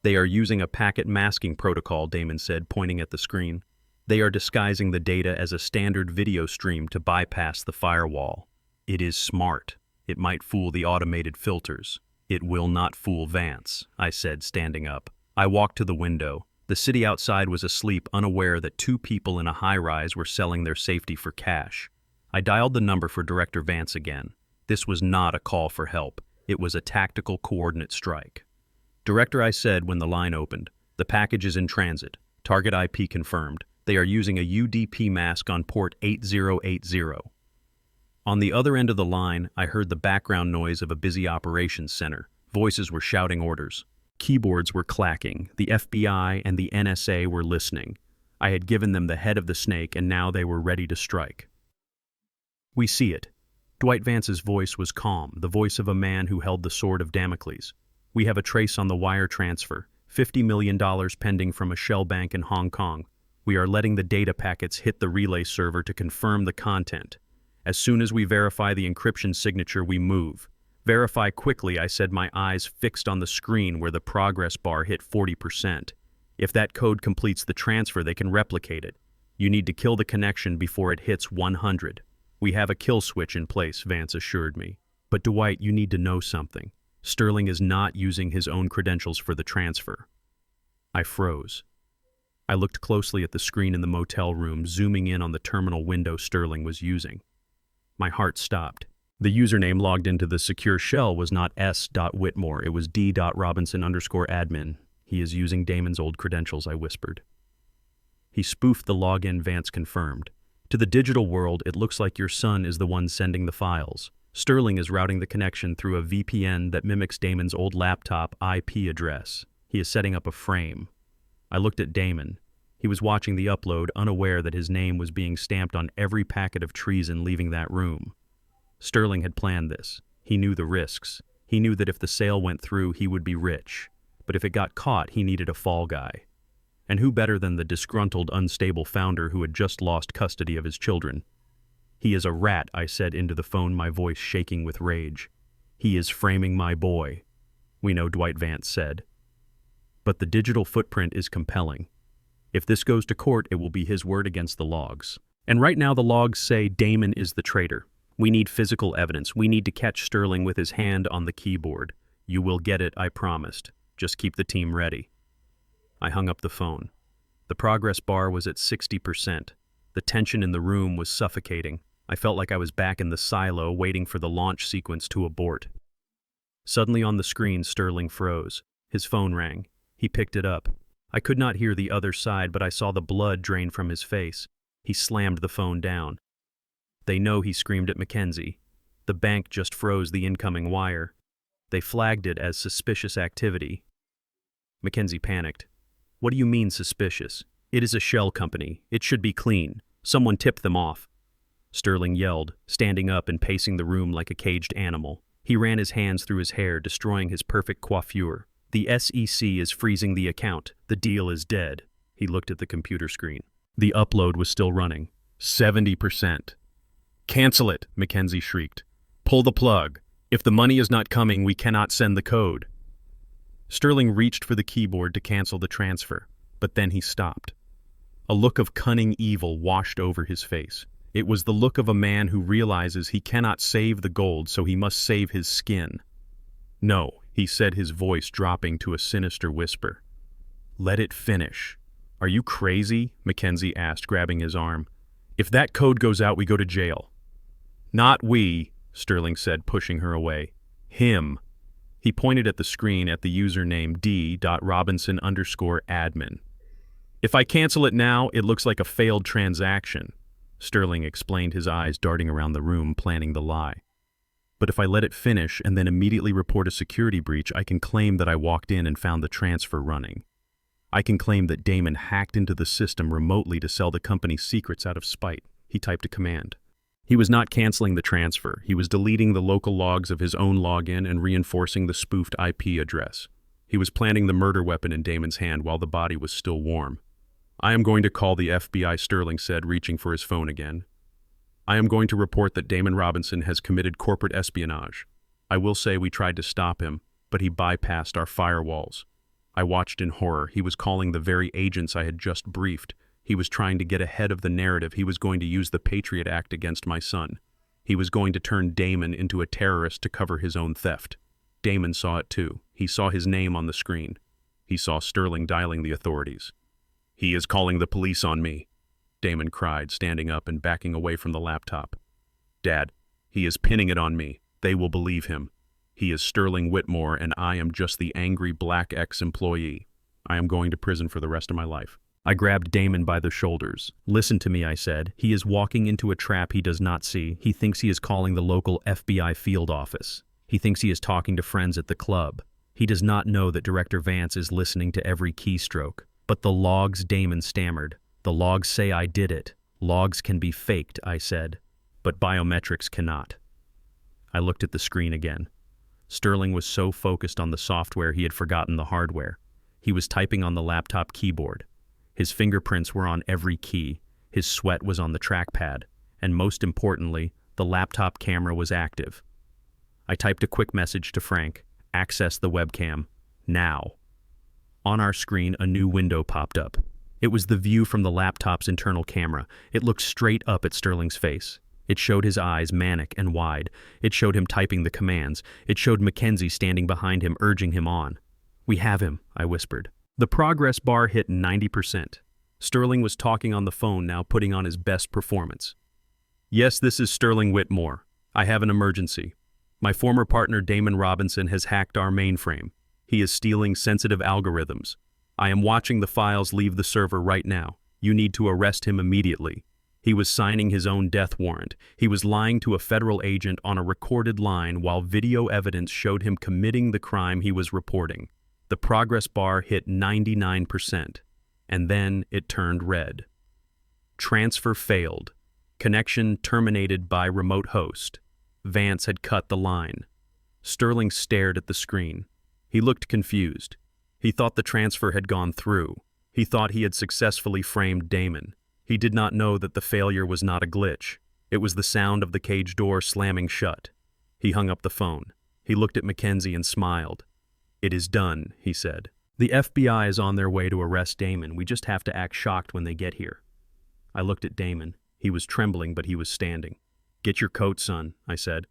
They are using a packet masking protocol, Damon said, pointing at the screen. They are disguising the data as a standard video stream to bypass the firewall. It is smart. It might fool the automated filters. It will not fool Vance, I said, standing up. I walked to the window. The city outside was asleep, unaware that two people in a high-rise were selling their safety for cash. I dialed the number for Director Vance again. This was not a call for help. It was a tactical coordinate strike. Director, I said when the line opened. The package is in transit. Target IP confirmed. They are using a UDP mask on port 8080. On the other end of the line, I heard the background noise of a busy operations center. Voices were shouting orders. Keyboards were clacking. The FBI and the NSA were listening. I had given them the head of the snake, and now they were ready to strike. We see it. Dwight Vance's voice was calm, the voice of a man who held the sword of Damocles. We have a trace on the wire transfer. $50 million pending from a shell bank in Hong Kong. We are letting the data packets hit the relay server to confirm the content. As soon as we verify the encryption signature, we move. Verify quickly, I said, my eyes fixed on the screen where the progress bar hit 40%. If that code completes the transfer, they can replicate it. You need to kill the connection before it hits 100. We have a kill switch in place, Vance assured me. But Dwight, you need to know something. Sterling is not using his own credentials for the transfer. I froze. I looked closely at the screen in the motel room, zooming in on the terminal window Sterling was using. My heart stopped. The username logged into the secure shell was not s.whitmore, it was d.robinson_admin. He is using Damon's old credentials, I whispered. He spoofed the login, Vance confirmed. To the digital world, it looks like your son is the one sending the files. Sterling is routing the connection through a VPN that mimics Damon's old laptop IP address. He is setting up a frame. I looked at Damon. He was watching the upload, unaware that his name was being stamped on every packet of treason leaving that room. Sterling had planned this. He knew the risks. He knew that if the sale went through, he would be rich. But if it got caught, he needed a fall guy. And who better than the disgruntled, unstable founder who had just lost custody of his children? He is a rat, I said into the phone, my voice shaking with rage. He is framing my boy. We know, Dwight Vance said. But the digital footprint is compelling. If this goes to court, it will be his word against the logs. And right now the logs say Damon is the traitor. We need physical evidence. We need to catch Sterling with his hand on the keyboard. You will get it, I promised. Just keep the team ready. I hung up the phone. The progress bar was at 60%. The tension in the room was suffocating. I felt like I was back in the silo waiting for the launch sequence to abort. Suddenly on the screen, Sterling froze. His phone rang. He picked it up. I could not hear the other side, but I saw the blood drain from his face. He slammed the phone down. They know, he screamed at Mackenzie. The bank just froze the incoming wire. They flagged it as suspicious activity. Mackenzie panicked. What do you mean suspicious? It is a shell company. It should be clean. Someone tipped them off. Sterling yelled, standing up and pacing the room like a caged animal. He ran his hands through his hair, destroying his perfect coiffure. The SEC is freezing the account. The deal is dead. He looked at the computer screen. The upload was still running. 70%. Cancel it, Mackenzie shrieked. Pull the plug. If the money is not coming, we cannot send the code. Sterling reached for the keyboard to cancel the transfer, but then he stopped. A look of cunning evil washed over his face. It was the look of a man who realizes he cannot save the gold, so he must save his skin. No, he said, his voice dropping to a sinister whisper. Let it finish. Are you crazy? Mackenzie asked, grabbing his arm. If that code goes out, we go to jail. Not we, Sterling said, pushing her away. Him. He pointed at the screen at the username d.robinson_admin. If I cancel it now, it looks like a failed transaction. Sterling explained, his eyes darting around the room, planning the lie. But if I let it finish and then immediately report a security breach, I can claim that I walked in and found the transfer running. I can claim that Damon hacked into the system remotely to sell the company's secrets out of spite. He typed a command. He was not canceling the transfer. He was deleting the local logs of his own login and reinforcing the spoofed IP address. He was planting the murder weapon in Damon's hand while the body was still warm. I am going to call the FBI, Sterling said, reaching for his phone again. I am going to report that Damon Robinson has committed corporate espionage. I will say we tried to stop him, but he bypassed our firewalls. I watched in horror. He was calling the very agents I had just briefed. He was trying to get ahead of the narrative. He was going to use the Patriot Act against my son. He was going to turn Damon into a terrorist to cover his own theft. Damon saw it too. He saw his name on the screen. He saw Sterling dialing the authorities. He is calling the police on me, Damon cried, standing up and backing away from the laptop. Dad, he is pinning it on me. They will believe him. He is Sterling Whitmore, and I am just the angry black ex-employee. I am going to prison for the rest of my life. I grabbed Damon by the shoulders. Listen to me, I said. He is walking into a trap he does not see. He thinks he is calling the local FBI field office. He thinks he is talking to friends at the club. He does not know that Director Vance is listening to every keystroke. But the logs, Damon stammered. The logs say I did it. Logs can be faked, I said. But biometrics cannot. I looked at the screen again. Sterling was so focused on the software he had forgotten the hardware. He was typing on the laptop keyboard. His fingerprints were on every key. His sweat was on the trackpad. And most importantly, the laptop camera was active. I typed a quick message to Frank. Access the webcam. Now. On our screen, a new window popped up. It was the view from the laptop's internal camera. It looked straight up at Sterling's face. It showed his eyes, manic and wide. It showed him typing the commands. It showed Mackenzie standing behind him, urging him on. We have him, I whispered. The progress bar hit 90%. Sterling was talking on the phone now, putting on his best performance. Yes, this is Sterling Whitmore. I have an emergency. My former partner Damon Robinson has hacked our mainframe. He is stealing sensitive algorithms. I am watching the files leave the server right now. You need to arrest him immediately. He was signing his own death warrant. He was lying to a federal agent on a recorded line while video evidence showed him committing the crime he was reporting. The progress bar hit 99%, and then it turned red. Transfer failed. Connection terminated by remote host. Vance had cut the line. Sterling stared at the screen. He looked confused. He thought the transfer had gone through. He thought he had successfully framed Damon. He did not know that the failure was not a glitch. It was the sound of the cage door slamming shut. He hung up the phone. He looked at Mackenzie and smiled. It is done, he said. The FBI is on their way to arrest Damon. We just have to act shocked when they get here. I looked at Damon. He was trembling, but he was standing. Get your coat, son, I said.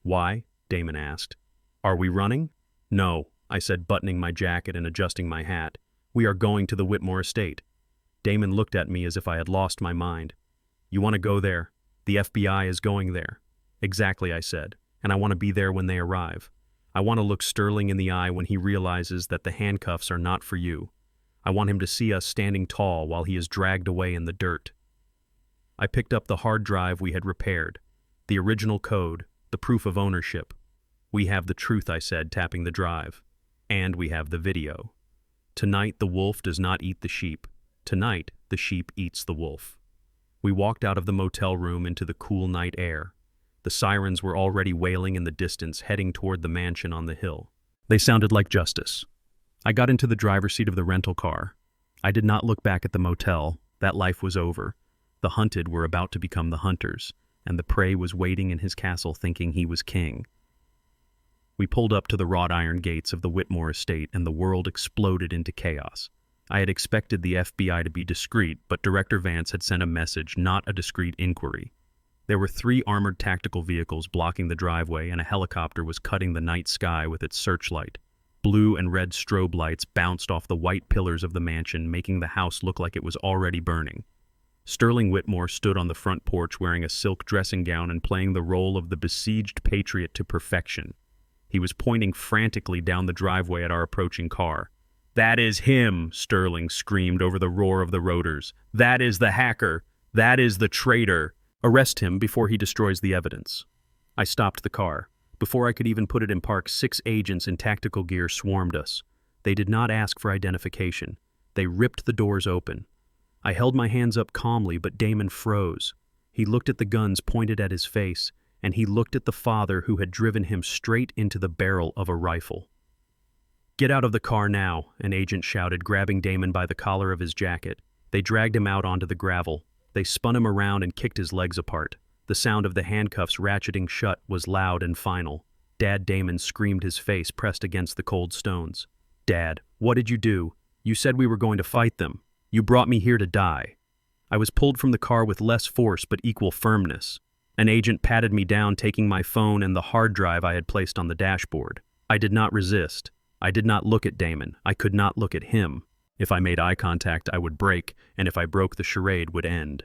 Why? Damon asked. Are we running? No. I said, buttoning my jacket and adjusting my hat. "We are going to the Whitmore estate." Damon looked at me as if I had lost my mind. "You want to go there? The FBI is going there." "Exactly," I said, "and I want to be there when they arrive. I want to look Sterling in the eye when he realizes that the handcuffs are not for you. I want him to see us standing tall while he is dragged away in the dirt." I picked up the hard drive we had repaired, the original code, the proof of ownership. "We have the truth," I said, tapping the drive. "And we have the video. Tonight the wolf does not eat the sheep. Tonight the sheep eats the wolf." We walked out of the motel room into the cool night air. The sirens were already wailing in the distance, heading toward the mansion on the hill. They sounded like justice. I got into the driver's seat of the rental car. I did not look back at the motel. That life was over. The hunted were about to become the hunters, and the prey was waiting in his castle thinking he was king. We pulled up to the wrought iron gates of the Whitmore estate, and the world exploded into chaos. I had expected the FBI to be discreet, but Director Vance had sent a message, not a discreet inquiry. There were 3 armored tactical vehicles blocking the driveway, and a helicopter was cutting the night sky with its searchlight. Blue and red strobe lights bounced off the white pillars of the mansion, making the house look like it was already burning. Sterling Whitmore stood on the front porch wearing a silk dressing gown and playing the role of the besieged patriot to perfection. He was pointing frantically down the driveway at our approaching car. "That is him," Sterling screamed over the roar of the rotors. "That is the hacker. That is the traitor. Arrest him before he destroys the evidence." I stopped the car. Before I could even put it in park, 6 agents in tactical gear swarmed us. They did not ask for identification. They ripped the doors open. I held my hands up calmly, but Damon froze. He looked at the guns pointed at his face, and he looked at the father who had driven him straight into the barrel of a rifle. "Get out of the car now," an agent shouted, grabbing Damon by the collar of his jacket. They dragged him out onto the gravel. They spun him around and kicked his legs apart. The sound of the handcuffs ratcheting shut was loud and final. Dad Damon screamed, his face pressed against the cold stones. "Dad, what did you do? You said we were going to fight them. You brought me here to die." I was pulled from the car with less force but equal firmness. An agent patted me down, taking my phone and the hard drive I had placed on the dashboard. I did not resist. I did not look at Damon. I could not look at him. If I made eye contact, I would break, and if I broke, the charade would end.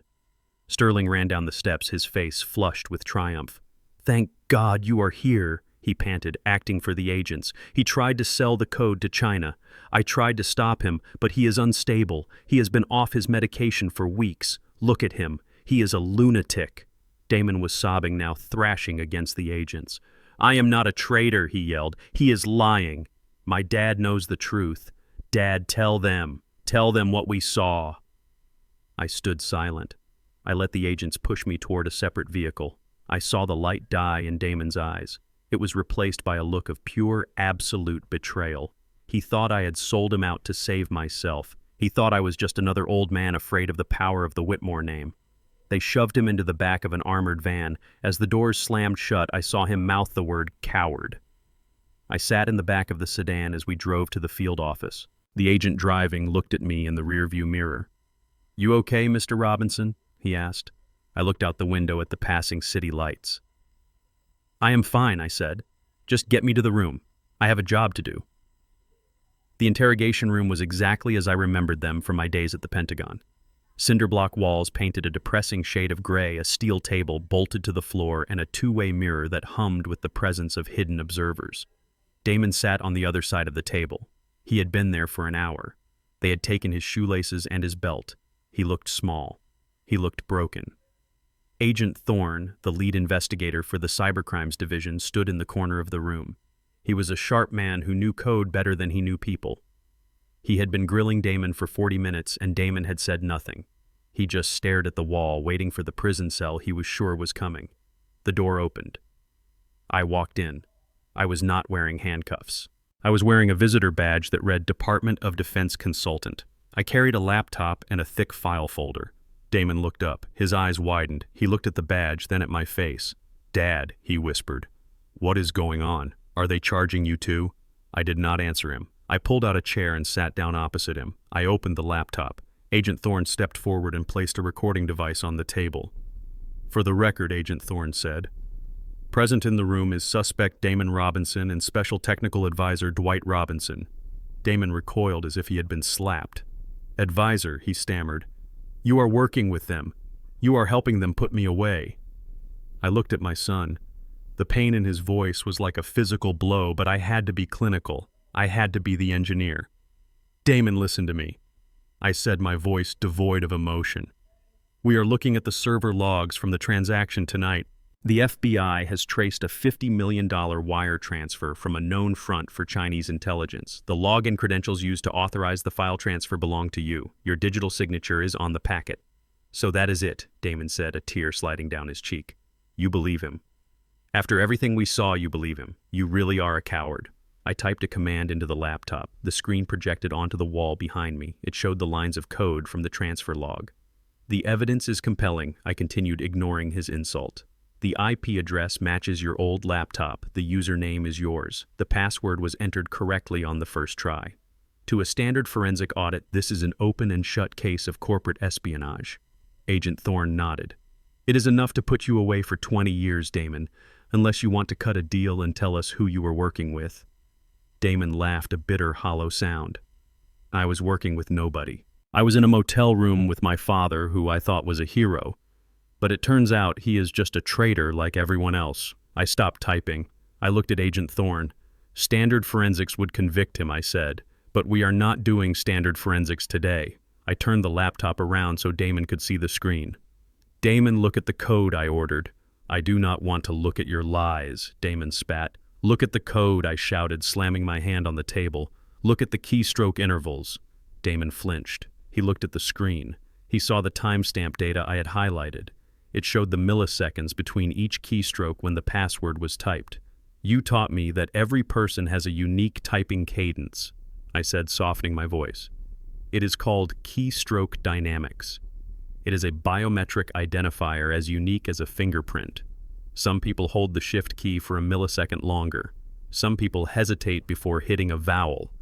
Sterling ran down the steps, his face flushed with triumph. "Thank God you are here," he panted, acting for the agents. "He tried to sell the code to China. I tried to stop him, but he is unstable. He has been off his medication for weeks. Look at him. He is a lunatic." Damon was sobbing now, thrashing against the agents. "I am not a traitor," he yelled. "He is lying. My dad knows the truth. Dad, tell them. Tell them what we saw." I stood silent. I let the agents push me toward a separate vehicle. I saw the light die in Damon's eyes. It was replaced by a look of pure, absolute betrayal. He thought I had sold him out to save myself. He thought I was just another old man afraid of the power of the Whitmore name. They shoved him into the back of an armored van. As the doors slammed shut, I saw him mouth the word coward. I sat in the back of the sedan as we drove to the field office. The agent driving looked at me in the rearview mirror. "You okay, Mr. Robinson?" he asked. I looked out the window at the passing city lights. "I am fine," I said. "Just get me to the room. I have a job to do." The interrogation room was exactly as I remembered them from my days at the Pentagon. Cinderblock walls painted a depressing shade of gray, a steel table bolted to the floor, and a 2-way mirror that hummed with the presence of hidden observers. Damon sat on the other side of the table. He had been there for an hour. They had taken his shoelaces and his belt. He looked small. He looked broken. Agent Thorne, the lead investigator for the Cybercrimes Division, stood in the corner of the room. He was a sharp man who knew code better than he knew people. He had been grilling Damon for 40 minutes, and Damon had said nothing. He just stared at the wall, waiting for the prison cell he was sure was coming. The door opened. I walked in. I was not wearing handcuffs. I was wearing a visitor badge that read Department of Defense Consultant. I carried a laptop and a thick file folder. Damon looked up. His eyes widened. He looked at the badge, then at my face. "Dad," he whispered. "What is going on? Are they charging you too?" I did not answer him. I pulled out a chair and sat down opposite him. I opened the laptop. Agent Thorne stepped forward and placed a recording device on the table. "For the record," Agent Thorne said, Present in the room is suspect Damon Robinson and Special Technical Advisor Dwight Robinson. Damon recoiled as if he had been slapped. "Advisor," he stammered. "You are working with them. You are helping them put me away." I looked at my son. The pain in his voice was like a physical blow, but I had to be clinical. I had to be the engineer. "Damon, listen to me," I said, my voice devoid of emotion. "We are looking at the server logs from the transaction tonight. The FBI has traced a $50 million wire transfer from a known front for Chinese intelligence. The login credentials used to authorize the file transfer belong to you. Your digital signature is on the packet." "So that is it," Damon said, a tear sliding down his cheek. "You believe him. After everything we saw, you believe him. You really are a coward." I typed a command into the laptop. The screen projected onto the wall behind me. It showed the lines of code from the transfer log. "The evidence is compelling," I continued, ignoring his insult. "The IP address matches your old laptop. The username is yours. The password was entered correctly on the first try. To a standard forensic audit, this is an open and shut case of corporate espionage." Agent Thorne nodded. "It is enough to put you away for 20 years, Damon, unless you want to cut a deal and tell us who you were working with." Damon laughed, a bitter, hollow sound. "I was working with nobody. I was in a motel room with my father, who I thought was a hero. But it turns out he is just a traitor like everyone else." I stopped typing. I looked at Agent Thorne. "Standard forensics would convict him," I said, "but we are not doing standard forensics today." I turned the laptop around so Damon could see the screen. "Damon, look at the code," I ordered. "I do not want to look at your lies," Damon spat. "Look at the code," I shouted, slamming my hand on the table. "Look at the keystroke intervals." Damon flinched. He looked at the screen. He saw the timestamp data I had highlighted. It showed the milliseconds between each keystroke when the password was typed. "You taught me that every person has a unique typing cadence," I said, softening my voice. "It is called keystroke dynamics. It is a biometric identifier as unique as a fingerprint. Some people hold the shift key for a millisecond longer. Some people hesitate before hitting a vowel.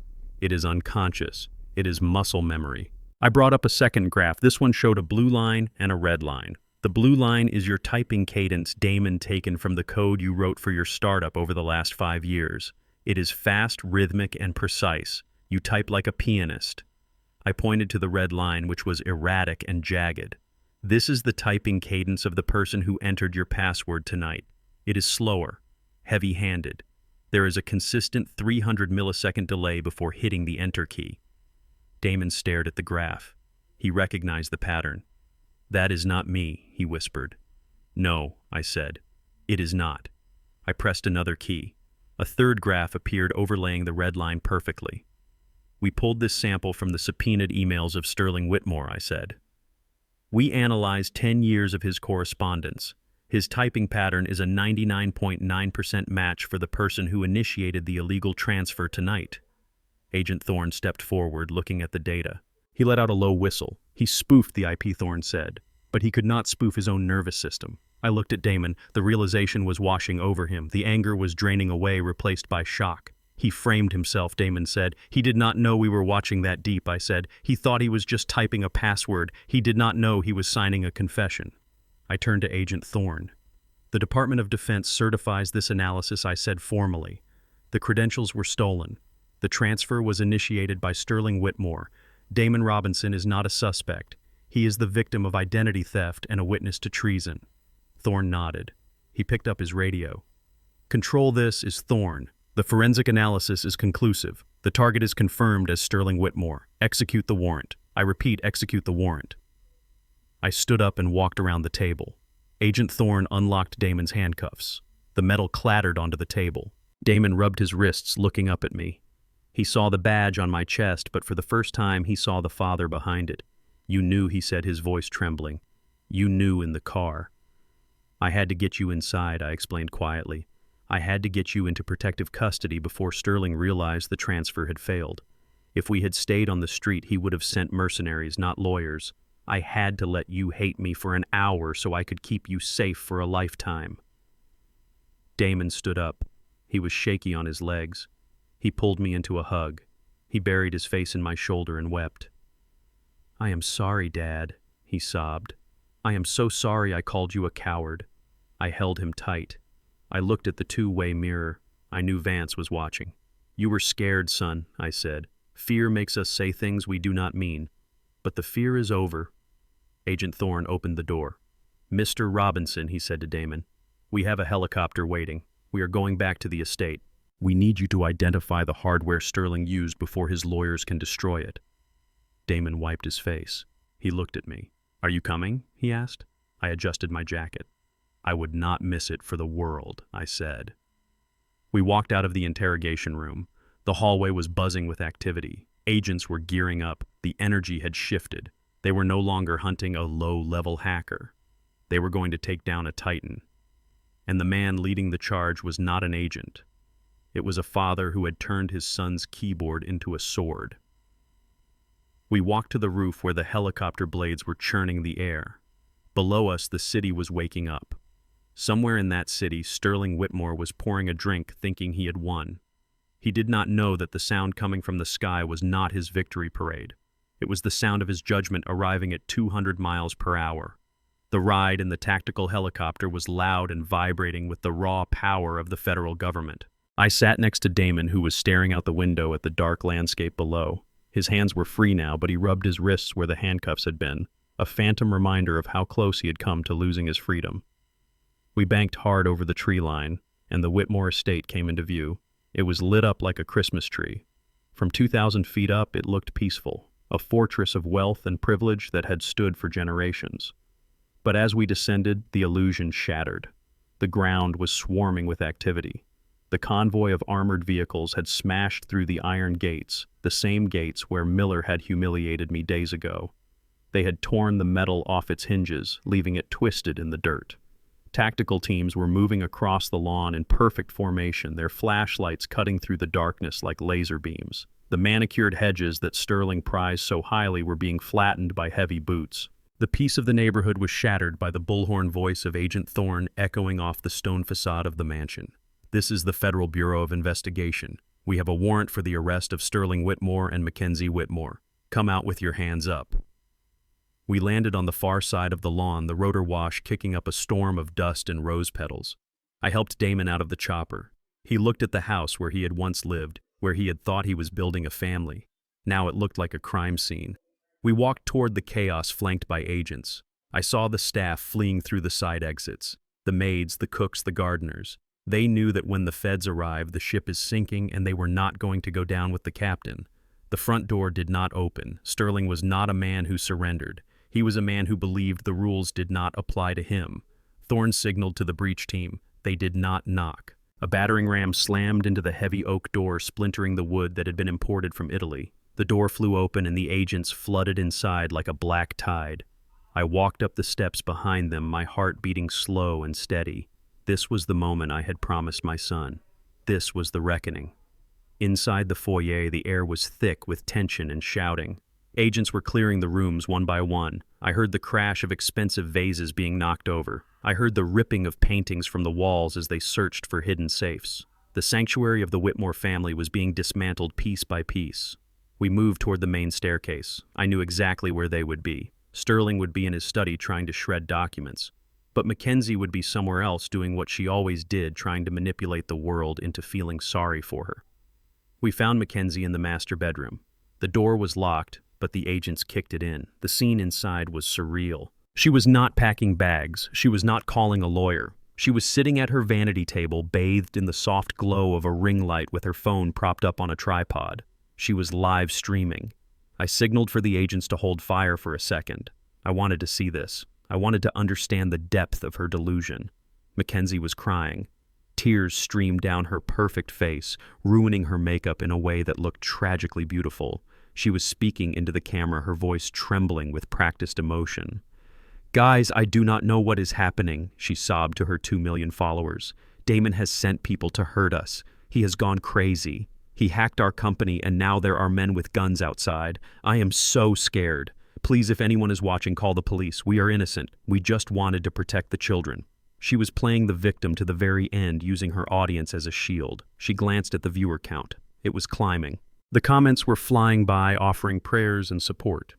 It is unconscious. It is muscle memory." I brought up a second graph. This one showed a blue line and a red line. The blue line is your typing cadence, Damon, taken from the code you wrote for your startup over the last 5 years. It is fast, rhythmic, and precise. You type like a pianist. I pointed to the red line, which was erratic and jagged. "This is the typing cadence of the person who entered your password tonight. It is slower, heavy-handed. There is a consistent 300 millisecond delay before hitting the enter key." Damon stared at the graph. He recognized the pattern. "That is not me," he whispered. "No," I said. "It is not." I pressed another key. A third graph appeared, overlaying the red line perfectly. "We pulled this sample from the subpoenaed emails of Sterling Whitmore," I said. "We analyzed 10 years of his correspondence. His typing pattern is a 99.9% match for the person who initiated the illegal transfer tonight." Agent Thorne stepped forward, looking at the data. He let out a low whistle. He spoofed the IP, Thorne said, but he could not spoof his own nervous system. I looked at Damon. The realization was washing over him. The anger was draining away, replaced by shock. "He framed himself," Damon said. "He did not know we were watching that deep," I said. "He thought he was just typing a password. He did not know he was signing a confession." I turned to Agent Thorne. "The Department of Defense certifies this analysis," I said formally. "The credentials were stolen. The transfer was initiated by Sterling Whitmore. Damon Robinson is not a suspect. He is the victim of identity theft and a witness to treason." Thorne nodded. He picked up his radio. "Control, this is Thorne. The forensic analysis is conclusive. The target is confirmed as Sterling Whitmore. Execute the warrant. I repeat, execute the warrant." I stood up and walked around the table. Agent Thorne unlocked Damon's handcuffs. The metal clattered onto the table. Damon rubbed his wrists, looking up at me. He saw the badge on my chest, but for the first time he saw the father behind it. "You knew," he said, his voice trembling. "You knew in the car." "I had to get you inside," I explained quietly. "I had to get you into protective custody before Sterling realized the transfer had failed. If we had stayed on the street, he would have sent mercenaries, not lawyers. I had to let you hate me for an hour so I could keep you safe for a lifetime." Damon stood up. He was shaky on his legs. He pulled me into a hug. He buried his face in my shoulder and wept. "I am sorry, Dad," he sobbed. "I am so sorry I called you a coward." I held him tight. I looked at the two-way mirror. I knew Vance was watching. "You were scared, son," I said. "Fear makes us say things we do not mean. But the fear is over." Agent Thorne opened the door. "Mr. Robinson," he said to Damon, "we have a helicopter waiting. We are going back to the estate. We need you to identify the hardware Sterling used before his lawyers can destroy it." Damon wiped his face. He looked at me. "Are you coming?" he asked. I adjusted my jacket. "I would not miss it for the world," I said. We walked out of the interrogation room. The hallway was buzzing with activity. Agents were gearing up. The energy had shifted. They were no longer hunting a low-level hacker. They were going to take down a titan. And the man leading the charge was not an agent. It was a father who had turned his son's keyboard into a sword. We walked to the roof where the helicopter blades were churning the air. Below us, the city was waking up. Somewhere in that city, Sterling Whitmore was pouring a drink thinking he had won. He did not know that the sound coming from the sky was not his victory parade. It was the sound of his judgment arriving at 200 miles per hour. The ride in the tactical helicopter was loud and vibrating with the raw power of the federal government. I sat next to Damon, who was staring out the window at the dark landscape below. His hands were free now, but he rubbed his wrists where the handcuffs had been, a phantom reminder of how close he had come to losing his freedom. We banked hard over the tree line, and the Whitmore estate came into view. It was lit up like a Christmas tree. From 2,000 feet up, it looked peaceful, a fortress of wealth and privilege that had stood for generations. But as we descended, the illusion shattered. The ground was swarming with activity. The convoy of armored vehicles had smashed through the iron gates, the same gates where Miller had humiliated me days ago. They had torn the metal off its hinges, leaving it twisted in the dirt. Tactical teams were moving across the lawn in perfect formation, their flashlights cutting through the darkness like laser beams. The manicured hedges that Sterling prized so highly were being flattened by heavy boots. The peace of the neighborhood was shattered by the bullhorn voice of Agent Thorne echoing off the stone facade of the mansion. "This is the Federal Bureau of Investigation. We have a warrant for the arrest of Sterling Whitmore and Mackenzie Whitmore. Come out with your hands up." We landed on the far side of the lawn, the rotor wash kicking up a storm of dust and rose petals. I helped Damon out of the chopper. He looked at the house where he had once lived, where he had thought he was building a family. Now it looked like a crime scene. We walked toward the chaos flanked by agents. I saw the staff fleeing through the side exits. The maids, the cooks, the gardeners. They knew that when the feds arrived, the ship is sinking and they were not going to go down with the captain. The front door did not open. Sterling was not a man who surrendered. He was a man who believed the rules did not apply to him. Thorne signaled to the breach team. They did not knock. A battering ram slammed into the heavy oak door, splintering the wood that had been imported from Italy. The door flew open and the agents flooded inside like a black tide. I walked up the steps behind them, my heart beating slow and steady. This was the moment I had promised my son. This was the reckoning. Inside the foyer, the air was thick with tension and shouting. Agents were clearing the rooms one by one. I heard the crash of expensive vases being knocked over. I heard the ripping of paintings from the walls as they searched for hidden safes. The sanctuary of the Whitmore family was being dismantled piece by piece. We moved toward the main staircase. I knew exactly where they would be. Sterling would be in his study trying to shred documents. But Mackenzie would be somewhere else doing what she always did, trying to manipulate the world into feeling sorry for her. We found Mackenzie in the master bedroom. The door was locked, but the agents kicked it in. The scene inside was surreal. She was not packing bags. She was not calling a lawyer. She was sitting at her vanity table, bathed in the soft glow of a ring light with her phone propped up on a tripod. She was live streaming. I signaled for the agents to hold fire for a second. I wanted to see this. I wanted to understand the depth of her delusion. Mackenzie was crying. Tears streamed down her perfect face, ruining her makeup in a way that looked tragically beautiful. She was speaking into the camera, her voice trembling with practiced emotion. "Guys, I do not know what is happening," she sobbed to her 2 million followers. "Damon has sent people to hurt us. He has gone crazy. He hacked our company and now there are men with guns outside. I am so scared. Please, if anyone is watching, call the police. We are innocent. We just wanted to protect the children." She was playing the victim to the very end, using her audience as a shield. She glanced at the viewer count. It was climbing. The comments were flying by, offering prayers and support.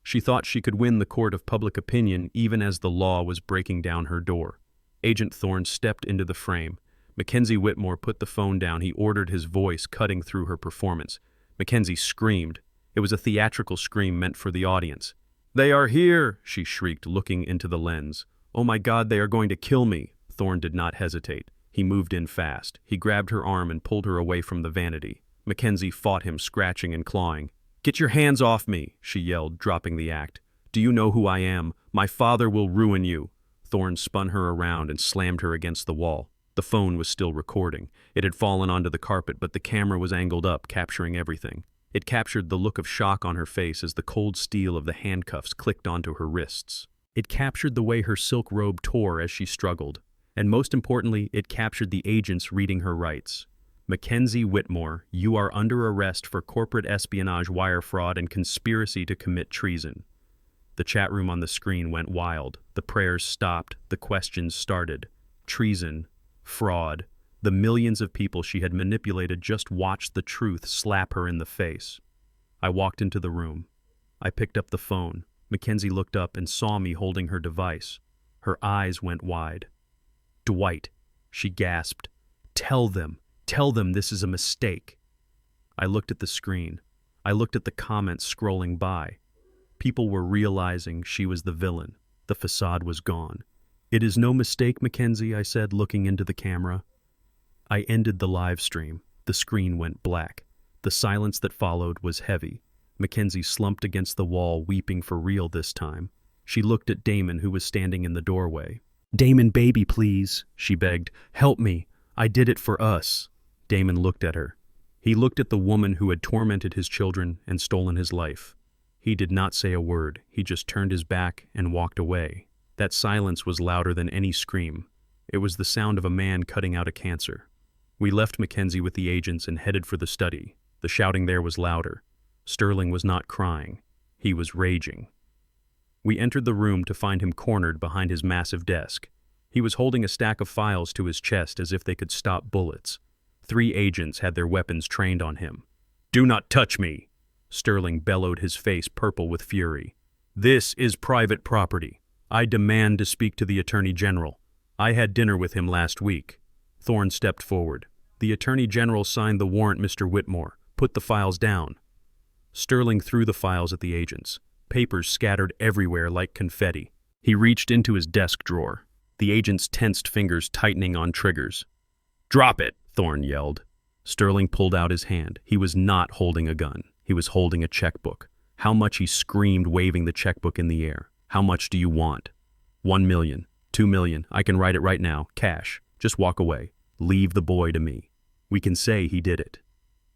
She thought she could win the court of public opinion even as the law was breaking down her door. Agent Thorne stepped into the frame. Mackenzie Whitmore put the phone down. He ordered, his voice cutting through her performance. Mackenzie screamed. It was a theatrical scream meant for the audience. "They are here!" she shrieked, looking into the lens. "Oh my God, they are going to kill me!" Thorne did not hesitate. He moved in fast. He grabbed her arm and pulled her away from the vanity. Mackenzie fought him, scratching and clawing. "Get your hands off me!" she yelled, dropping the act. "Do you know who I am? My father will ruin you!" Thorne spun her around and slammed her against the wall. The phone was still recording. It had fallen onto the carpet, but the camera was angled up, capturing everything. It captured the look of shock on her face as the cold steel of the handcuffs clicked onto her wrists. It captured the way her silk robe tore as she struggled. And most importantly, it captured the agents reading her rights. "Mackenzie Whitmore, you are under arrest for corporate espionage, wire fraud, and conspiracy to commit treason." The chat room on the screen went wild. The prayers stopped. The questions started. Treason, fraud. The millions of people she had manipulated just watched the truth slap her in the face. I walked into the room. I picked up the phone. Mackenzie looked up and saw me holding her device. Her eyes went wide. "Dwight," she gasped. Tell them this is a mistake." I looked at the screen. I looked at the comments scrolling by. People were realizing she was the villain. The facade was gone. "It is no mistake, Mackenzie," I said, looking into the camera. I ended the live stream. The screen went black. The silence that followed was heavy. Mackenzie slumped against the wall, weeping for real this time. She looked at Damon, who was standing in the doorway. "Damon, baby, please," she begged. "Help me. I did it for us." Damon looked at her. He looked at the woman who had tormented his children and stolen his life. He did not say a word. He just turned his back and walked away. That silence was louder than any scream. It was the sound of a man cutting out a cancer. We left Mackenzie with the agents and headed for the study. The shouting there was louder. Sterling was not crying. He was raging. We entered the room to find him cornered behind his massive desk. He was holding a stack of files to his chest as if they could stop bullets. 3 agents had their weapons trained on him. "Do not touch me!" Sterling bellowed, his face purple with fury. "This is private property. I demand to speak to the Attorney General. I had dinner with him last week." Thorne stepped forward. "The Attorney General signed the warrant, Mr. Whitmore. Put the files down." Sterling threw the files at the agents. Papers scattered everywhere like confetti. He reached into his desk drawer. The agent's tensed fingers tightening on triggers. "Drop it!" Thorne yelled. Sterling pulled out his hand. He was not holding a gun. He was holding a checkbook. "How much?" he screamed, waving the checkbook in the air. "How much do you want?" $1 million. $2 million. I can write it right now. Cash. Just walk away. Leave the boy to me. We can say he did it."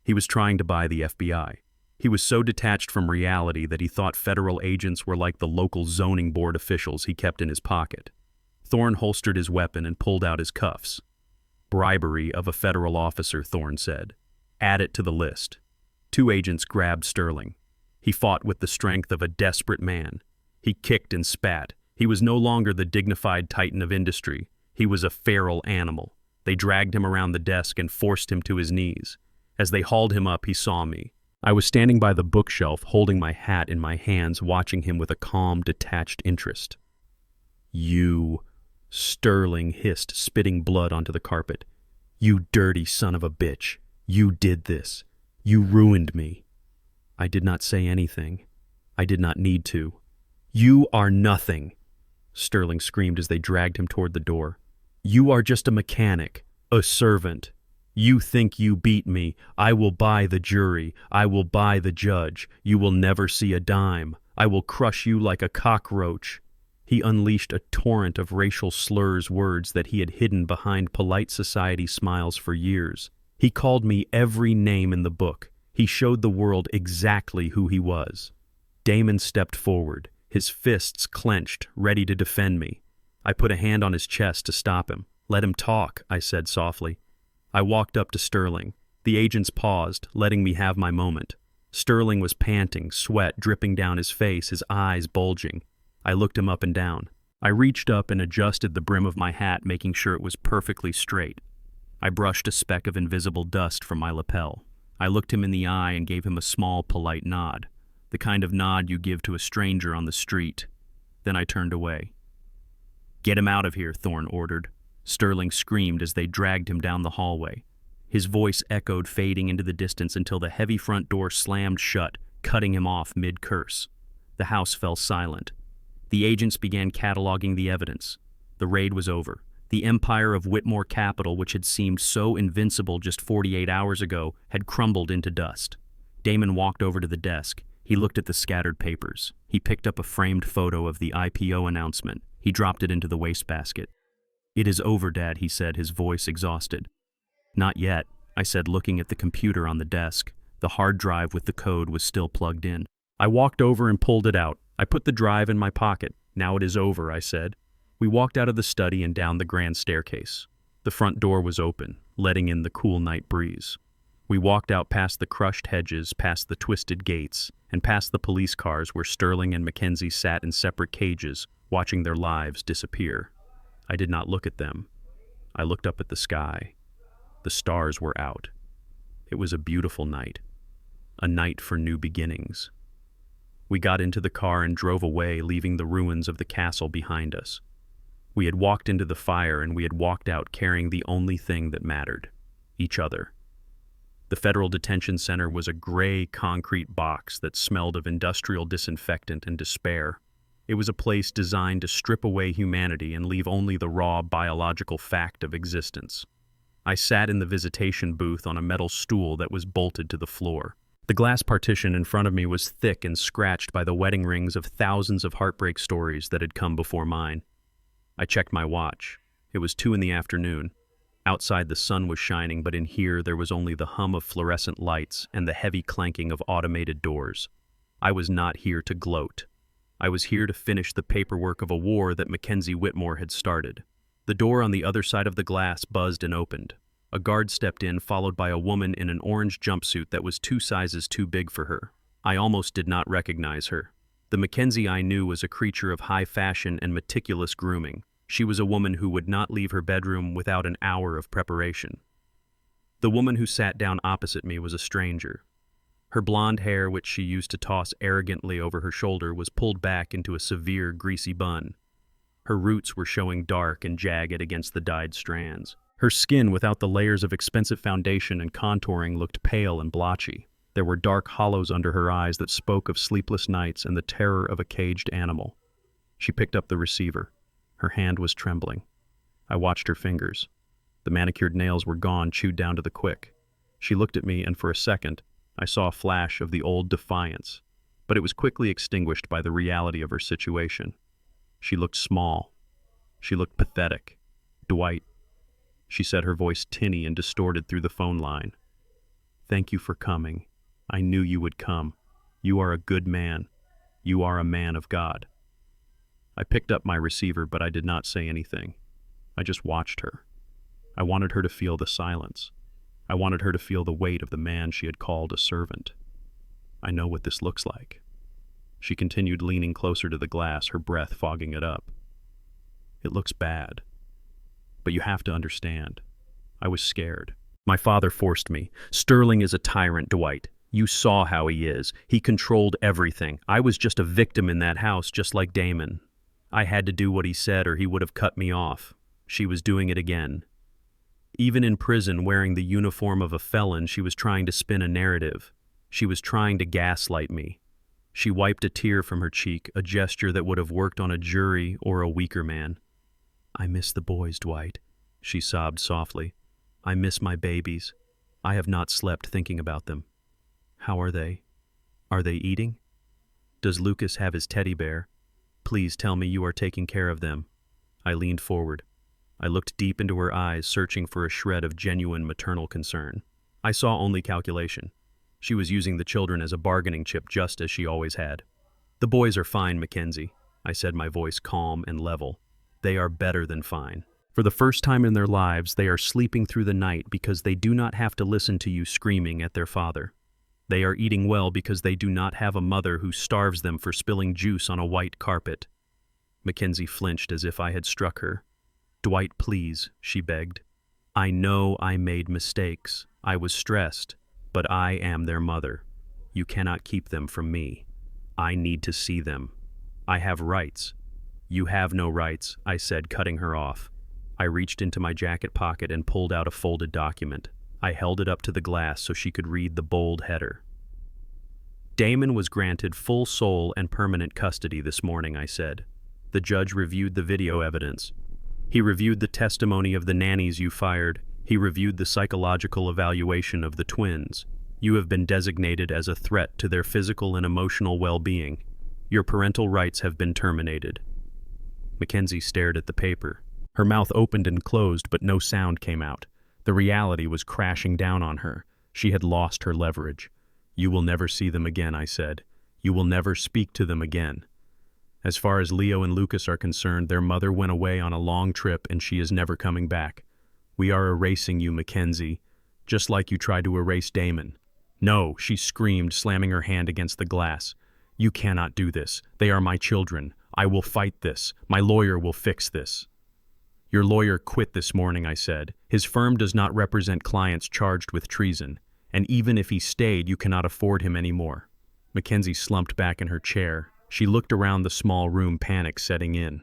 He was trying to buy the FBI. He was so detached from reality that he thought federal agents were like the local zoning board officials he kept in his pocket. Thorne holstered his weapon and pulled out his cuffs. "Bribery of a federal officer," Thorne said. "Add it to the list." 2 agents grabbed Sterling. He fought with the strength of a desperate man. He kicked and spat. He was no longer the dignified titan of industry. He was a feral animal. They dragged him around the desk and forced him to his knees. As they hauled him up, he saw me. I was standing by the bookshelf, holding my hat in my hands, watching him with a calm, detached interest. "You," Sterling hissed, spitting blood onto the carpet. "You dirty son of a bitch. You did this. You ruined me." I did not say anything. I did not need to. "You are nothing," Sterling screamed as they dragged him toward the door. "You are just a mechanic, a servant. You think you beat me. I will buy the jury. I will buy the judge. You will never see a dime. I will crush you like a cockroach." He unleashed a torrent of racial slurs, words that he had hidden behind polite society smiles for years. He called me every name in the book. He showed the world exactly who he was. Damon stepped forward, his fists clenched, ready to defend me. I put a hand on his chest to stop him. "Let him talk," I said softly. I walked up to Sterling. The agents paused, letting me have my moment. Sterling was panting, sweat dripping down his face, his eyes bulging. I looked him up and down. I reached up and adjusted the brim of my hat, making sure it was perfectly straight. I brushed a speck of invisible dust from my lapel. I looked him in the eye and gave him a small, polite nod, the kind of nod you give to a stranger on the street. Then I turned away. "Get him out of here," Thorne ordered. Sterling screamed as they dragged him down the hallway. His voice echoed, fading into the distance until the heavy front door slammed shut, cutting him off mid-curse. The house fell silent. The agents began cataloging the evidence. The raid was over. The empire of Whitmore Capital, which had seemed so invincible just 48 hours ago, had crumbled into dust. Damon walked over to the desk. He looked at the scattered papers. He picked up a framed photo of the IPO announcement. He dropped it into the wastebasket. "It is over, Dad," he said, his voice exhausted. "Not yet," I said, looking at the computer on the desk. The hard drive with the code was still plugged in. I walked over and pulled it out. I put the drive in my pocket. "Now it is over," I said. We walked out of the study and down the grand staircase. The front door was open, letting in the cool night breeze. We walked out past the crushed hedges, past the twisted gates, and past the police cars where Sterling and Mackenzie sat in separate cages, watching their lives disappear. I did not look at them. I looked up at the sky. The stars were out. It was a beautiful night. A night for new beginnings. We got into the car and drove away, leaving the ruins of the castle behind us. We had walked into the fire and we had walked out carrying the only thing that mattered: each other. The Federal Detention Center was a gray concrete box that smelled of industrial disinfectant and despair. It was a place designed to strip away humanity and leave only the raw biological fact of existence. I sat in the visitation booth on a metal stool that was bolted to the floor. The glass partition in front of me was thick and scratched by the wedding rings of thousands of heartbreak stories that had come before mine. I checked my watch. It was 2 p.m. Outside the sun was shining, but in here there was only the hum of fluorescent lights and the heavy clanking of automated doors. I was not here to gloat. I was here to finish the paperwork of a war that Mackenzie Whitmore had started. The door on the other side of the glass buzzed and opened. A guard stepped in, followed by a woman in an orange jumpsuit that was 2 sizes too big for her. I almost did not recognize her. The Mackenzie I knew was a creature of high fashion and meticulous grooming. She was a woman who would not leave her bedroom without an hour of preparation. The woman who sat down opposite me was a stranger. Her blonde hair, which she used to toss arrogantly over her shoulder, was pulled back into a severe, greasy bun. Her roots were showing dark and jagged against the dyed strands. Her skin, without the layers of expensive foundation and contouring, looked pale and blotchy. There were dark hollows under her eyes that spoke of sleepless nights and the terror of a caged animal. She picked up the receiver. Her hand was trembling. I watched her fingers. The manicured nails were gone, chewed down to the quick. She looked at me, and for a second, I saw a flash of the old defiance, but it was quickly extinguished by the reality of her situation. She looked small. She looked pathetic. "Dwight," she said, her voice tinny and distorted through the phone line. "Thank you for coming. I knew you would come. You are a good man. You are a man of God." I picked up my receiver, but I did not say anything. I just watched her. I wanted her to feel the silence. I wanted her to feel the weight of the man she had called a servant. "I know what this looks like." She continued, leaning closer to the glass, her breath fogging it up. "It looks bad. But you have to understand. I was scared. My father forced me. Sterling is a tyrant, Dwight. You saw how he is. He controlled everything. I was just a victim in that house, just like Damon. I had to do what he said or he would have cut me off. She was doing it again. Even in prison, wearing the uniform of a felon, she was trying to spin a narrative. She was trying to gaslight me. She wiped a tear from her cheek, a gesture that would have worked on a jury or a weaker man. "I miss the boys, Dwight," she sobbed softly. "I miss my babies. I have not slept thinking about them. How are they? Are they eating? Does Lucas have his teddy bear? Please tell me you are taking care of them." I leaned forward. I looked deep into her eyes, searching for a shred of genuine maternal concern. I saw only calculation. She was using the children as a bargaining chip, just as she always had. "The boys are fine, Mackenzie," I said, my voice calm and level. "They are better than fine. For the first time in their lives, they are sleeping through the night because they do not have to listen to you screaming at their father. They are eating well because they do not have a mother who starves them for spilling juice on a white carpet." Mackenzie flinched as if I had struck her. "Dwight, please," she begged. "I know I made mistakes. I was stressed, but I am their mother. You cannot keep them from me. I need to see them. I have rights." "You have no rights," I said, cutting her off. I reached into my jacket pocket and pulled out a folded document. I held it up to the glass so she could read the bold header. Damon was granted full sole and permanent custody this morning, I said. The judge reviewed the video evidence. He reviewed the testimony of the nannies you fired. He reviewed the psychological evaluation of the twins. You have been designated as a threat to their physical and emotional well-being. Your parental rights have been terminated. Mackenzie stared at the paper. Her mouth opened and closed, but no sound came out. The reality was crashing down on her. She had lost her leverage. You will never see them again, I said. You will never speak to them again. As far as Leo and Lucas are concerned, their mother went away on a long trip and she is never coming back. We are erasing you, Mackenzie, just like you tried to erase Damon. No, she screamed, slamming her hand against the glass. You cannot do this. They are my children. I will fight this. My lawyer will fix this. Your lawyer quit this morning, I said. His firm does not represent clients charged with treason, and even if he stayed, you cannot afford him anymore. Mackenzie slumped back in her chair. She looked around the small room, panic setting in.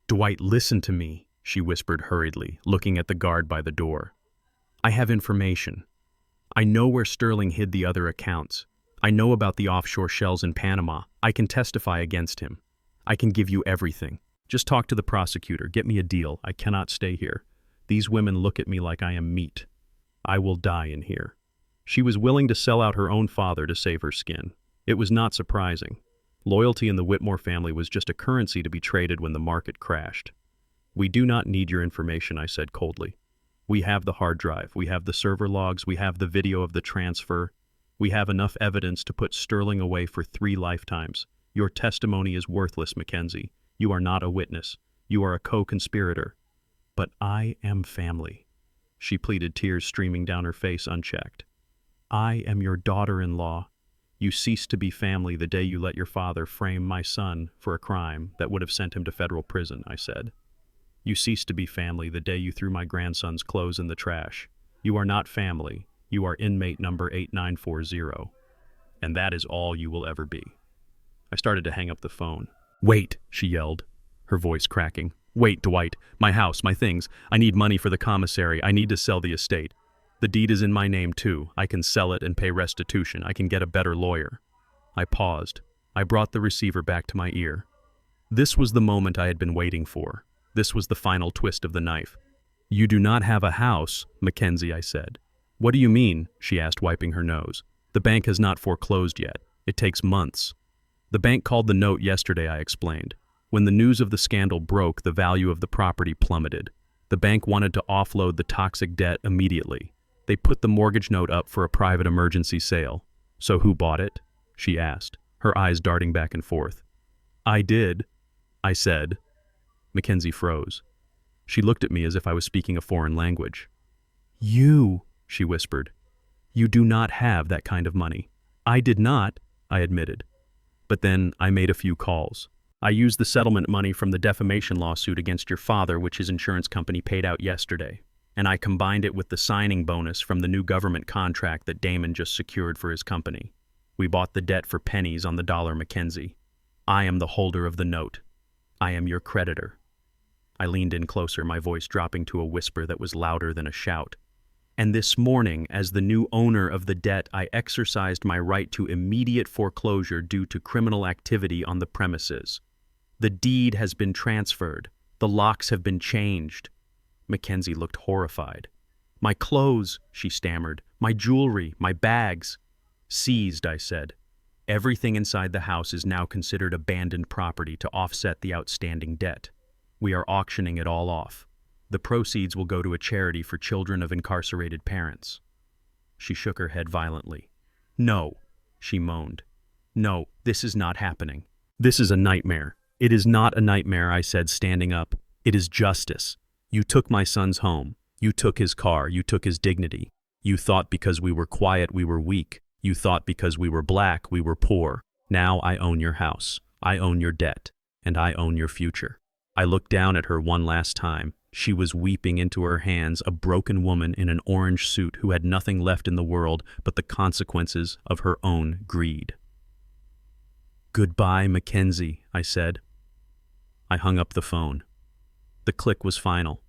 Dwight, listen to me, she whispered hurriedly, looking at the guard by the door. I have information. I know where Sterling hid the other accounts. I know about the offshore shells in Panama. I can testify against him. I can give you everything. Just talk to the prosecutor. Get me a deal. I cannot stay here. These women look at me like I am meat. I will die in here. She was willing to sell out her own father to save her skin. It was not surprising. Loyalty in the Whitmore family was just a currency to be traded when the market crashed. We do not need your information, I said coldly. We have the hard drive. We have the server logs. We have the video of the transfer. We have enough evidence to put Sterling away for 3 lifetimes. Your testimony is worthless, Mackenzie. You are not a witness. You are a co-conspirator. But I am family. She pleaded, tears streaming down her face unchecked. I am your daughter-in-law. You ceased to be family the day you let your father frame my son for a crime that would have sent him to federal prison, I said. You ceased to be family the day you threw my grandson's clothes in the trash. You are not family. You are inmate number 8940. And that is all you will ever be. I started to hang up the phone. Wait, she yelled, her voice cracking. Wait, Dwight. My house, my things. I need money for the commissary. I need to sell the estate. The deed is in my name, too. I can sell it and pay restitution. I can get a better lawyer. I paused. I brought the receiver back to my ear. This was the moment I had been waiting for. This was the final twist of the knife. You do not have a house, Mackenzie, I said. What do you mean? She asked, wiping her nose. The bank has not foreclosed yet. It takes months. The bank called the note yesterday, I explained. When the news of the scandal broke, the value of the property plummeted. The bank wanted to offload the toxic debt immediately. They put the mortgage note up for a private emergency sale. So who bought it? She asked, her eyes darting back and forth. I did, I said. Mackenzie froze. She looked at me as if I was speaking a foreign language. You, she whispered. You do not have that kind of money. I did not, I admitted. But then I made a few calls. I used the settlement money from the defamation lawsuit against your father, which his insurance company paid out yesterday. And I combined it with the signing bonus from the new government contract that Damon just secured for his company. We bought the debt for pennies on the dollar, Mackenzie. I am the holder of the note. I am your creditor. I leaned in closer, my voice dropping to a whisper that was louder than a shout. And this morning, as the new owner of the debt, I exercised my right to immediate foreclosure due to criminal activity on the premises. The deed has been transferred. The locks have been changed. Mackenzie looked horrified. My clothes, she stammered. My jewelry, my bags. Seized, I said. Everything inside the house is now considered abandoned property to offset the outstanding debt. We are auctioning it all off. The proceeds will go to a charity for children of incarcerated parents. She shook her head violently. No, she moaned. No, this is not happening. This is a nightmare. It is not a nightmare, I said, standing up. It is justice. You took my son's home. You took his car. You took his dignity. You thought because we were quiet, we were weak. You thought because we were black, we were poor. Now I own your house. I own your debt. And I own your future. I looked down at her one last time. She was weeping into her hands, a broken woman in an orange suit who had nothing left in the world but the consequences of her own greed. Goodbye, Mackenzie, I said. I hung up the phone. The click was final.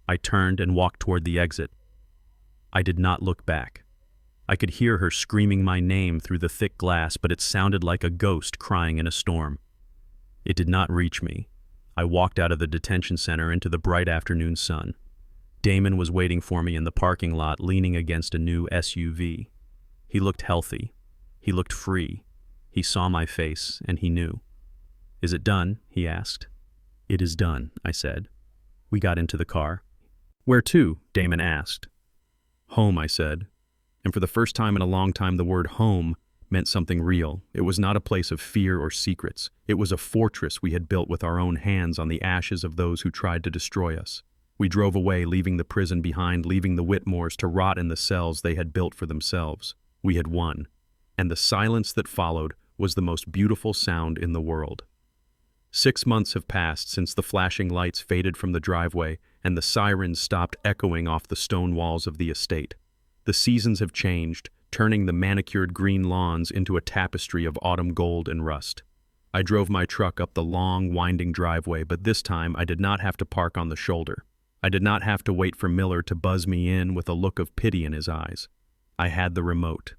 I turned and walked toward the exit. I did not look back. I could hear her screaming my name through the thick glass, but it sounded like a ghost crying in a storm. It did not reach me. I walked out of the detention center into the bright afternoon sun. Damon was waiting for me in the parking lot, leaning against a new SUV. He looked healthy. He looked free. He saw my face, and he knew. "Is it done?" he asked. "It is done," I said. We got into the car. "Where to?" Damon asked. "Home," I said. And for the first time in a long time, the word home meant something real. It was not a place of fear or secrets. It was a fortress we had built with our own hands on the ashes of those who tried to destroy us. We drove away, leaving the prison behind, leaving the Whitmores to rot in the cells they had built for themselves. We had won. And the silence that followed was the most beautiful sound in the world. 6 months have passed since the flashing lights faded from the driveway and the sirens stopped echoing off the stone walls of the estate. The seasons have changed, turning the manicured green lawns into a tapestry of autumn gold and rust. I drove my truck up the long, winding driveway, but this time I did not have to park on the shoulder. I did not have to wait for Miller to buzz me in with a look of pity in his eyes. I had the remote.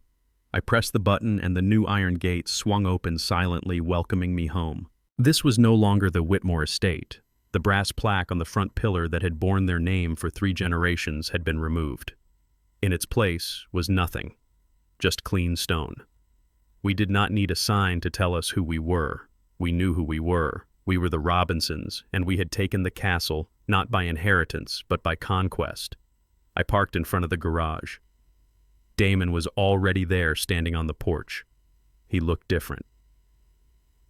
I pressed the button and the new iron gate swung open silently, welcoming me home. This was no longer the Whitmore estate. The brass plaque on the front pillar that had borne their name for 3 generations had been removed. In its place was nothing, just clean stone. We did not need a sign to tell us who we were. We knew who we were. We were the Robinsons, and we had taken the castle, not by inheritance, but by conquest. I parked in front of the garage. Damon was already there, standing on the porch. He looked different.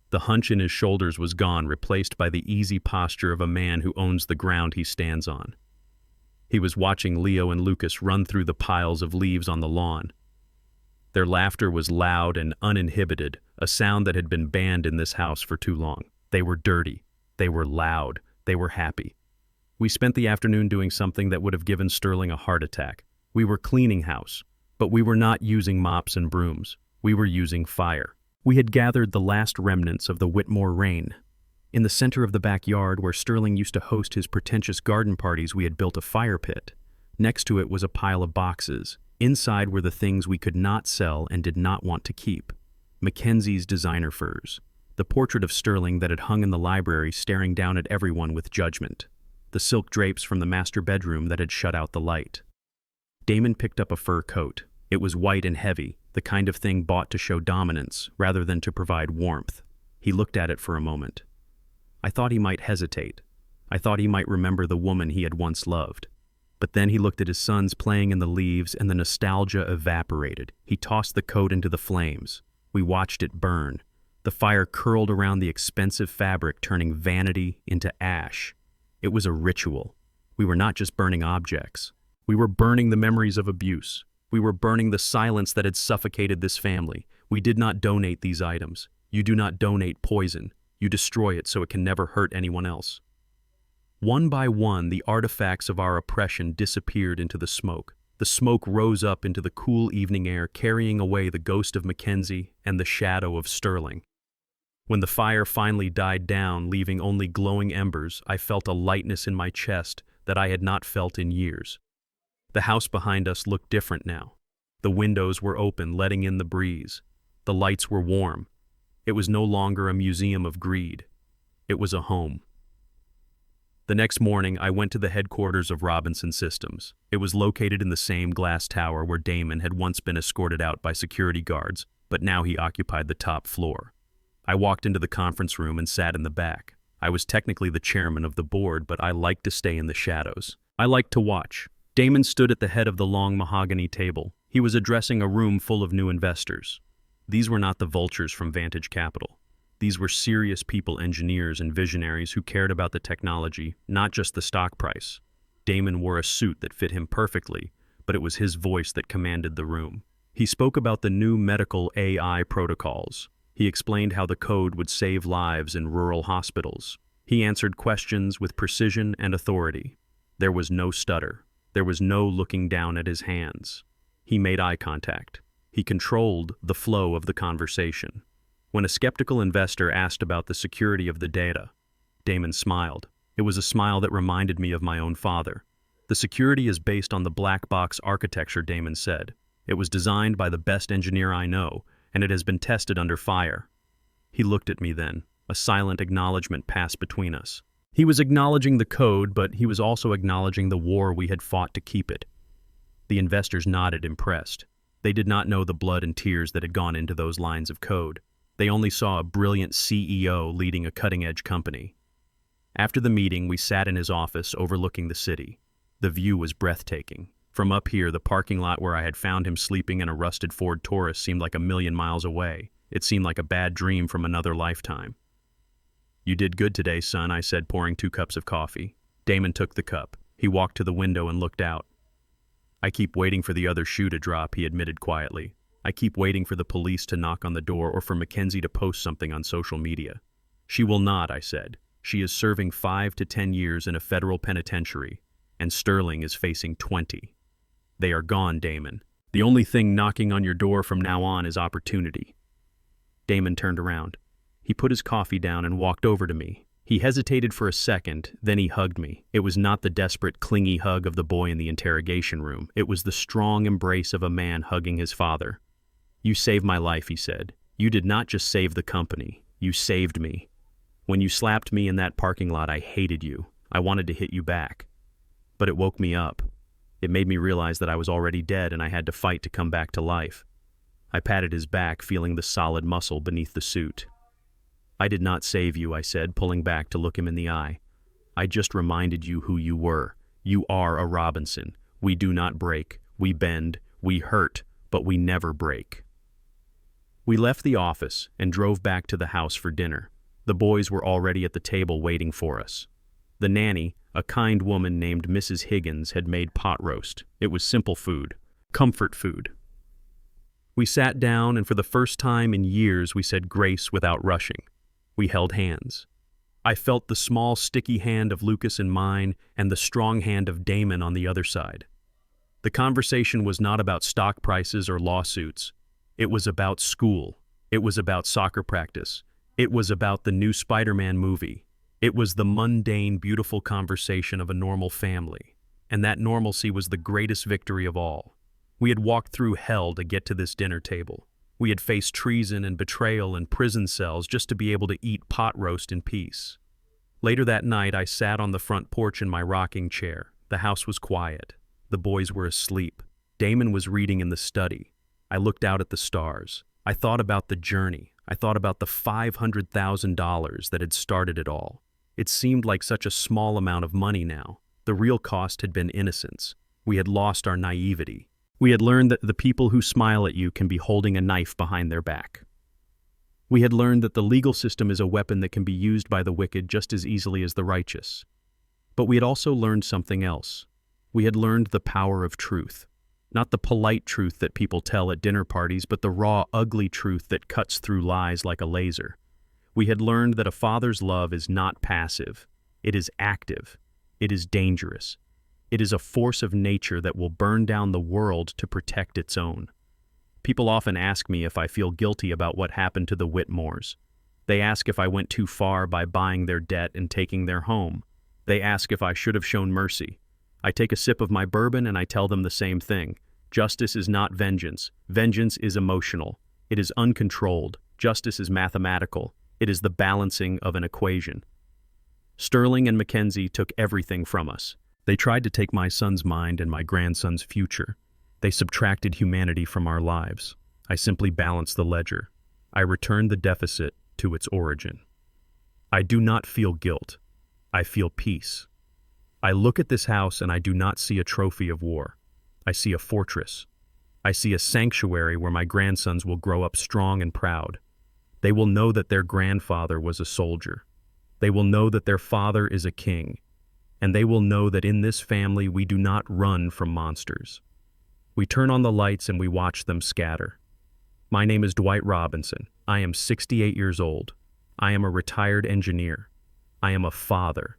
The hunch in his shoulders was gone, replaced by the easy posture of a man who owns the ground he stands on. He was watching Leo and Lucas run through the piles of leaves on the lawn. Their laughter was loud and uninhibited, a sound that had been banned in this house for too long. They were dirty. They were loud. They were happy. We spent the afternoon doing something that would have given Sterling a heart attack. We were cleaning house, but we were not using mops and brooms. We were using fire. We had gathered the last remnants of the Whitmore rain. In the center of the backyard where Sterling used to host his pretentious garden parties, we had built a fire pit. Next to it was a pile of boxes. Inside were the things we could not sell and did not want to keep. Mackenzie's designer furs. The portrait of Sterling that had hung in the library staring down at everyone with judgment. The silk drapes from the master bedroom that had shut out the light. Damon picked up a fur coat. It was white and heavy, the kind of thing bought to show dominance rather than to provide warmth. He looked at it for a moment. I thought he might hesitate. I thought he might remember the woman he had once loved. But then he looked at his sons playing in the leaves and the nostalgia evaporated. He tossed the coat into the flames. We watched it burn. The fire curled around the expensive fabric, turning vanity into ash. It was a ritual. We were not just burning objects. We were burning the memories of abuse. We were burning the silence that had suffocated this family. We did not donate these items. You do not donate poison. You destroy it so it can never hurt anyone else. One by one, the artifacts of our oppression disappeared into the smoke. The smoke rose up into the cool evening air, carrying away the ghost of Mackenzie and the shadow of Sterling. When the fire finally died down, leaving only glowing embers, I felt a lightness in my chest that I had not felt in years. The house behind us looked different now. The windows were open, letting in the breeze. The lights were warm. It was no longer a museum of greed. It was a home. The next morning, I went to the headquarters of Robinson Systems. It was located in the same glass tower where Damon had once been escorted out by security guards, but now he occupied the top floor. I walked into the conference room and sat in the back. I was technically the chairman of the board, but I liked to stay in the shadows. I liked to watch. Damon stood at the head of the long mahogany table. He was addressing a room full of new investors. These were not the vultures from Vantage Capital. These were serious people, engineers and visionaries who cared about the technology, not just the stock price. Damon wore a suit that fit him perfectly, but it was his voice that commanded the room. He spoke about the new medical AI protocols. He explained how the code would save lives in rural hospitals. He answered questions with precision and authority. There was no stutter. There was no looking down at his hands. He made eye contact. He controlled the flow of the conversation. When a skeptical investor asked about the security of the data, Damon smiled. It was a smile that reminded me of my own father. The security is based on the black box architecture, Damon said. It was designed by the best engineer I know, and it has been tested under fire. He looked at me then. A silent acknowledgement passed between us. He was acknowledging the code, but he was also acknowledging the war we had fought to keep it. The investors nodded, impressed. They did not know the blood and tears that had gone into those lines of code. They only saw a brilliant CEO leading a cutting-edge company. After the meeting, we sat in his office overlooking the city. The view was breathtaking. From up here, the parking lot where I had found him sleeping in a rusted Ford Taurus seemed like a million miles away. It seemed like a bad dream from another lifetime. "You did good today, son," I said, pouring 2 cups of coffee. Damon took the cup. He walked to the window and looked out. "I keep waiting for the other shoe to drop," he admitted quietly. "I keep waiting for the police to knock on the door or for Mackenzie to post something on social media." "She will not," I said. "She is serving 5 to 10 years in a federal penitentiary, and Sterling is facing 20. They are gone, Damon. The only thing knocking on your door from now on is opportunity." Damon turned around. He put his coffee down and walked over to me. He hesitated for a second, then he hugged me. It was not the desperate, clingy hug of the boy in the interrogation room. It was the strong embrace of a man hugging his father. "You saved my life," he said. "You did not just save the company. You saved me. When you slapped me in that parking lot, I hated you. I wanted to hit you back. But it woke me up. It made me realize that I was already dead and I had to fight to come back to life." I patted his back, feeling the solid muscle beneath the suit. "I did not save you," I said, pulling back to look him in the eye. "I just reminded you who you were. You are a Robinson. We do not break. We bend. We hurt. But we never break." We left the office and drove back to the house for dinner. The boys were already at the table waiting for us. The nanny, a kind woman named Mrs. Higgins, had made pot roast. It was simple food, comfort food. We sat down, and for the first time in years we said grace without rushing. We held hands. I felt the small, sticky hand of Lucas in mine and the strong hand of Damon on the other side. The conversation was not about stock prices or lawsuits. It was about school. It was about soccer practice. It was about the new Spider-Man movie. It was the mundane, beautiful conversation of a normal family. And that normalcy was the greatest victory of all. We had walked through hell to get to this dinner table. We had faced treason and betrayal and prison cells just to be able to eat pot roast in peace. Later that night, I sat on the front porch in my rocking chair. The house was quiet. The boys were asleep. Damon was reading in the study. I looked out at the stars. I thought about the journey. I thought about the $500,000 that had started it all. It seemed like such a small amount of money now. The real cost had been innocence. We had lost our naivety. We had learned that the people who smile at you can be holding a knife behind their back. We had learned that the legal system is a weapon that can be used by the wicked just as easily as the righteous. But we had also learned something else. We had learned the power of truth. Not the polite truth that people tell at dinner parties, but the raw, ugly truth that cuts through lies like a laser. We had learned that a father's love is not passive. It is active. It is dangerous. It is a force of nature that will burn down the world to protect its own. People often ask me if I feel guilty about what happened to the Whitmores. They ask if I went too far by buying their debt and taking their home. They ask if I should have shown mercy. I take a sip of my bourbon and I tell them the same thing. Justice is not vengeance. Vengeance is emotional. It is uncontrolled. Justice is mathematical. It is the balancing of an equation. Sterling and Mackenzie took everything from us. They tried to take my son's mind and my grandson's future. They subtracted humanity from our lives. I simply balanced the ledger. I returned the deficit to its origin. I do not feel guilt. I feel peace. I look at this house and I do not see a trophy of war. I see a fortress. I see a sanctuary where my grandsons will grow up strong and proud. They will know that their grandfather was a soldier. They will know that their father is a king. And they will know that in this family we do not run from monsters. We turn on the lights and we watch them scatter. My name is Dwight Robinson. I am 68 years old. I am a retired engineer. I am a father.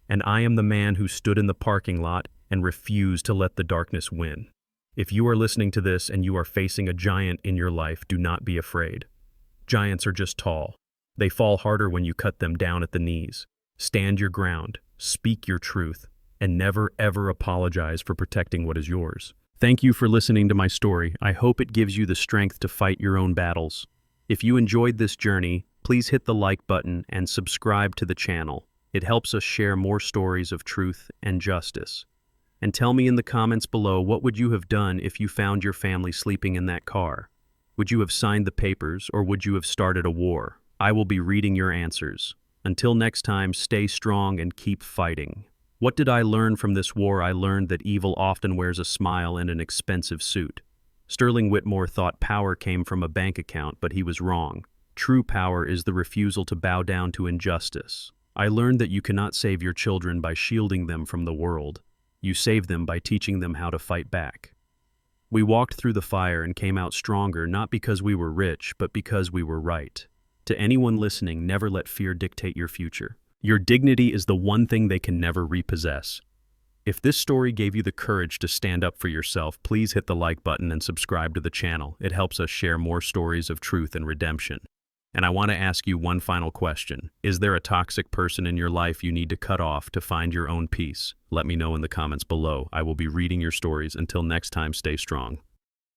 And I am the man who stood in the parking lot and refused to let the darkness win. If you are listening to this and you are facing a giant in your life, do not be afraid. Giants are just tall. They fall harder when you cut them down at the knees. Stand your ground, speak your truth, and never ever apologize for protecting what is yours. Thank you for listening to my story. I hope it gives you the strength to fight your own battles. If you enjoyed this journey, please hit the like button and subscribe to the channel. It helps us share more stories of truth and justice. And tell me in the comments below, what would you have done if you found your family sleeping in that car? Would you have signed the papers, or would you have started a war? I will be reading your answers. Until next time, stay strong and keep fighting. What did I learn from this war? I learned that evil often wears a smile and an expensive suit. Sterling Whitmore thought power came from a bank account, but he was wrong. True power is the refusal to bow down to injustice. I learned that you cannot save your children by shielding them from the world. You save them by teaching them how to fight back. We walked through the fire and came out stronger, not because we were rich, but because we were right. To anyone listening, never let fear dictate your future. Your dignity is the one thing they can never repossess. If this story gave you the courage to stand up for yourself, please hit the like button and subscribe to the channel. It helps us share more stories of truth and redemption. And I want to ask you one final question. Is there a toxic person in your life you need to cut off to find your own peace? Let me know in the comments below. I will be reading your stories. Until next time, stay strong.